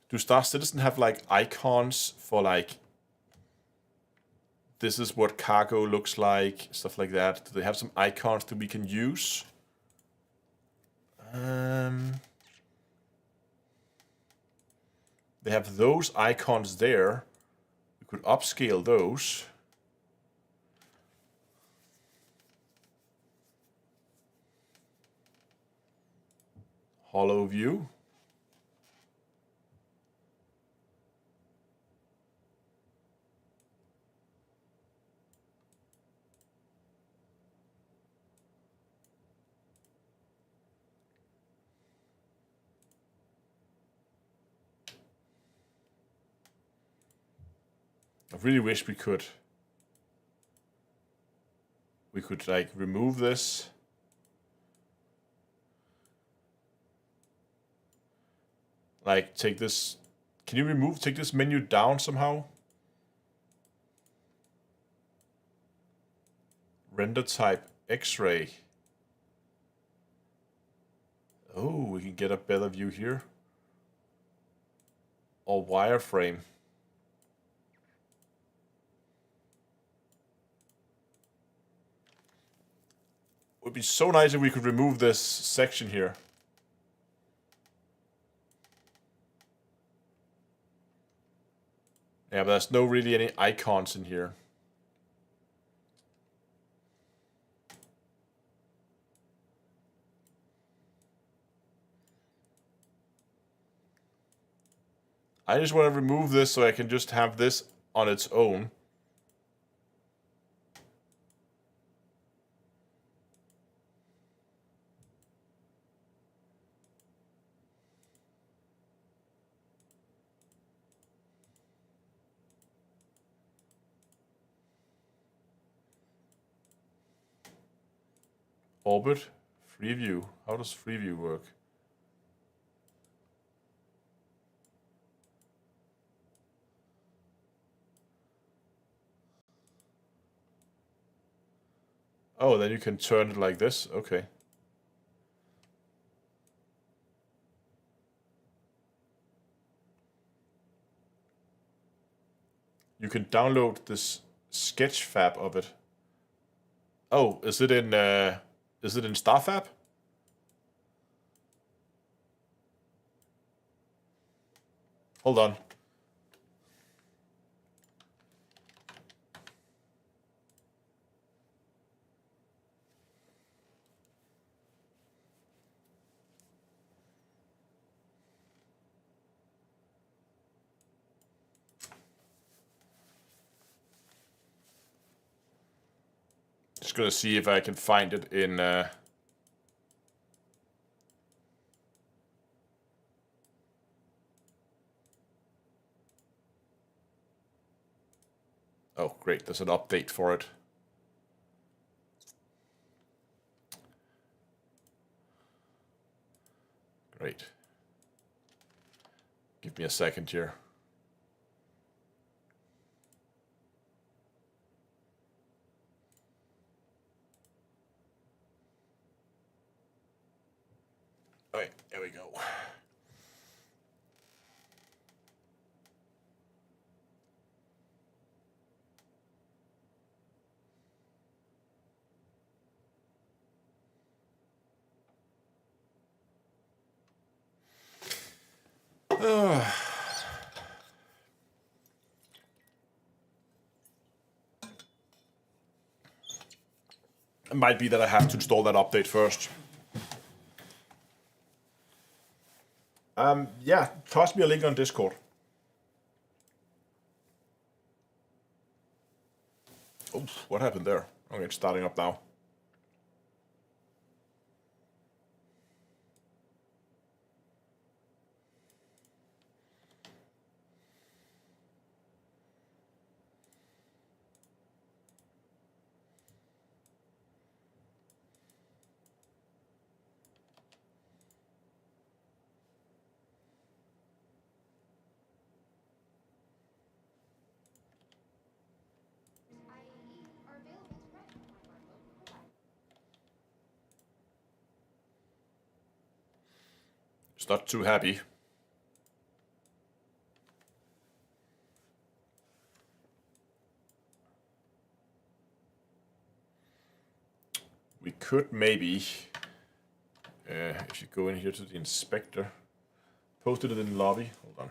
Do Star Citizen have like icons for like this is what cargo looks like, stuff like that? Do they have some icons that we can use? They have those icons there. We could upscale those. Hollow view. I really wish we could like remove this. Like take this, can you take this menu down somehow? Render type X-ray. Oh, we can get a better view here. Or wireframe. It would be so nice if we could remove this section here. Yeah, but there's no really any icons in here. I just want to remove this so I can just have this on its own. Orbit, free view. How does free view work? Oh, then you can turn it like this. Okay. You can download this sketch fab of it. Oh, is it in Starfab? Hold on. Just gonna see if I can find it in. Oh, great! There's an update for it. Great. Give me a second here. Okay, there we go. It might be that I have to install that update first. Yeah, toss me a link on Discord. Oh, what happened there? Okay, it's starting up now. are available to rent at one of our local providers. It's not too happy. We could maybe, if you go in here to the inspector, posted it in the lobby. Hold on.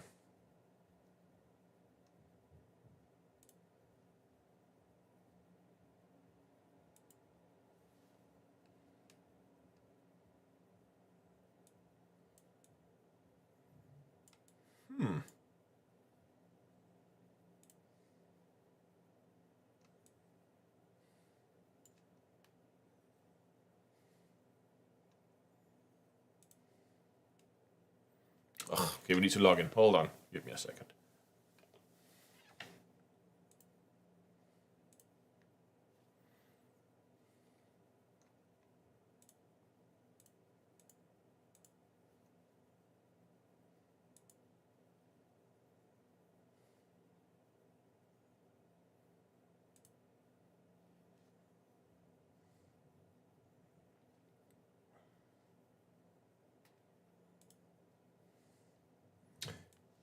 Okay, we need to log in. Hold on. Give me a second.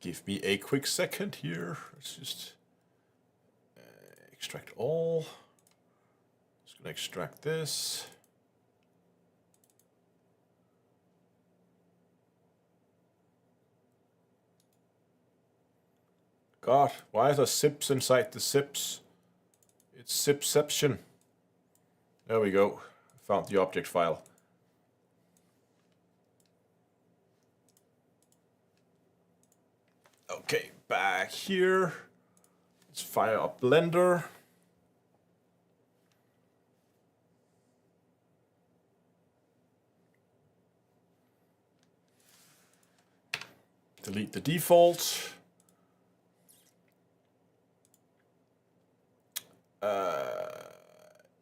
Give me a quick second here. Let's just extract all. Just gonna extract this. God, why are there zips inside the zips? It's zipception. There we go. Found the object file. Okay, back here. Let's fire up Blender. Delete the default.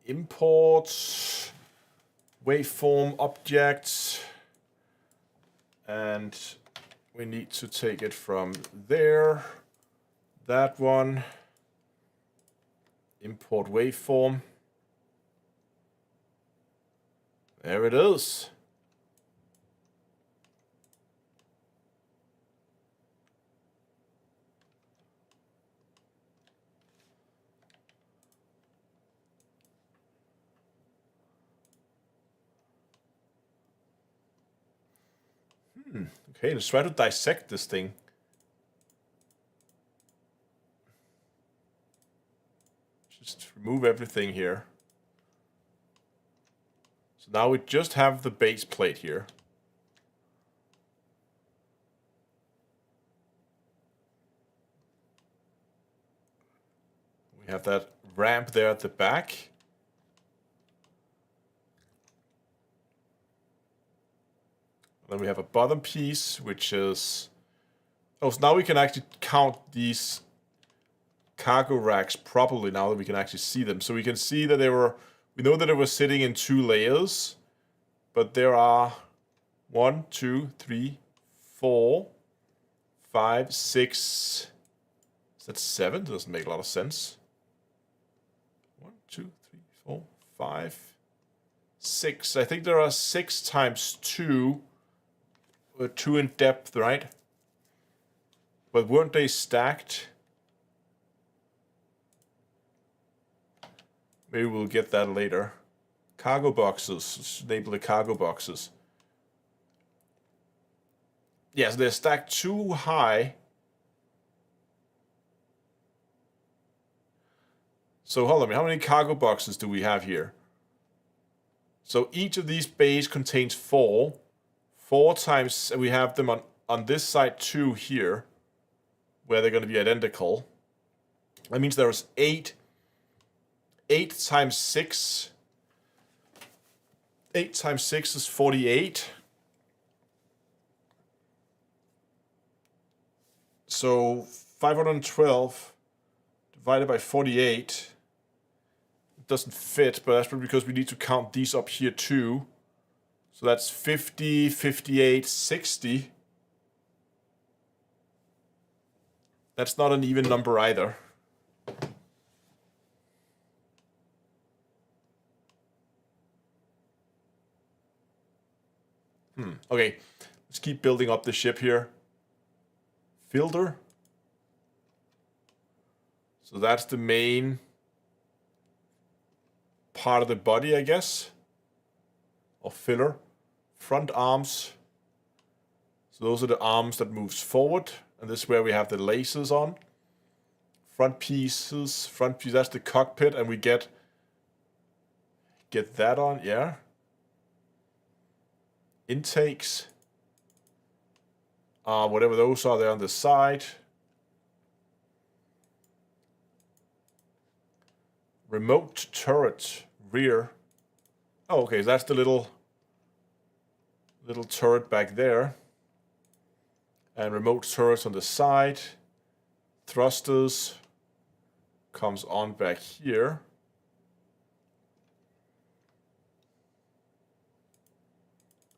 Import waveform object, and we need to take it from there. That one. Import waveform. There it is. Okay, let's try to dissect this thing. Just remove everything here. So now we just have the base plate here. We have that ramp there at the back. Then we have a bottom piece, which is... Oh, so now we can actually count these cargo racks properly now that we can actually see them. So we can see that they were... We know that they were sitting in 2 layers, but there are 1, 2, 3, 4, 5, 6... Is that 7? That doesn't make a lot of sense. 1, 2, 3, 4, 5, 6. I think there are 6 times 2... 2 in depth, right? But weren't they stacked? Maybe we'll get that later. Cargo boxes. Let's label the cargo boxes. Yes, they're stacked too high. So hold on, how many cargo boxes do we have here? So each of these bays contains 4. 4 times, and we have them on this side 2 here, where they're going to be identical. That means there's 8. 8 times 6. 8 times 6 is 48. So 512 divided by 48. It doesn't fit, but that's probably because we need to count these up here too. So that's 50, 58, 60. That's not an even number either. Okay, let's keep building up the ship here. Filter. So that's the main part of the body, I guess. Or filler. Front arms. So those are the arms that moves forward. And this is where we have the lasers on. Front pieces. Front piece, that's the cockpit. And we get that on, yeah. Intakes. Whatever those are, they're on the side. Remote turret, rear. Oh, okay, so that's the little turret back there. And remote turrets on the side. Thrusters comes on back here.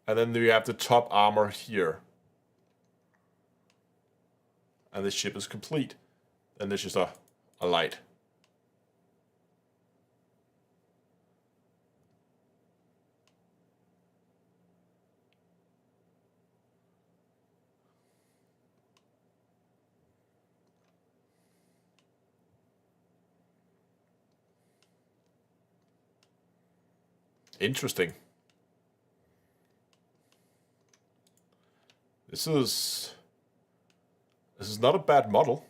And then we have the top armor here. And the ship is complete. Then there's just a light. Interesting. This is not a bad model.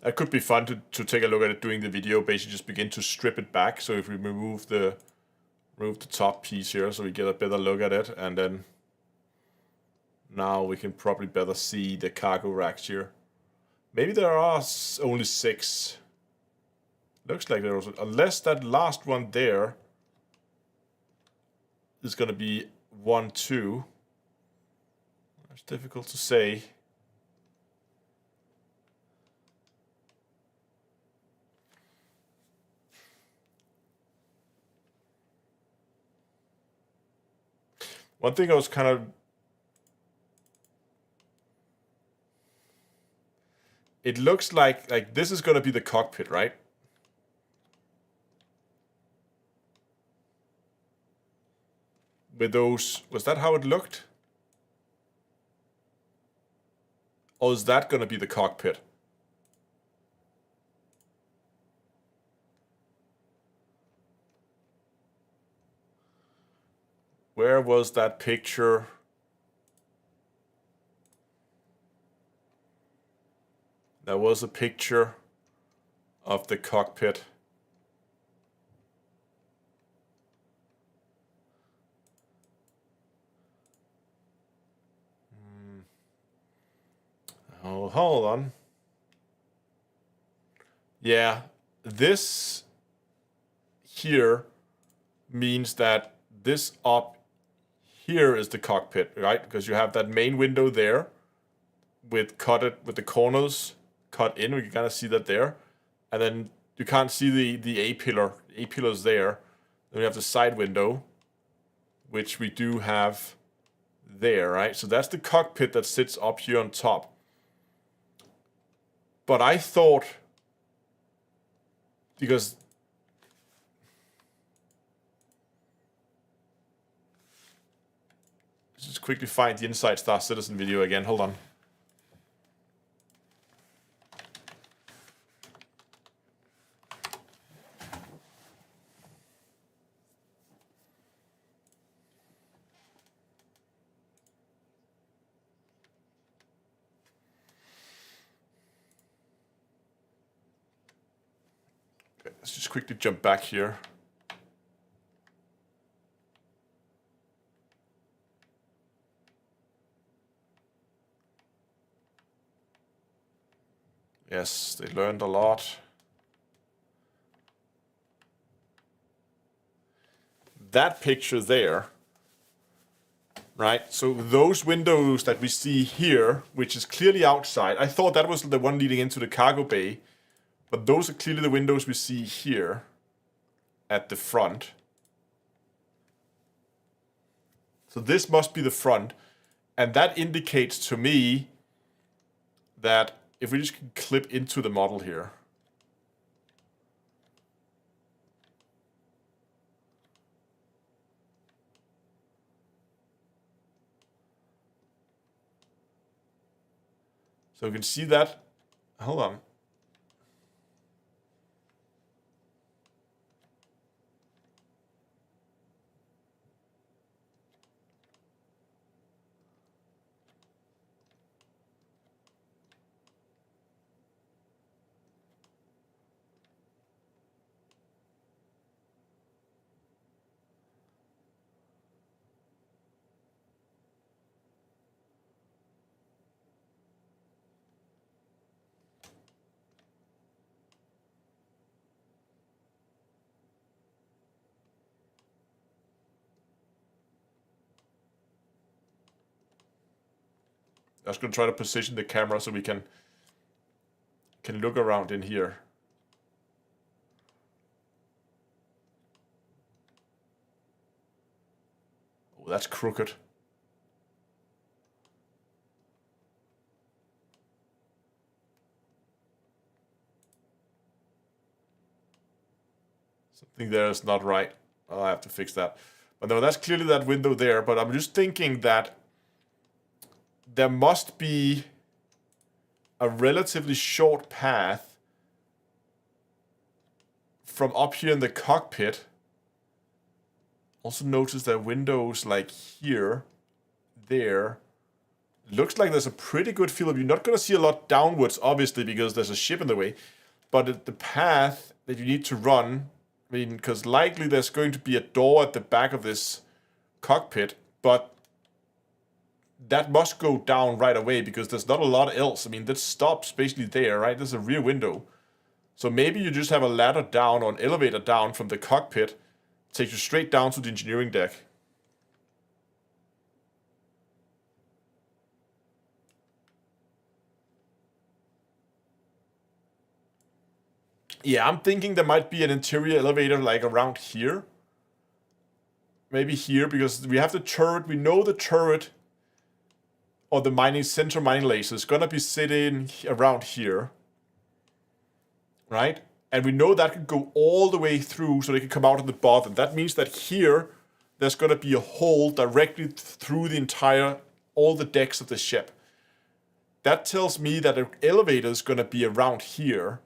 That could be fun to take a look at it doing the video, basically just begin to strip it back. So if we remove the top piece here so we get a better look at it, and then now we can probably better see the cargo racks here. Maybe there are only 6. Looks like there was, unless that last one there is going to be 1, 2. It's difficult to say. One thing I was kind of... It looks like this is going to be the cockpit, right? With those... Was that how it looked? Or is that going to be the cockpit? Where was that picture? There was a picture of the cockpit. Oh, hold on. Yeah, this here means that this up here is the cockpit, right? Because you have that main window there with the corners cut in. We can kind of see that there. And then you can't see the A-pillar. A-pillar's there. Then we have the side window, which we do have there, right? So that's the cockpit that sits up here on top. But I thought, because let's just quickly find the Inside Star Citizen video again. Hold on. Let's just quickly jump back here. Yes, they learned a lot. That picture there, right? So those windows that we see here, which is clearly outside, I thought that was the one leading into the cargo bay. But those are clearly the windows we see here at the front. So this must be the front. And that indicates to me that if we just clip into the model here. So we can see that. Hold on. I was going to try to position the camera so we can look around in here. Oh, that's crooked. Something there is not right. Oh, I have to fix that. But no, that's clearly that window there. But I'm just thinking that there must be a relatively short path from up here in the cockpit. Also notice that windows like here, there. Looks like there's a pretty good field of view. You're not going to see a lot downwards, obviously, because there's a ship in the way. But the path that you need to run, I mean, because likely there's going to be a door at the back of this cockpit, but that must go down right away because there's not a lot else. I mean, that stops basically there, right? There's a rear window. So maybe you just have a ladder down or an elevator down from the cockpit, takes you straight down to the engineering deck. Yeah, I'm thinking there might be an interior elevator like around here. Maybe here, because we have the turret. We know the turret or the center mining laser is going to be sitting around here. Right? And we know that can go all the way through so they can come out at the bottom. That means that here, there's going to be a hole directly through the entire, all the decks of the ship. That tells me that the elevator is going to be around here.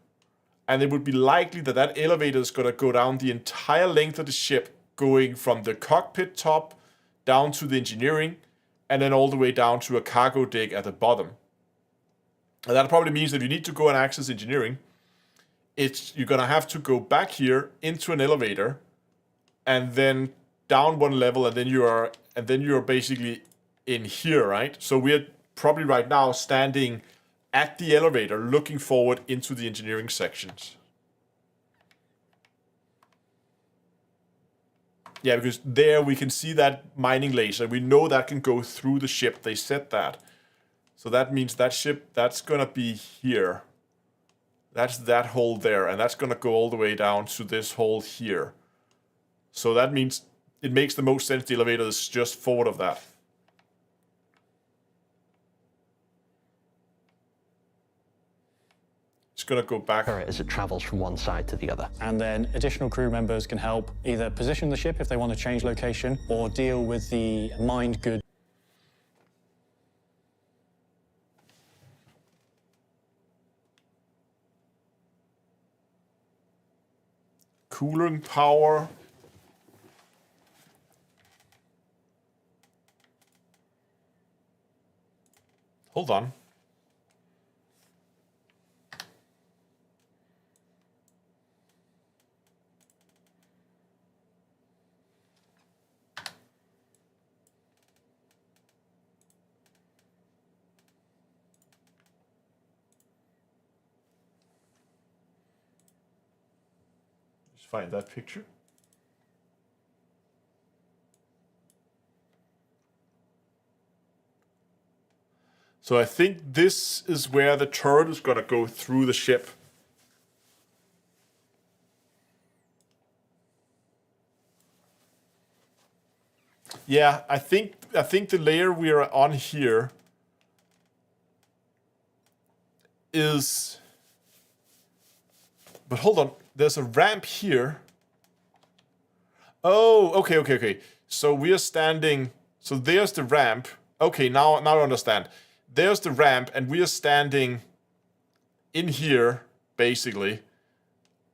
And it would be likely that that elevator is going to go down the entire length of the ship, going from the cockpit top down to the engineering, and then all the way down to a cargo deck at the bottom. And that probably means that if you need to go and access engineering, you're going to have to go back here into an elevator, and then down one level, and then you're basically in here, right? So we're probably right now standing at the elevator, looking forward into the engineering sections. Yeah, because there we can see that mining laser. We know that can go through the ship. They said that. So that means that ship, that's going to be here. That's that hole there. And that's going to go all the way down to this hole here. So that means it makes the most sense the elevator is just forward of that. It's going to go back as it travels from one side to the other. And then additional crew members can help either position the ship if they want to change location or deal with the mined goods. Cooling power. Hold on. Find that picture. So I think this is where the turret is going to go through the ship. Yeah, I think the layer we are on here is... But hold on. There's a ramp here. Oh, okay. So we are standing. So there's the ramp. Okay, now I understand. There's the ramp, and we are standing in here, basically,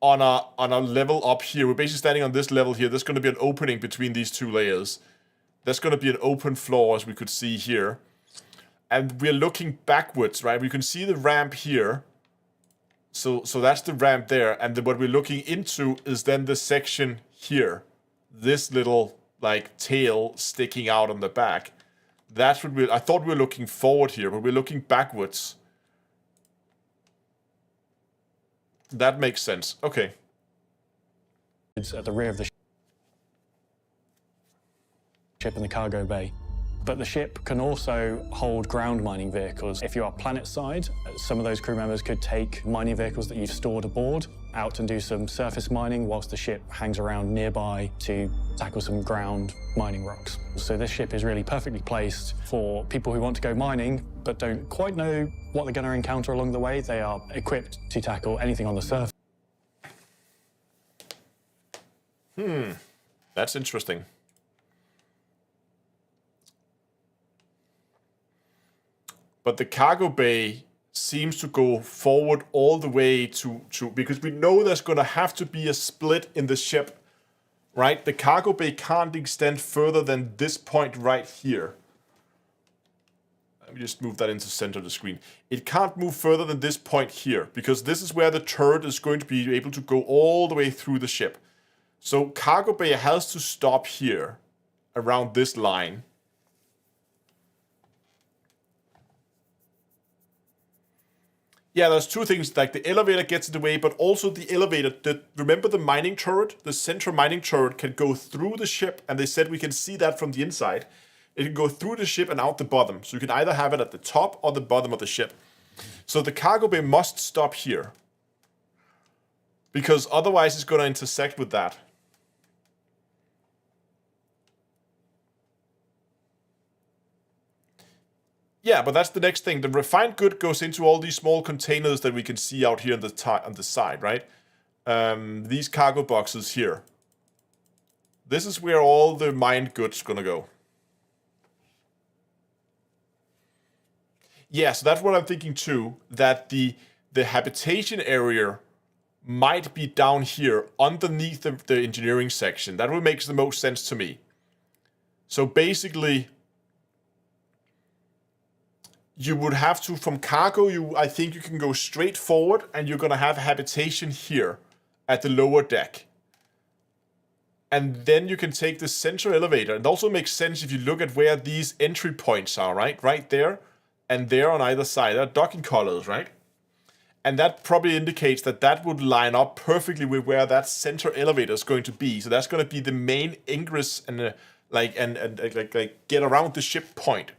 on a level up here. We're basically standing on this level here. There's going to be an opening between these two layers. There's going to be an open floor, as we could see here. And we're looking backwards, right? We can see the ramp here. So that's the ramp there, and what we're looking into is then the section here. This little, like, tail sticking out on the back. That's what I thought we were looking forward here, but we're looking backwards. That makes sense. Okay. It's at the rear of the ship in the cargo bay. But the ship can also hold ground mining vehicles. If you are planet side, some of those crew members could take mining vehicles that you've stored aboard out and do some surface mining whilst the ship hangs around nearby to tackle some ground mining rocks. So this ship is really perfectly placed for people who want to go mining but don't quite know what they're going to encounter along the way. They are equipped to tackle anything on the surface. That's interesting. But the cargo bay seems to go forward all the way to because we know there's going to have to be a split in the ship, right? The cargo bay can't extend further than this point right here. Let me just move that into the center of the screen. It can't move further than this point here because this is where the turret is going to be able to go all the way through the ship. So cargo bay has to stop here around this line. Yeah, there's two things, like the elevator gets in the way, but also the elevator, remember the mining turret? The central mining turret can go through the ship, and they said we can see that from the inside. It can go through the ship and out the bottom, so you can either have it at the top or the bottom of the ship. So the cargo bay must stop here, because otherwise it's going to intersect with that. Yeah, but that's the next thing. The refined good goes into all these small containers that we can see out here on the side, right? These cargo boxes here. This is where all the mined goods gonna go. Yeah, so that's what I'm thinking too. That the habitation area might be down here underneath the engineering section. That would make the most sense to me. So basically, you would have to, from cargo, I think you can go straight forward and you're going to have habitation here at the lower deck. And then you can take the central elevator. It also makes sense if you look at where these entry points are, right? Right there and there on either side. They're docking collars, right? And that probably indicates that that would line up perfectly with where that center elevator is going to be. So that's going to be the main ingress and like get around the ship point.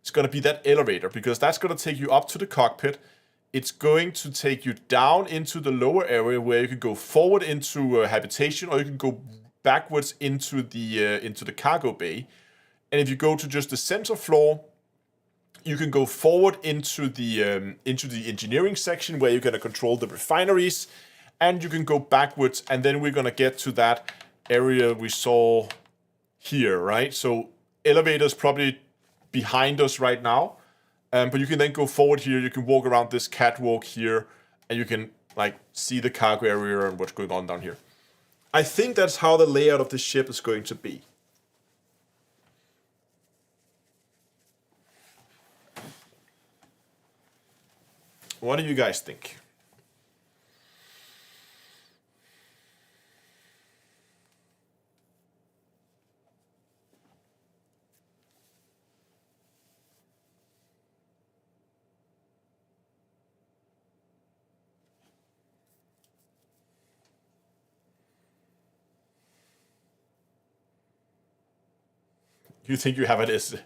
It's going to be that elevator, because that's going to take you up to the cockpit. It's going to take you down into the lower area where you can go forward into habitation, or you can go backwards into the cargo bay. And if you go to just the center floor, you can go forward into the engineering section where you're going to control the refineries, and you can go backwards, and then we're going to get to that area we saw here, right? So elevators probably behind us right now, but you can then go forward here. You can walk around this catwalk here, and you can like see the cargo area and what's going on down here. I think that's how the layout of the ship is going to be. What do you guys think? You think you have it as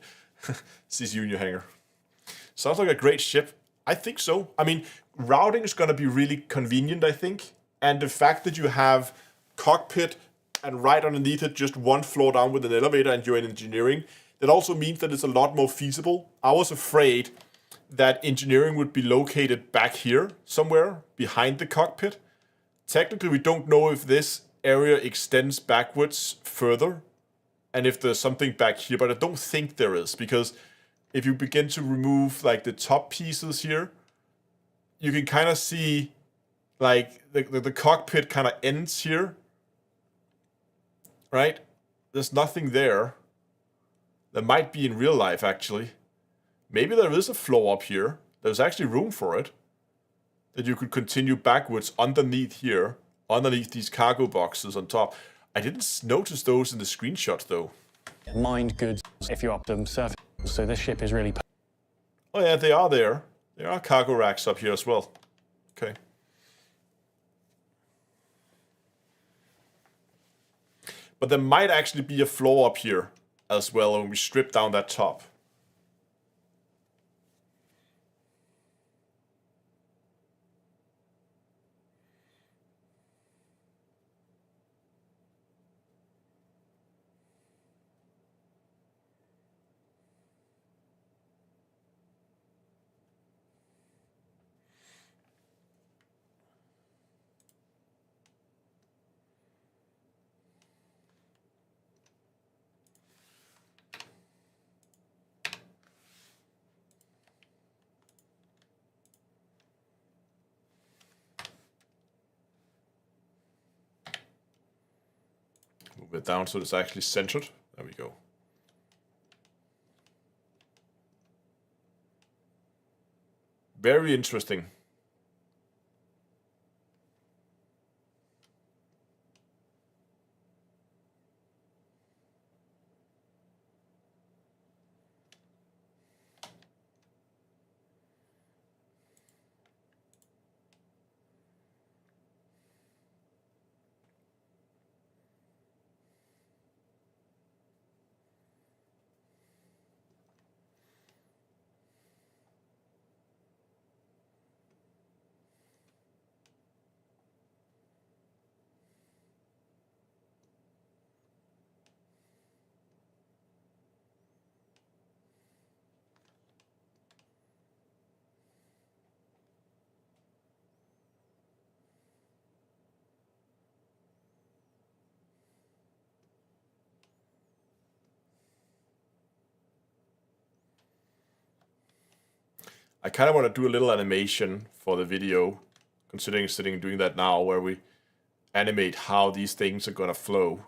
CCU in your hangar? Sounds like a great ship. I think so. I mean, routing is going to be really convenient, I think. And the fact that you have cockpit and right underneath it, just one floor down with an elevator, and you're in engineering, that also means that it's a lot more feasible. I was afraid that engineering would be located back here somewhere behind the cockpit. Technically, we don't know if this area extends backwards further, and if there's something back here, but I don't think there is, because if you begin to remove like the top pieces here, you can kind of see like the cockpit kind of ends here, right? There's nothing there. There might be in real life, actually. Maybe there is a floor up here. There's actually room for it, that you could continue backwards underneath here, underneath these cargo boxes on top. I didn't notice those in the screenshot, though. Mined goods, if you up them, surface. So this ship is really... Oh yeah, they are there. There are cargo racks up here as well. Okay. But there might actually be a floor up here as well when we strip down that top. Move it down so it's actually centered. There we go. Very interesting. I kind of want to do a little animation for the video, considering sitting and doing that now, where we animate how these things are gonna flow.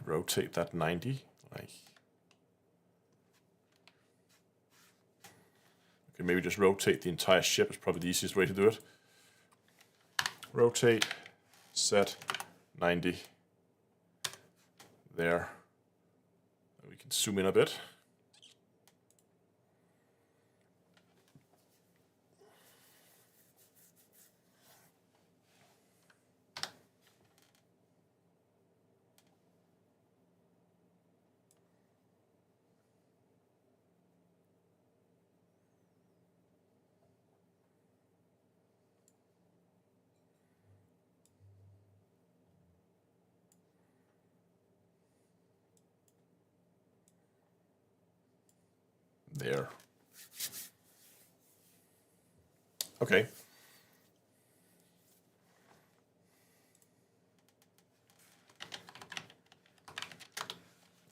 Rotate that 90, like, okay, maybe just rotate the entire ship is probably the easiest way to do it. Rotate, set 90, there. We can zoom in a bit. There. Okay.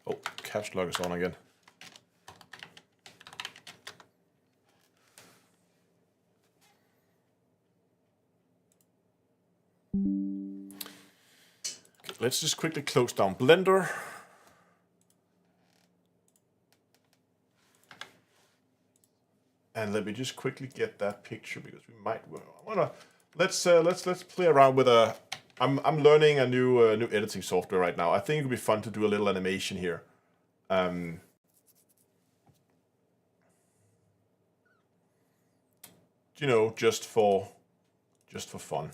Oh, caps lock is on again. Okay, let's just quickly close down Blender. And let me just quickly get that picture because we might wanna let's play around with a. I'm learning a new editing software right now. I think it would be fun to do a little animation here. You know, just for fun.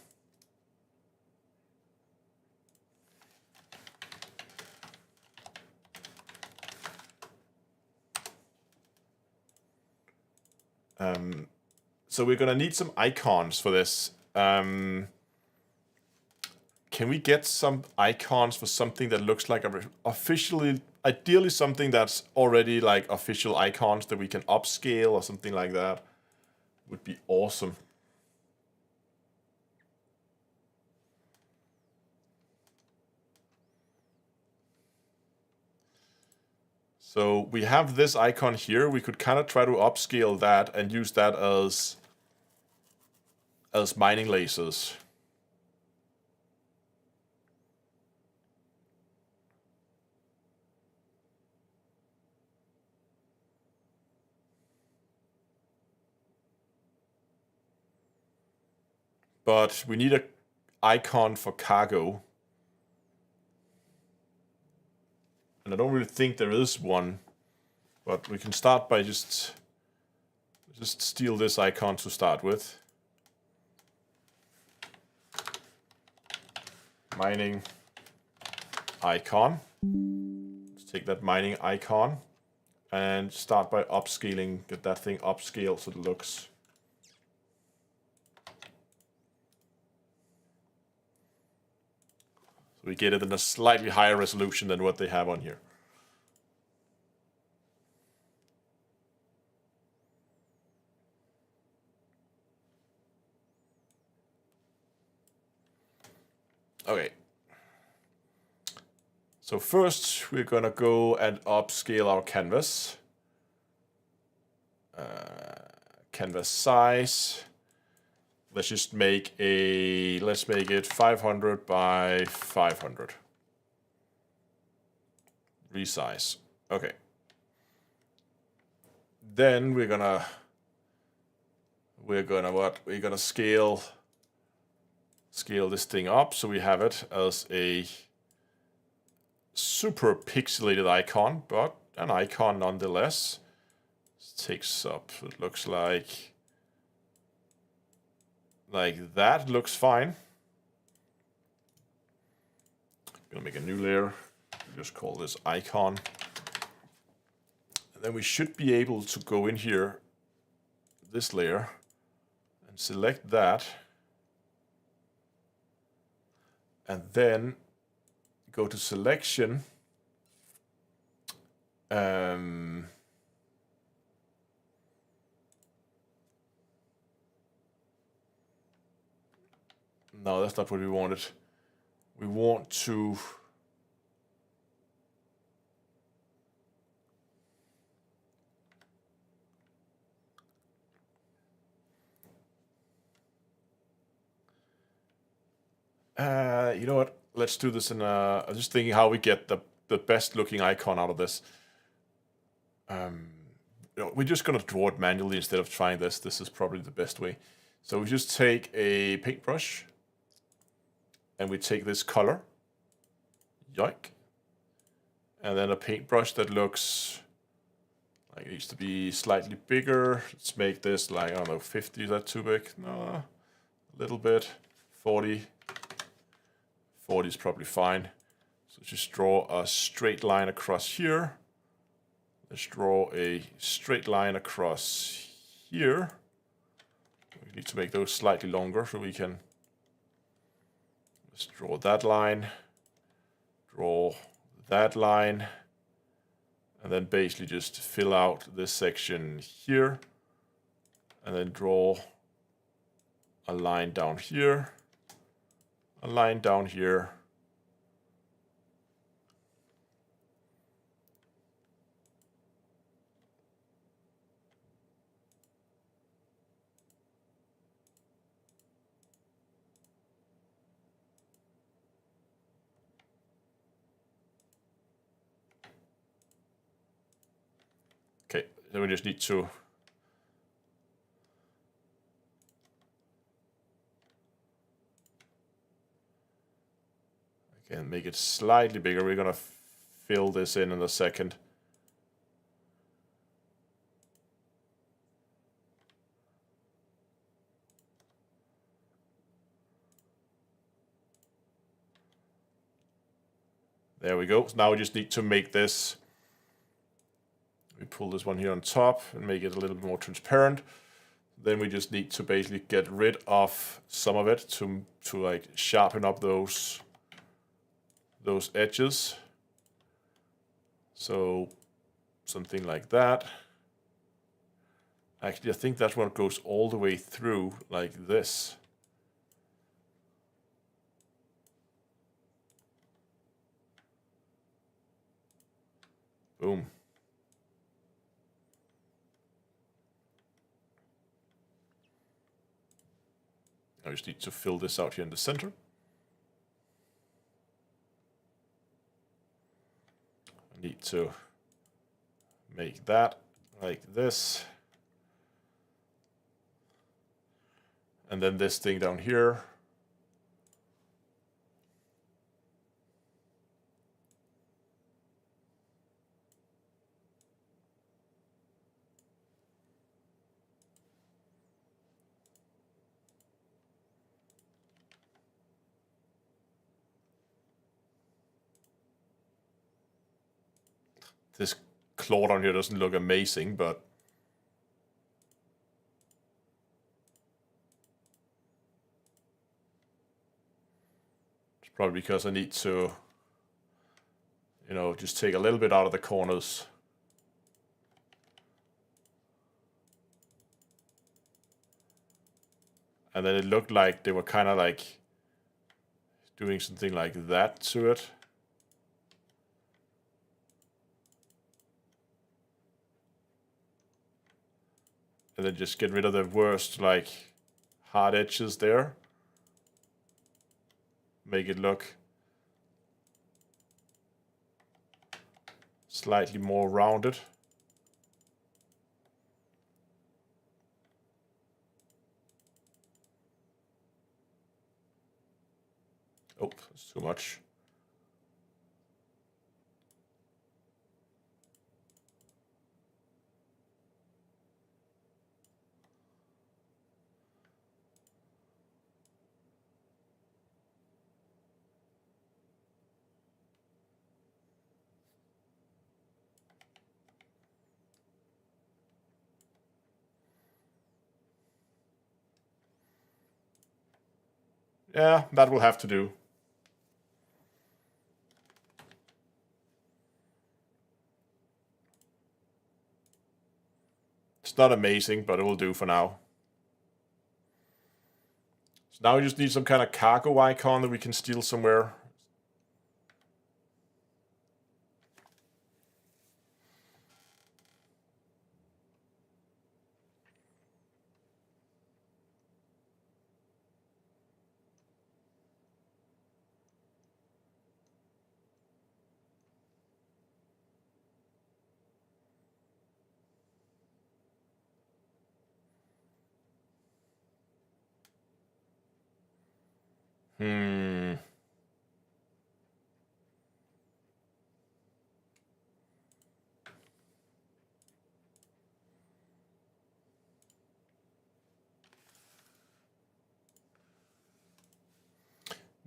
So we're gonna need some icons for this. Can we get some icons for something that looks like ideally something that's already like official icons that we can upscale or something like that? Would be awesome. So we have this icon here. We could kind of try to upscale that and use that as mining lasers. But we need an icon for cargo. And I don't really think there is one, but we can start by just steal this icon to start with. Mining icon. Let's take that mining icon and start by upscaling, get that thing upscaled so it looks. So we get it in a slightly higher resolution than what they have on here. Okay. So first we're gonna go and upscale our canvas. Canvas size. Let's just make it 500 by 500. Resize. Okay. Then we're gonna scale this thing up so we have it as a super pixelated icon, but an icon nonetheless. This takes up, it looks like like that looks fine. I'm gonna make a new layer. Just call this icon. And then we should be able to go in here, this layer, and select that. And then go to selection. No, that's not what we wanted. We want to you know what? Let's do this in I'm just thinking how we get the best looking icon out of this. We're just gonna draw it manually instead of trying this. This is probably the best way. So we just take a paintbrush and we take this color, yoink, and then a paintbrush that looks like it needs to be slightly bigger. Let's make this like, I don't know, 50, is that too big? No, a little bit, 40. 40 is probably fine. So just draw a straight line across here. Let's draw a straight line across here. We need to make those slightly longer so we can just draw that line, draw that line, and then basically just fill out this section here, and then draw a line down here, a line down here, okay, then we just need to again make it slightly bigger. We're gonna fill this in a second. There we go. So now we just need to make this, we pull this one here on top and make it a little bit more transparent. Then we just need to basically get rid of some of it to like sharpen up those edges. So something like that. Actually, I think that one goes all the way through like this. Boom. I just need to fill this out here in the center. I need to make that like this. And then this thing down here. This claw down here doesn't look amazing, but it's probably because I need to, you know, just take a little bit out of the corners. And then it looked like they were kind of like doing something like that to it. And then just get rid of the worst like hard edges there. Make it look slightly more rounded. Oh, that's too much. Yeah, that will have to do. It's not amazing, but it will do for now. So now we just need some kind of cargo icon that we can steal somewhere.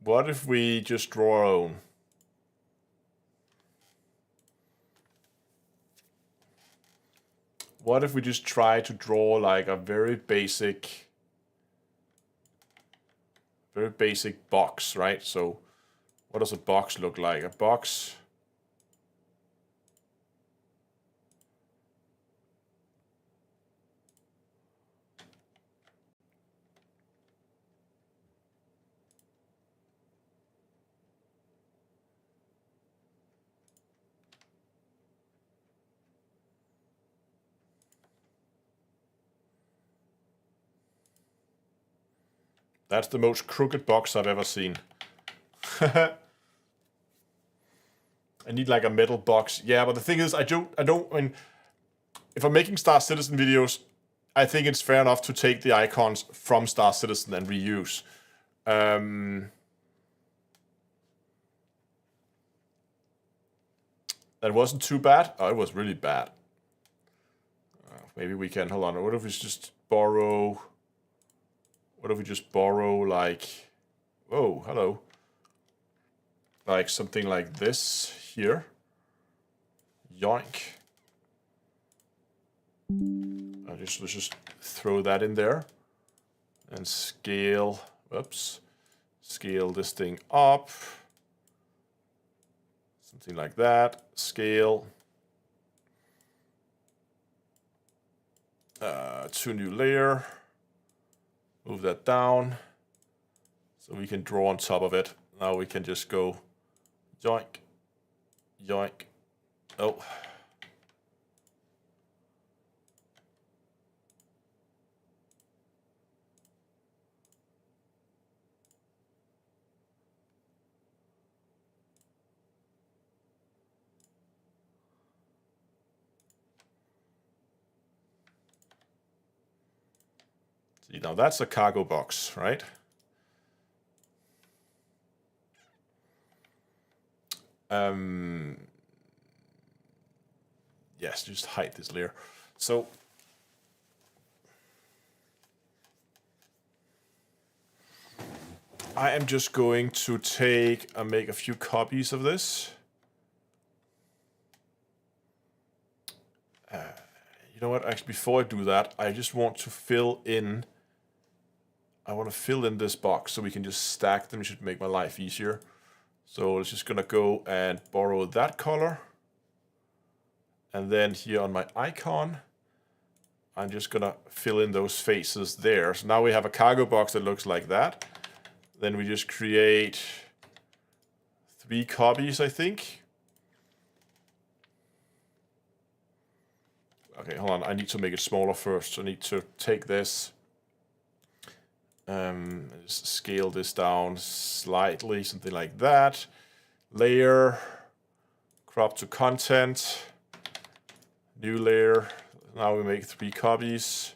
What if we just draw our own? What if we just try to draw like a very basic box, right? So what does a box look like? A box. That's the most crooked box I've ever seen. I need like a metal box. Yeah, but the thing is, I mean, if I'm making Star Citizen videos, I think it's fair enough to take the icons from Star Citizen and reuse. That wasn't too bad. Oh, it was really bad. Maybe we can, hold on. What if we just borrow... What if we just borrow like... Oh, hello. Like something like this here. Yoink. Let's just throw that in there. And scale... Whoops. Scale this thing up. Something like that. Scale. 2 new layer. Move that down. So we can draw on top of it. Now we can just go yoink. Yoink. Oh. See, now that's a cargo box, right? Yes, just hide this layer. So I am just going to take and make a few copies of this. You know what? Actually, before I do that, I just want to fill in. I want to fill in this box so we can just stack them. It should make my life easier. So it's just gonna go and borrow that color. And then here on my icon, I'm just gonna fill in those faces there. So now we have a cargo box that looks like that. Then we just create 3 copies, I think. Okay, hold on. I need to make it smaller first. So I need to take this. Just scale this down slightly, something like that. Layer, crop to content, new layer. Now we make 3 copies.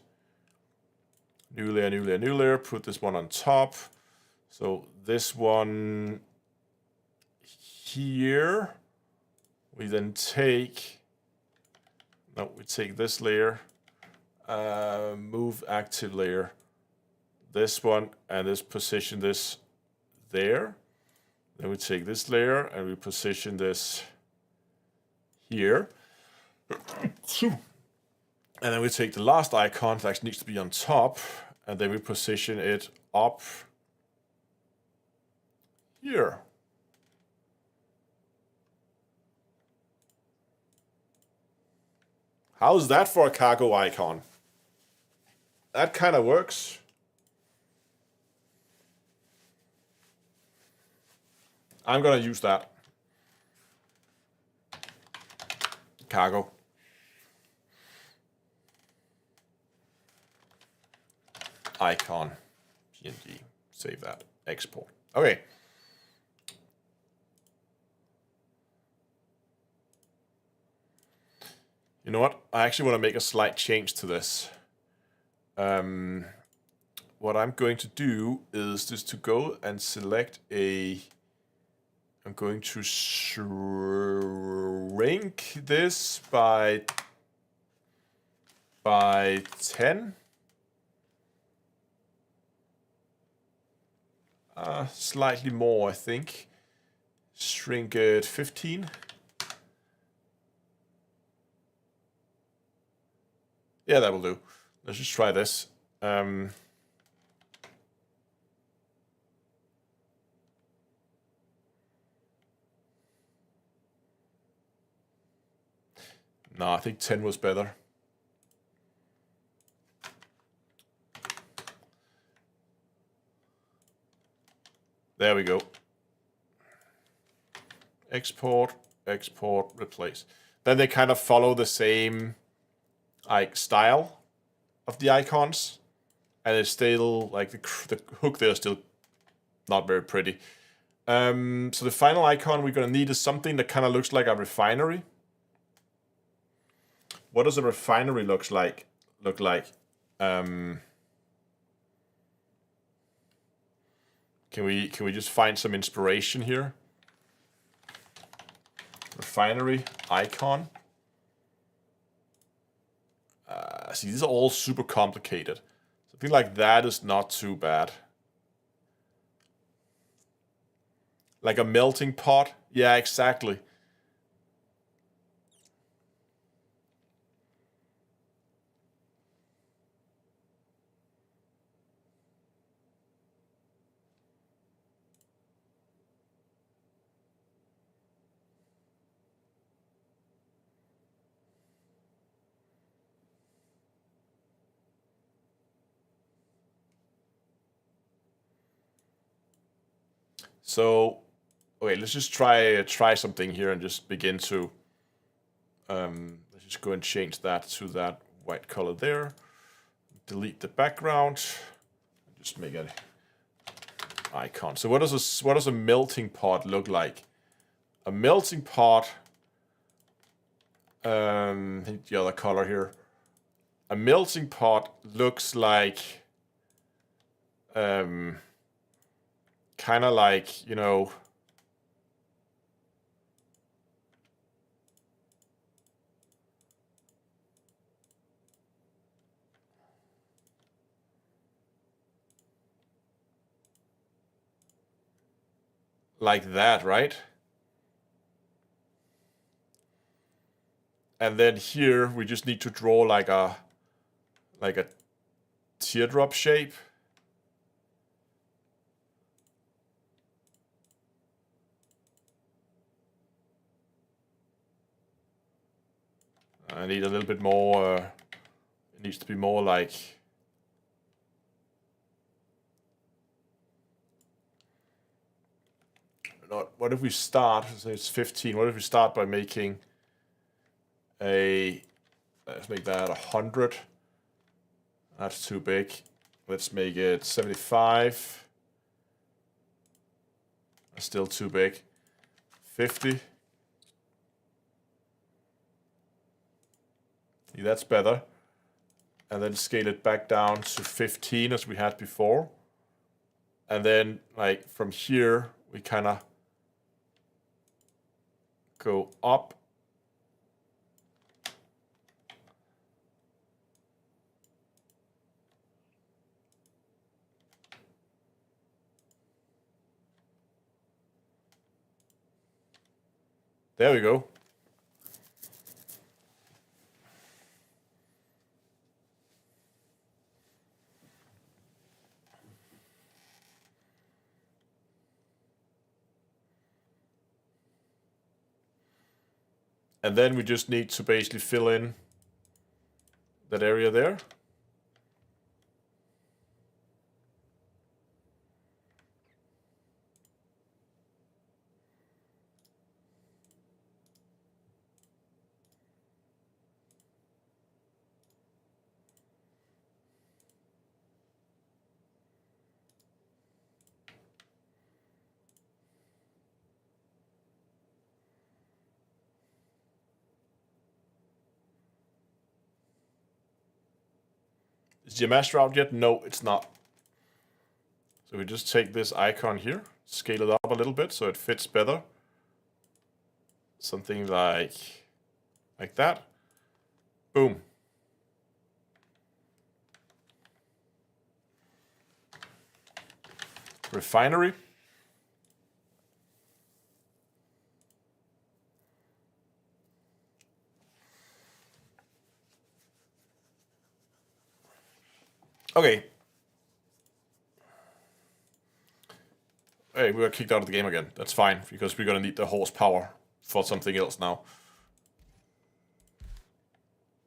New layer, new layer, new layer. Put this one on top. So this one here, we then take, no, we take this layer, move active layer. This one, and this position this there. Then we take this layer and we position this here. And then we take the last icon that actually needs to be on top, and then we position it up here. How's that for a cargo icon? That kind of works. I'm gonna use that. Cargo. Icon. PNG. Save that. Export. Okay. You know what? I actually want to make a slight change to this. What I'm going to do is just to go and select a... I'm going to shrink this by 10. Slightly more, I think. Shrink it 15. Yeah, that will do. Let's just try this. No, I think 10 was better. There we go. Export, export, replace. Then they kind of follow the same like style of the icons, and it's still like the hook there is still not very pretty. So the final icon we're gonna need is something that kind of looks like a refinery. What does a refinery look like? Can we just find some inspiration here? Refinery icon. See, these are all super complicated. Something like that is not too bad. Like a melting pot. Yeah, exactly. So, okay, let's just try something here and just begin to. Let's just go and change that to that white color there. Delete the background. Just make an icon. So what does a melting pot look like? A melting pot. I think the other color here. A melting pot looks like. Kind of like, you know, like that, right? And then here we just need to draw like a teardrop shape. I need a little bit more, it needs to be more like, what if we start, so it's 15, what if we start by making let's make that 100, that's too big, let's make it 75, that's still too big, 50, that's better. And then scale it back down to 15 as we had before. And then like from here, we kind of go up. There we go. And then we just need to basically fill in that area there. Is the master out yet? No, it's not. So we just take this icon here, scale it up a little bit so it fits better. Something like that. Boom. Refinery. Okay. Hey, we were kicked out of the game again. That's fine, because we're gonna need the horsepower for something else now.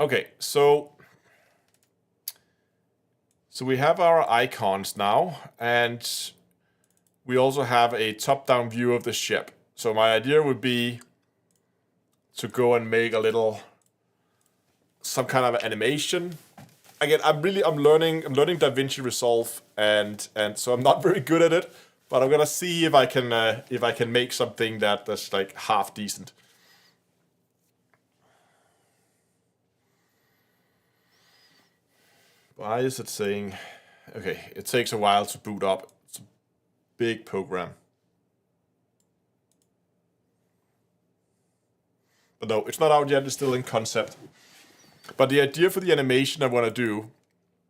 Okay, so we have our icons now, and we also have a top-down view of the ship. So my idea would be to go and make some kind of animation. Again, I'm learning DaVinci Resolve, and so I'm not very good at it, but I'm gonna see if I can make something that's like half decent. Why is it saying? Okay, it takes a while to boot up. It's a big program. But no, it's not out yet. It's still in concept. But the idea for the animation I want to do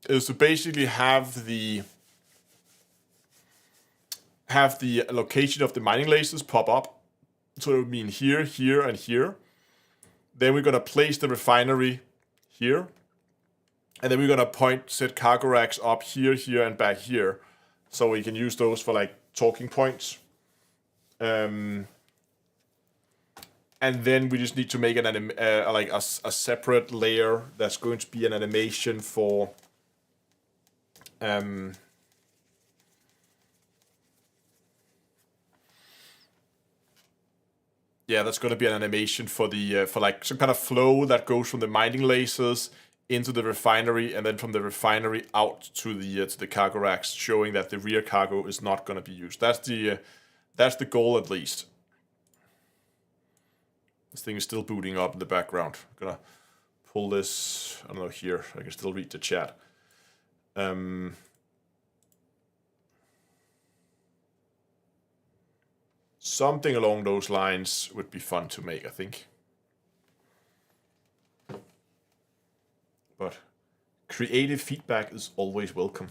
is to basically have the location of the mining lasers pop up. So it would mean here, here, and here. Then we're going to place the refinery here. And then we're going to set cargo racks up here, here, and back here. So we can use those for like talking points. And then we just need to make a separate layer that's going to be an animation for that's going to be an animation for the for like some kind of flow that goes from the mining lasers into the refinery, and then from the refinery out to the cargo racks, showing that the rear cargo is not going to be used. That's the goal, at least. This thing is still booting up in the background. I'm gonna pull this, I don't know, here. I can still read the chat. Something along those lines would be fun to make, I think. But creative feedback is always welcome.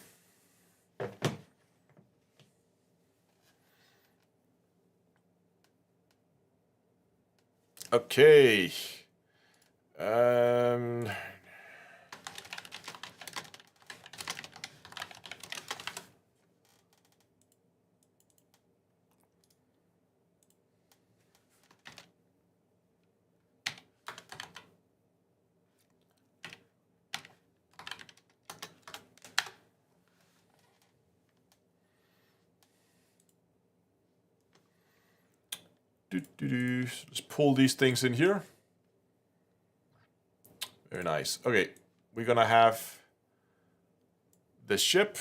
Okay. Let's pull these things in here. Very nice. Okay, we're gonna have the ship,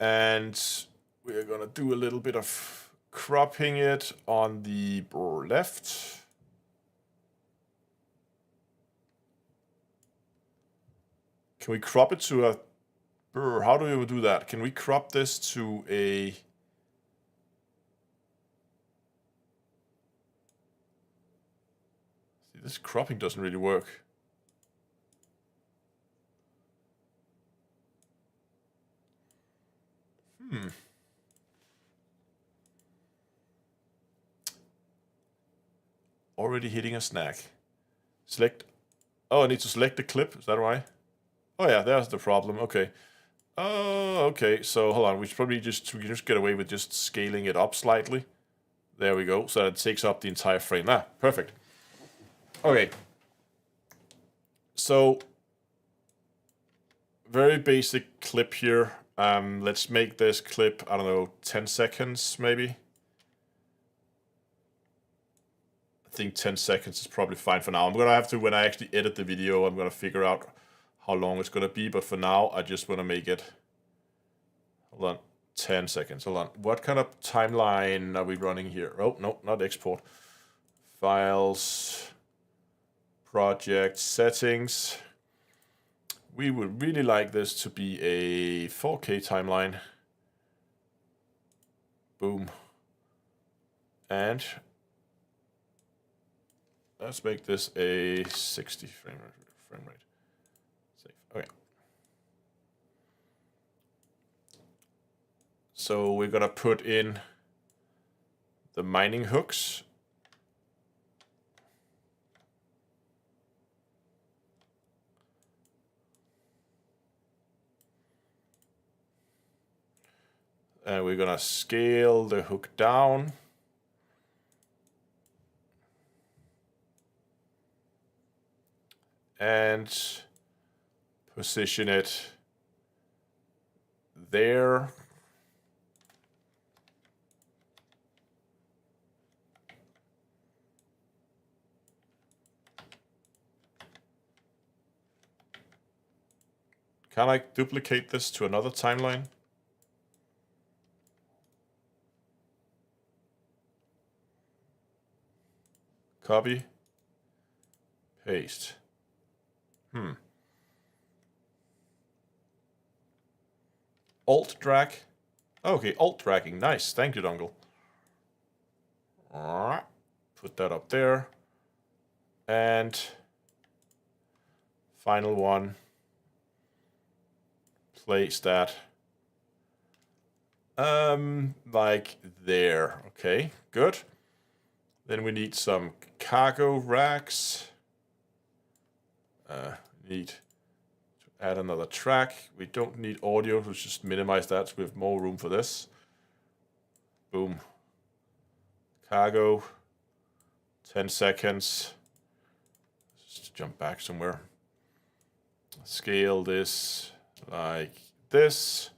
and we're gonna do a little bit of cropping it on the left. Can we crop it to a... How do we do that? Can we crop this to a... See, this cropping doesn't really work. Already hitting a snag. Select... Oh, I need to select the clip. Is that why? Oh yeah, there's the problem. Okay. Oh, okay. So hold on. We can just get away with just scaling it up slightly. There we go. So it takes up the entire frame. Ah, perfect. Okay. So, very basic clip here. Let's make this clip, I don't know, 10 seconds maybe. I think 10 seconds is probably fine for now. I'm gonna have to, when I actually edit the video, I'm gonna figure out how long it's gonna be, but for now, I just wanna make it, hold on, 10 seconds, hold on. What kind of timeline are we running here? Oh, no, not export. Files, project, settings. We would really like this to be a 4K timeline. Boom. And let's make this a 60 frame rate. Safe. Okay. So we're gonna put in the mining hooks. And we're gonna scale the hook down. And position it there. Can I duplicate this to another timeline? Copy. Paste. Alt drag. Okay, alt dragging. Nice. Thank you, Dongle. Alright. Put that up there. And final one. Place that like there. Okay, good. Then we need some cargo racks. Need to add another track. We don't need audio, let's just minimize that so we have more room for this. Boom. Cargo. 10 seconds. Just jump back somewhere. Scale this like this.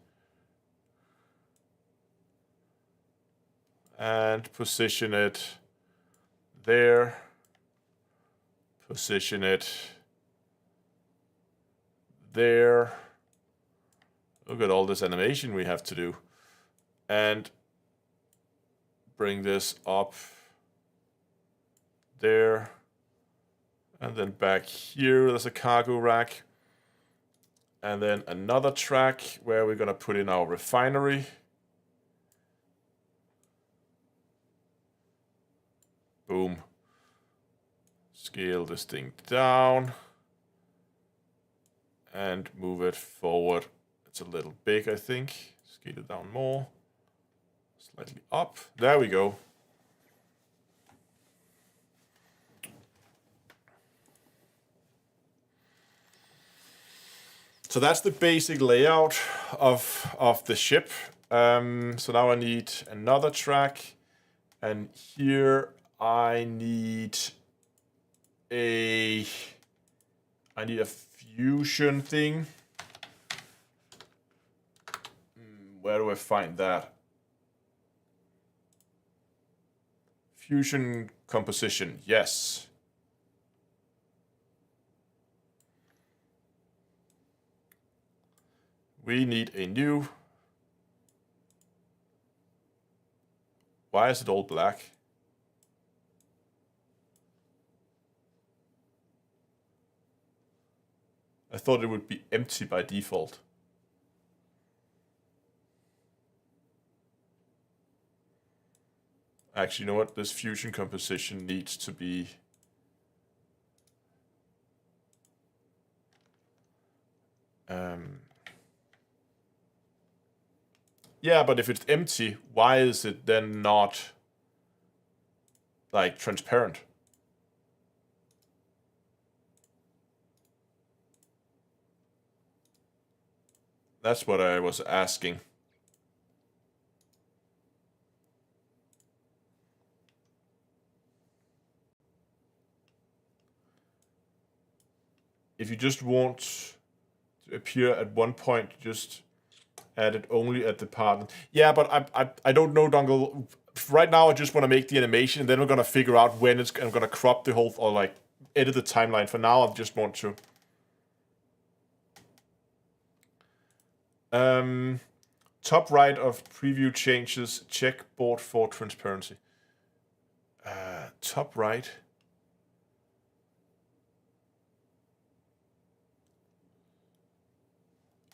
And position it there. Position it there. Look at all this animation we have to do. And bring this up there. And then back here, there's a cargo rack. And then another track where we're gonna put in our refinery. Boom. Scale this thing down. And move it forward. It's a little big, I think. Scale it down more. Slightly up. There we go. So that's the basic layout of the ship. So now I need another track. And here I need a fusion thing. Where do I find that? Fusion composition, yes. We need a new. Why is it all black? I thought it would be empty by default. Actually, you know what? This fusion composition needs to be yeah, but if it's empty, why is it then not like transparent? That's what I was asking. if you just want to appear at one point, just add it only at the part. Yeah, but I don't know, Dongle. Right now, I just want to make the animation, and then we're gonna figure out when I'm gonna crop the whole, or like edit the timeline. For now, I just want to. Top right of preview changes, check board for transparency. Top right.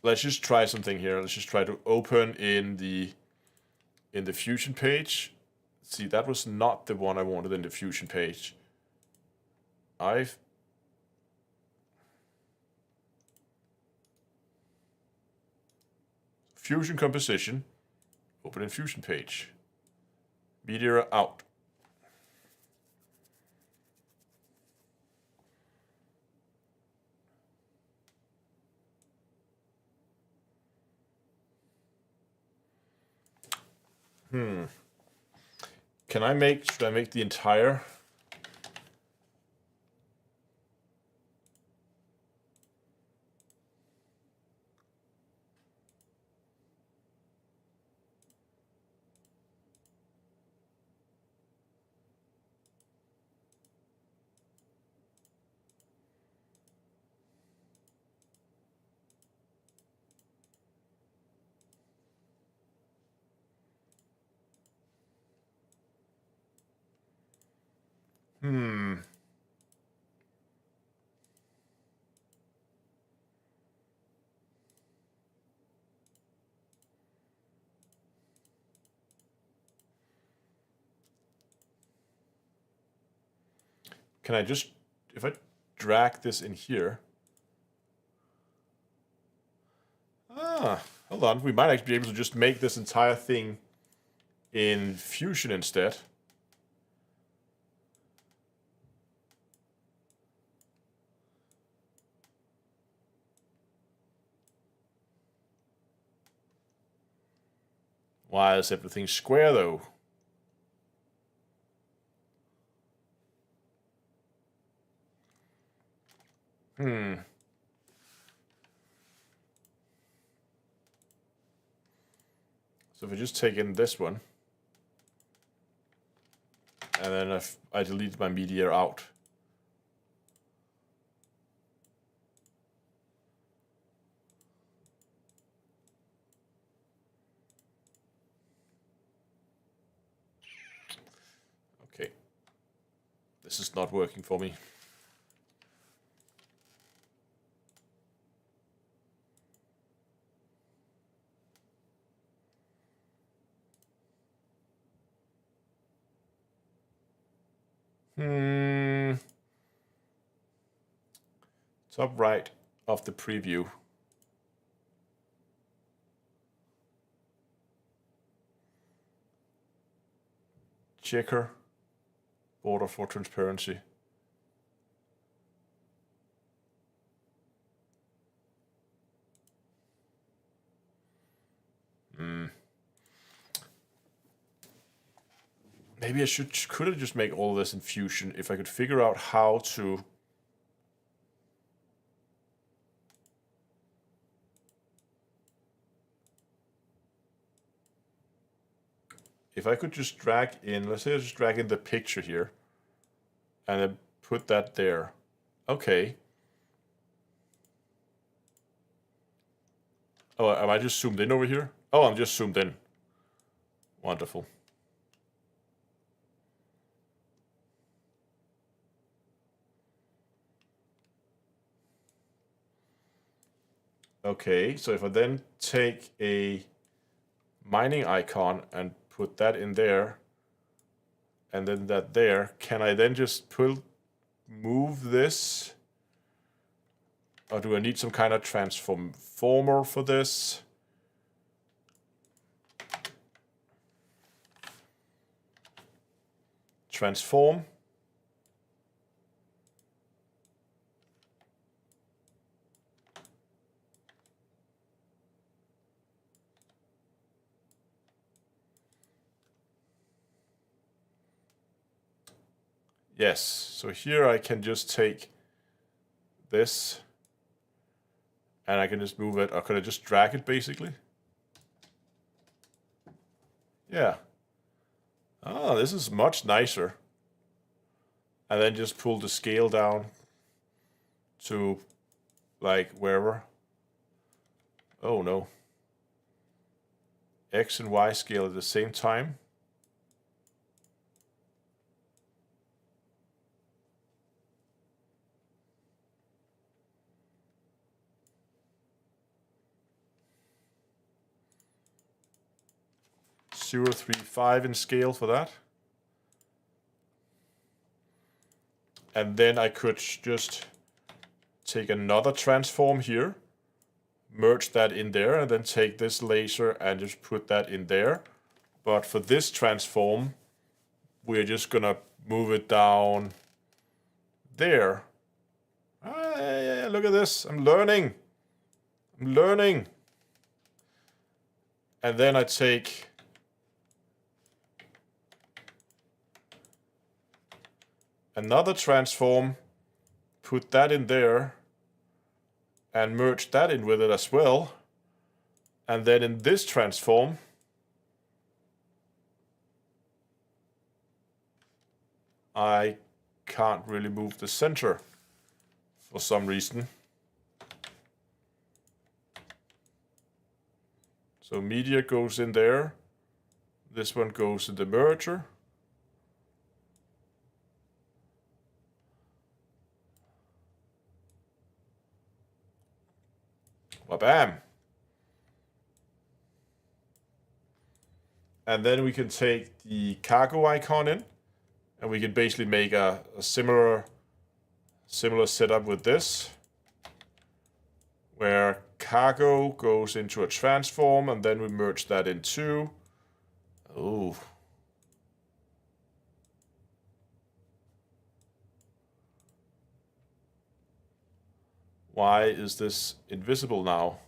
Let's just try something here. Let's just try to open in the Fusion page. See, that was not the one I wanted in the Fusion page. Fusion composition, open in Fusion page. Meteor out. Should I make the entire? Can I just, if I drag this in here? Hold on. We might actually be able to just make this entire thing in Fusion instead. Why is everything square though? So if I just take in this one, and then I delete my meteor out. Okay. This is not working for me. Top right of the preview. Checker, border for transparency. Maybe I could I just make all of this in Fusion if I could figure out how to. If I could just drag in, let's say I just drag in the picture here, and then put that there. Okay. Oh, am I just zoomed in over here? Oh, I'm just zoomed in. Wonderful. Okay, so if I then take a mining icon and put that in there, and then that there, can I then just move this? Or do I need some kind of transformer for this? Transform. Yes, so here I can just take this And I can just move it, or could I just drag it basically? Yeah. Oh, this is much nicer. And then just pull the scale down to like wherever. Oh no. X and Y scale at the same time. .035 in scale for that. And then I could just take another transform here, merge that in there, and then take this laser and just put that in there. But for this transform, we're just gonna move it down there. Yeah, look at this, I'm learning. And then I take another transform, put that in there, and merge that in with it as well. And then in this transform, I can't really move the center for some reason. So media goes in there. This one goes in the merger. Bam. And then we can take the cargo icon in, and we can basically make a similar setup with this, where cargo goes into a transform, and then we merge that in two. Oh. Why is this invisible now?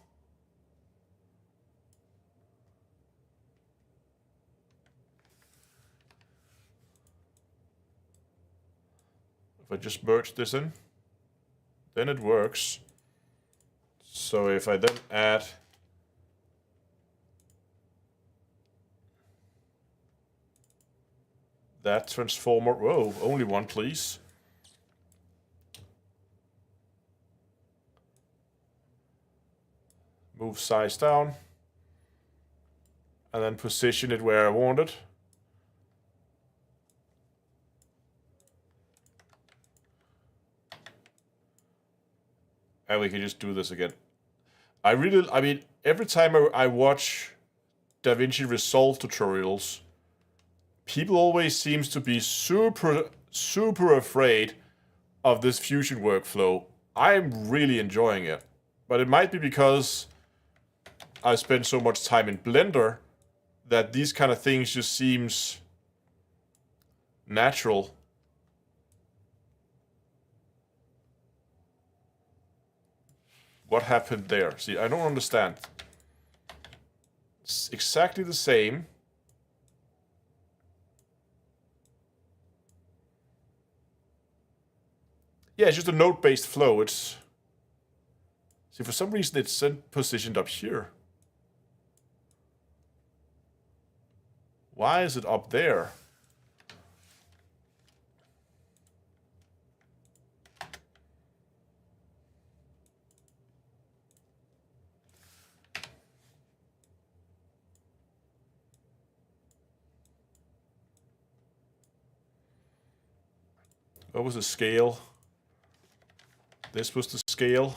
If I just merge this in, then it works. So if I then add that transformer, whoa, only one please. Move size down, and then position it where I want it. And we can just do this again. I mean, every time I watch DaVinci Resolve tutorials, people always seems to be super afraid of this fusion workflow. I'm really enjoying it, but it might be because I spend so much time in Blender that these kind of things just seems natural. What happened there? See, I don't understand. It's exactly the same. Yeah, it's just a node-based flow. It's... See, for some reason it's positioned up here. Why is it up there? What was the scale? This was the scale.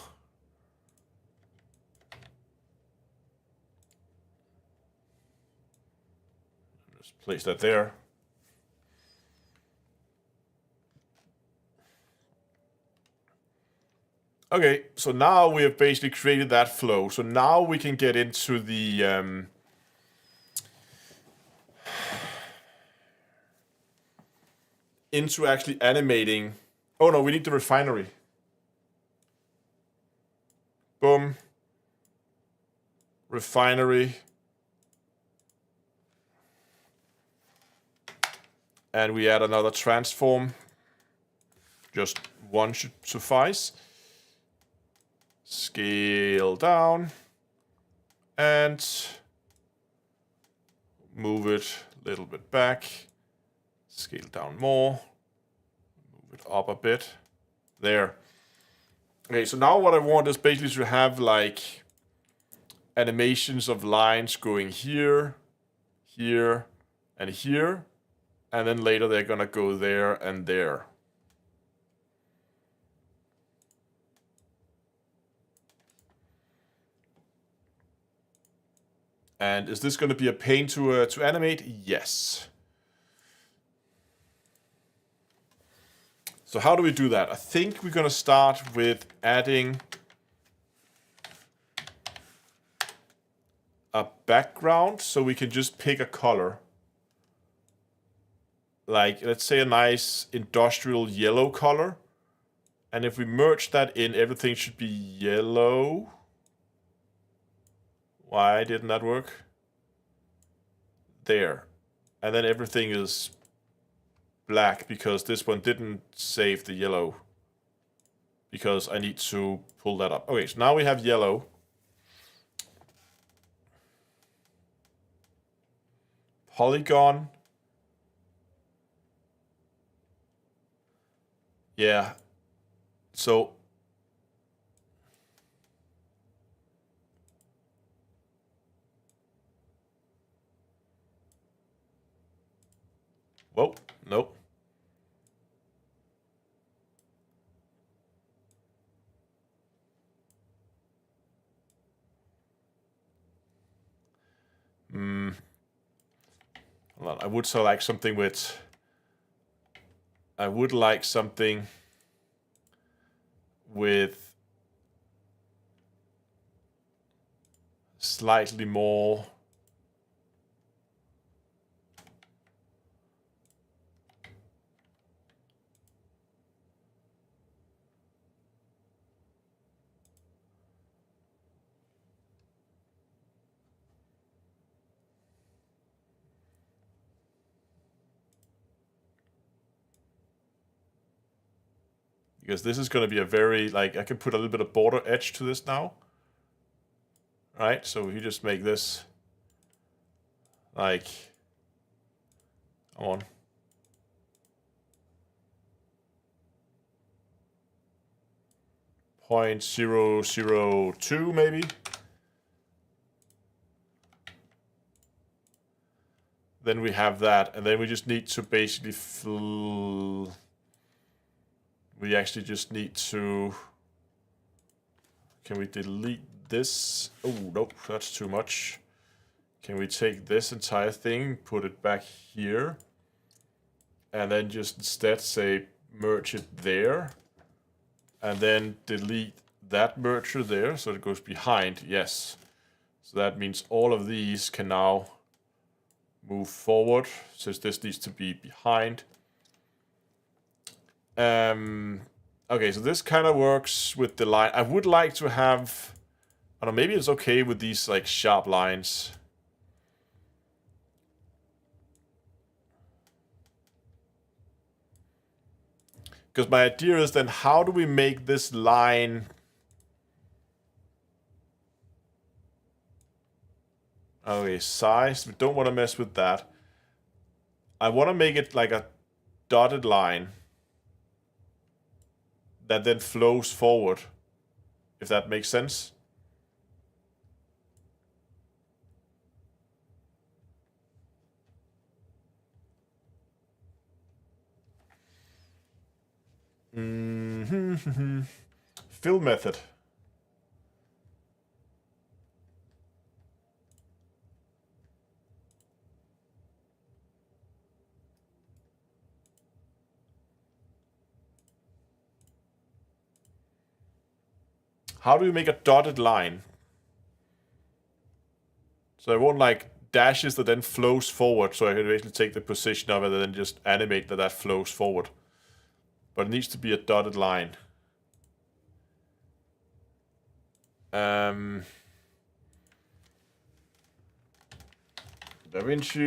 Just place that there. Okay, so now we have basically created that flow. So now we can get into the into actually animating. Oh no, we need the refinery. Boom. Refinery. And we add another transform. Just one should suffice. Scale down. And move it a little bit back. Scale down more. Move it up a bit. There. Okay, so now what I want is basically to have like animations of lines going here, here, and here. And then later they're gonna go there and there. And is this gonna be a pain to animate? Yes. So how do we do that? I think we're gonna start with adding a background so we can just pick a color. Like, let's say a nice industrial yellow color. And if we merge that in, everything should be yellow. Why didn't that work? There. And then everything is black because this one didn't save the yellow. Because I need to pull that up. Okay, so now we have yellow. Polygon. Yeah. So whoa, nope. Hold on. I would so like something with. I would like something with slightly more. Because this is going to be a very, like, I can put a little bit of border edge to this now. Right? So if you just make this, like, come on. .002 maybe. Then we have that, and then we just need to basically fill. We actually just need to. Can we delete this? Oh, nope, that's too much. Can we take this entire thing, put it back here, and then just instead say merge it there, and then delete that merger there so it goes behind? Yes. So that means all of these can now move forward, since this needs to be behind. Okay, so this kind of works with the line. I would like to have, I don't know, maybe it's okay with these like sharp lines. Because my idea is then, how do we make this line? Okay, size, we don't want to mess with that. I want to make it like a dotted line that then flows forward, if that makes sense. Fill method. How do you make a dotted line? So I want like dashes that then flows forward, so I can basically take the position of it and then just animate that that flows forward. But it needs to be a dotted line. DaVinci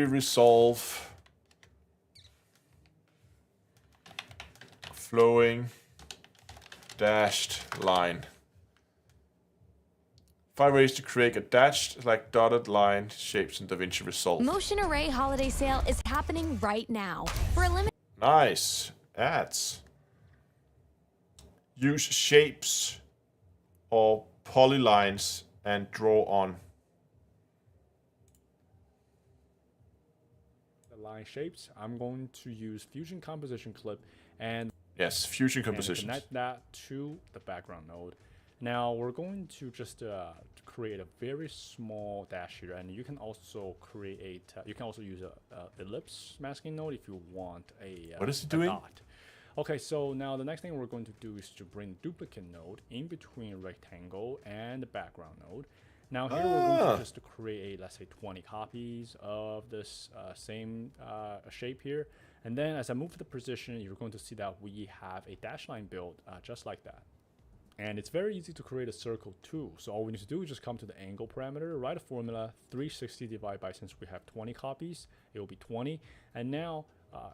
Resolve flowing dashed line. 5 ways to create a dashed, like dotted line shapes in DaVinci Resolve. Motion Array Holiday Sale is happening right now. For a limited... Nice. Ads. Use shapes or polylines and draw on. The line shapes, I'm going to use Fusion Composition Clip and yes, Fusion Composition. Connect that to the background node. Now we're going to just create a very small dash here, and you can also create. You can also use a ellipse masking node if you want a. What is it doing? Dot. Okay, so now the next thing we're going to do is to bring duplicate node in between rectangle and the background node. Now here we're going to just create, let's say, 20 copies of this same shape here, and then as I move the position, you're going to see that we have a dash line built just like that. And it's very easy to create a circle too. So all we need to do is just come to the angle parameter, write a formula, 360 divided by, since we have 20 copies, it will be 20. And now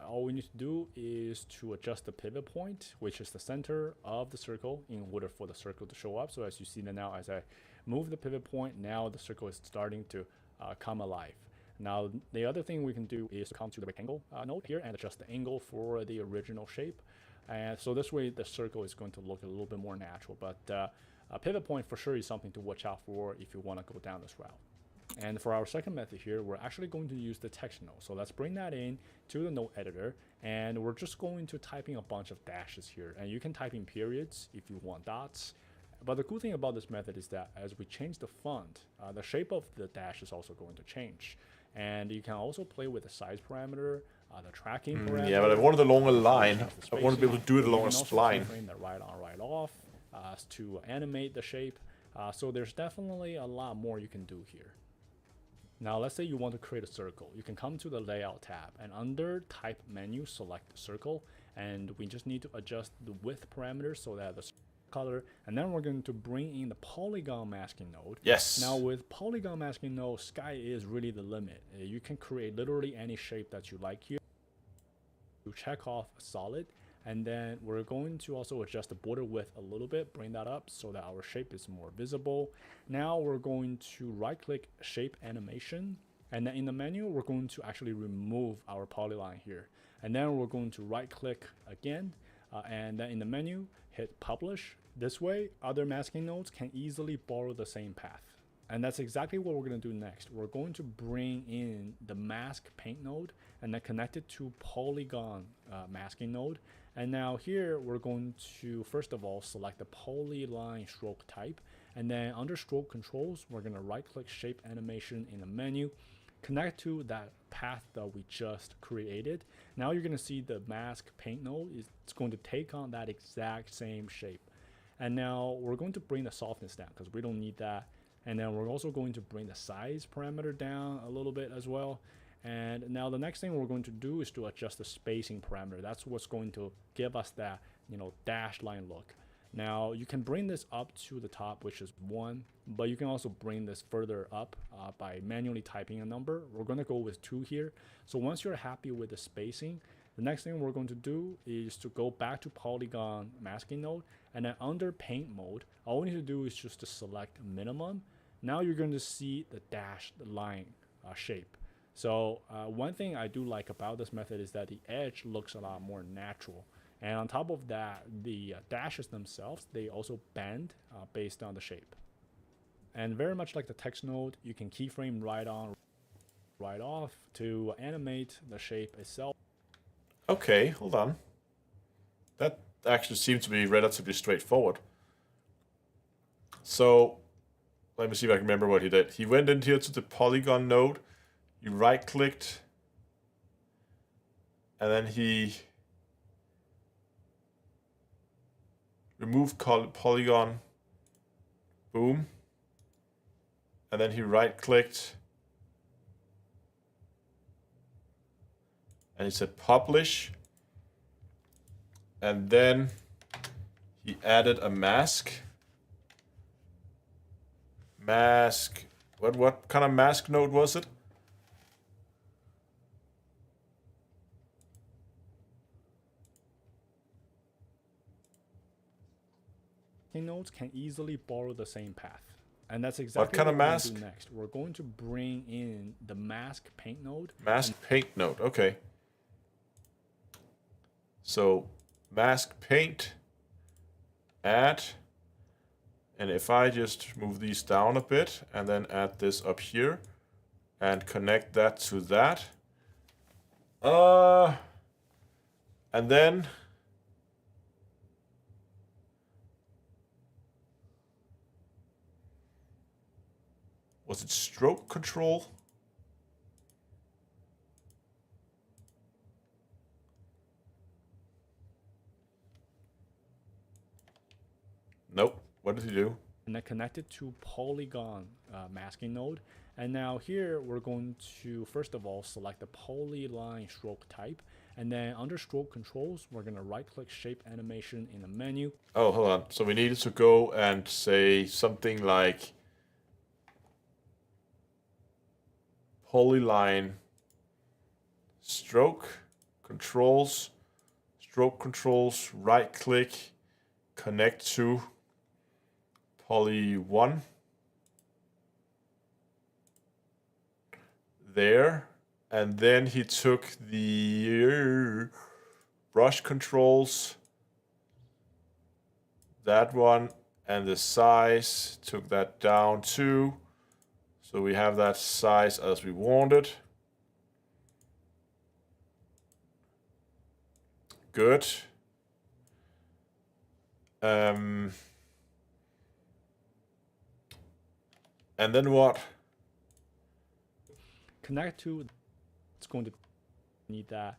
all we need to do is to adjust the pivot point, which is the center of the circle, in order for the circle to show up. So as you see now, as I move the pivot point, now the circle is starting to come alive. Now the other thing we can do is to come to the rectangle node here and adjust the angle for the original shape. And so this way the circle is going to look a little bit more natural, but a pivot point for sure is something to watch out for if you want to go down this route. And for our second method here, we're actually going to use the text node. So let's bring that in to the node editor, and we're just going to type in a bunch of dashes here. And you can type in periods if you want dots. But the cool thing about this method is that as we change the font, the shape of the dash is also going to change. And you can also play with the size parameter, the tracking parameter. Yeah, but I wanted a longer line. I want to be able to do it along a spline. Frame that right on, right off to animate the shape. So there's definitely a lot more you can do here. Now let's say you want to create a circle. You can come to the layout tab and under type menu, select circle, and we just need to adjust the width parameter so that the color, and then we're going to bring in the polygon masking node. Yes. Now with polygon masking node, sky is really the limit. You can create literally any shape that you like here. You check off solid, and then we're going to also adjust the border width a little bit, bring that up so that our shape is more visible. Now we're going to right click shape animation, and then in the menu we're going to actually remove our polyline here, and then we're going to right click again, and then in the menu hit publish. This way other masking nodes can easily borrow the same path. And that's exactly what we're going to do next. We're going to bring in the mask paint node and then connect it to polygon masking node. And now here we're going to first of all select the polyline stroke type, and then under stroke controls we're going to right click shape animation in the menu, connect to that path that we just created. Now you're going to see the mask paint node is going to take on that exact same shape. And now we're going to bring the softness down because we don't need that. And then we're also going to bring the size parameter down a little bit as well. And now the next thing we're going to do is to adjust the spacing parameter. That's what's going to give us that, dashed line look. Now you can bring this up to the top, which is 1, but you can also bring this further up by manually typing a number. We're going to go with 2 here. So once you're happy with the spacing, the next thing we're going to do is to go back to polygon masking node, and then under paint mode, all we need to do is just to select minimum. Now you're going to see the dashed line shape. So one thing I do like about this method is that the edge looks a lot more natural. And on top of that, the dashes themselves, they also bend based on the shape. And very much like the text node, you can keyframe right on, right off to animate the shape itself. Okay, hold on. That actually seems to be relatively straightforward. So let me see if I can remember what he did. He went in here to the polygon node, he right clicked, and then he removed polygon, boom, and then he right clicked, and he said publish, and then he added a mask. What kind of mask node was it? Nodes can easily borrow the same path. And that's exactly kind of what we're mask? going to do next. We're going to bring in the mask paint node. Mask paint node, okay. So mask paint, add, and if I just move these down a bit and then add this up here and connect that to that. And then was it stroke control? Nope. What did he do? And then connect it to polygon masking node. And now here we're going to, first of all, select the polyline stroke type. And then under stroke controls, we're going to right click shape animation in the menu. Oh, hold on. So we needed to go and say something like polyline stroke controls, right click, connect to poly 1 there, and then he took the brush controls, that one, and the size, took that down too, so we have that size as we wanted. Good. And then what? Connect to, it's going to need that.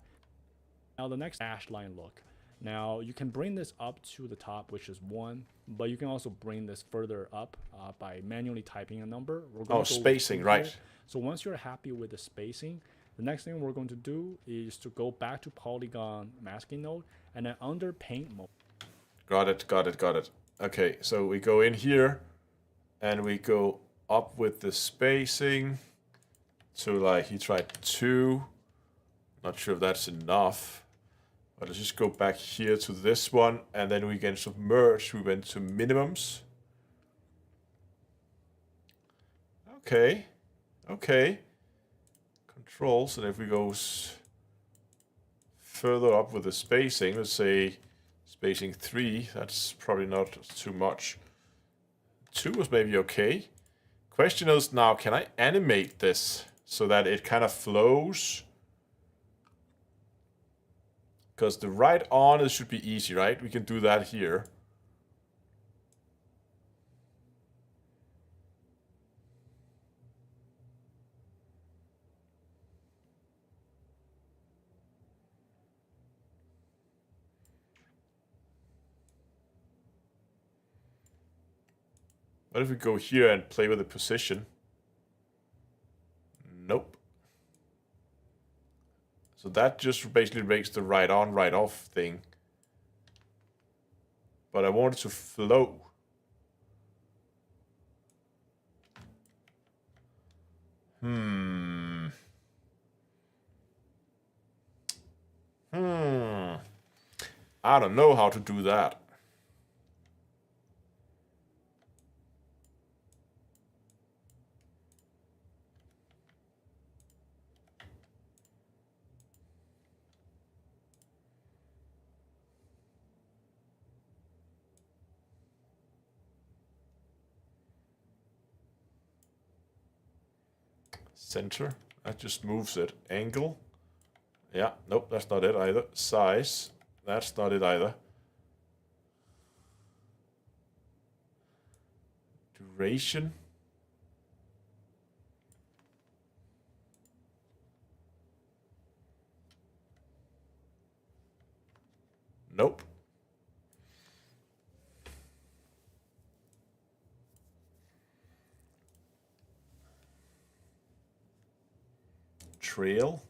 Now the next dash line look. Now you can bring this up to the top, which is 1, but you can also bring this further up by manually typing a number. We're going to spacing, right. Here. So once you're happy with the spacing, the next thing we're going to do is to go back to polygon masking node and then under paint mode. Got it. Okay, so we go in here and we go up with the spacing. So like he tried 2. Not sure if that's enough. But let's just go back here to this one and then we can submerge. We went to minimums. Okay. Controls, and if we go further up with the spacing, let's say spacing 3, that's probably not too much. 2 was maybe okay. Question is now, can I animate this so that it kind of flows? Because the right on, it should be easy, right? We can do that here. What if we go here and play with the position? Nope. So that just basically makes the right on, right off thing. But I want it to flow. I don't know how to do that. Center, that just moves it. Angle, yeah, nope, that's not it either. Size, that's not it either. Duration. Nope. Trail.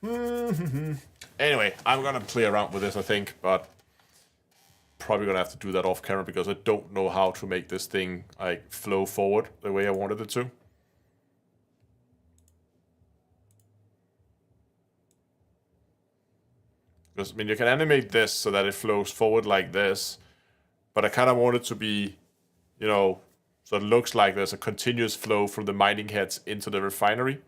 Anyway, I'm gonna play around with this, I think, but probably gonna have to do that off camera because I don't know how to make this thing like flow forward the way I wanted it to. Because I mean, you can animate this so that it flows forward like this, but I kind of want it to be, you know, so it looks like there's a continuous flow from the mining heads into the refinery.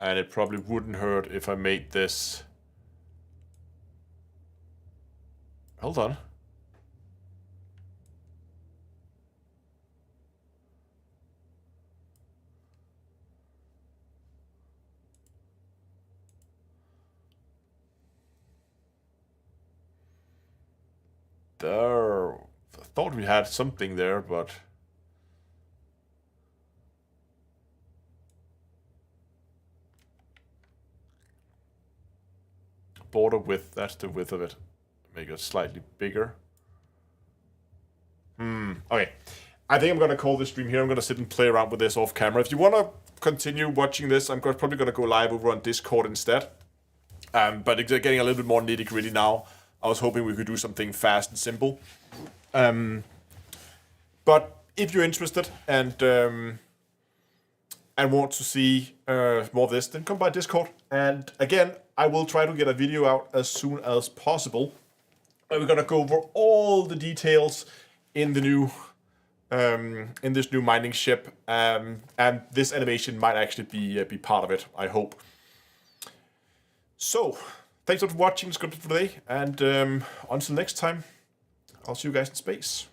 And it probably wouldn't hurt if I made this... Hold on. There... I thought we had something there, but... Border width, that's the width of it. Make it slightly bigger. Okay. I think I'm going to call this stream here. I'm going to sit and play around with this off camera. If you want to continue watching this, I'm probably going to go live over on Discord instead. But it's getting a little bit more nitty-gritty now. I was hoping we could do something fast and simple. But if you're interested and want to see more of this, then come by Discord. And again, I will try to get a video out as soon as possible. We're gonna go over all the details in the new, in this new mining ship, and this animation might actually be part of it. I hope. So, thanks for watching. It's good for today, and until next time, I'll see you guys in space.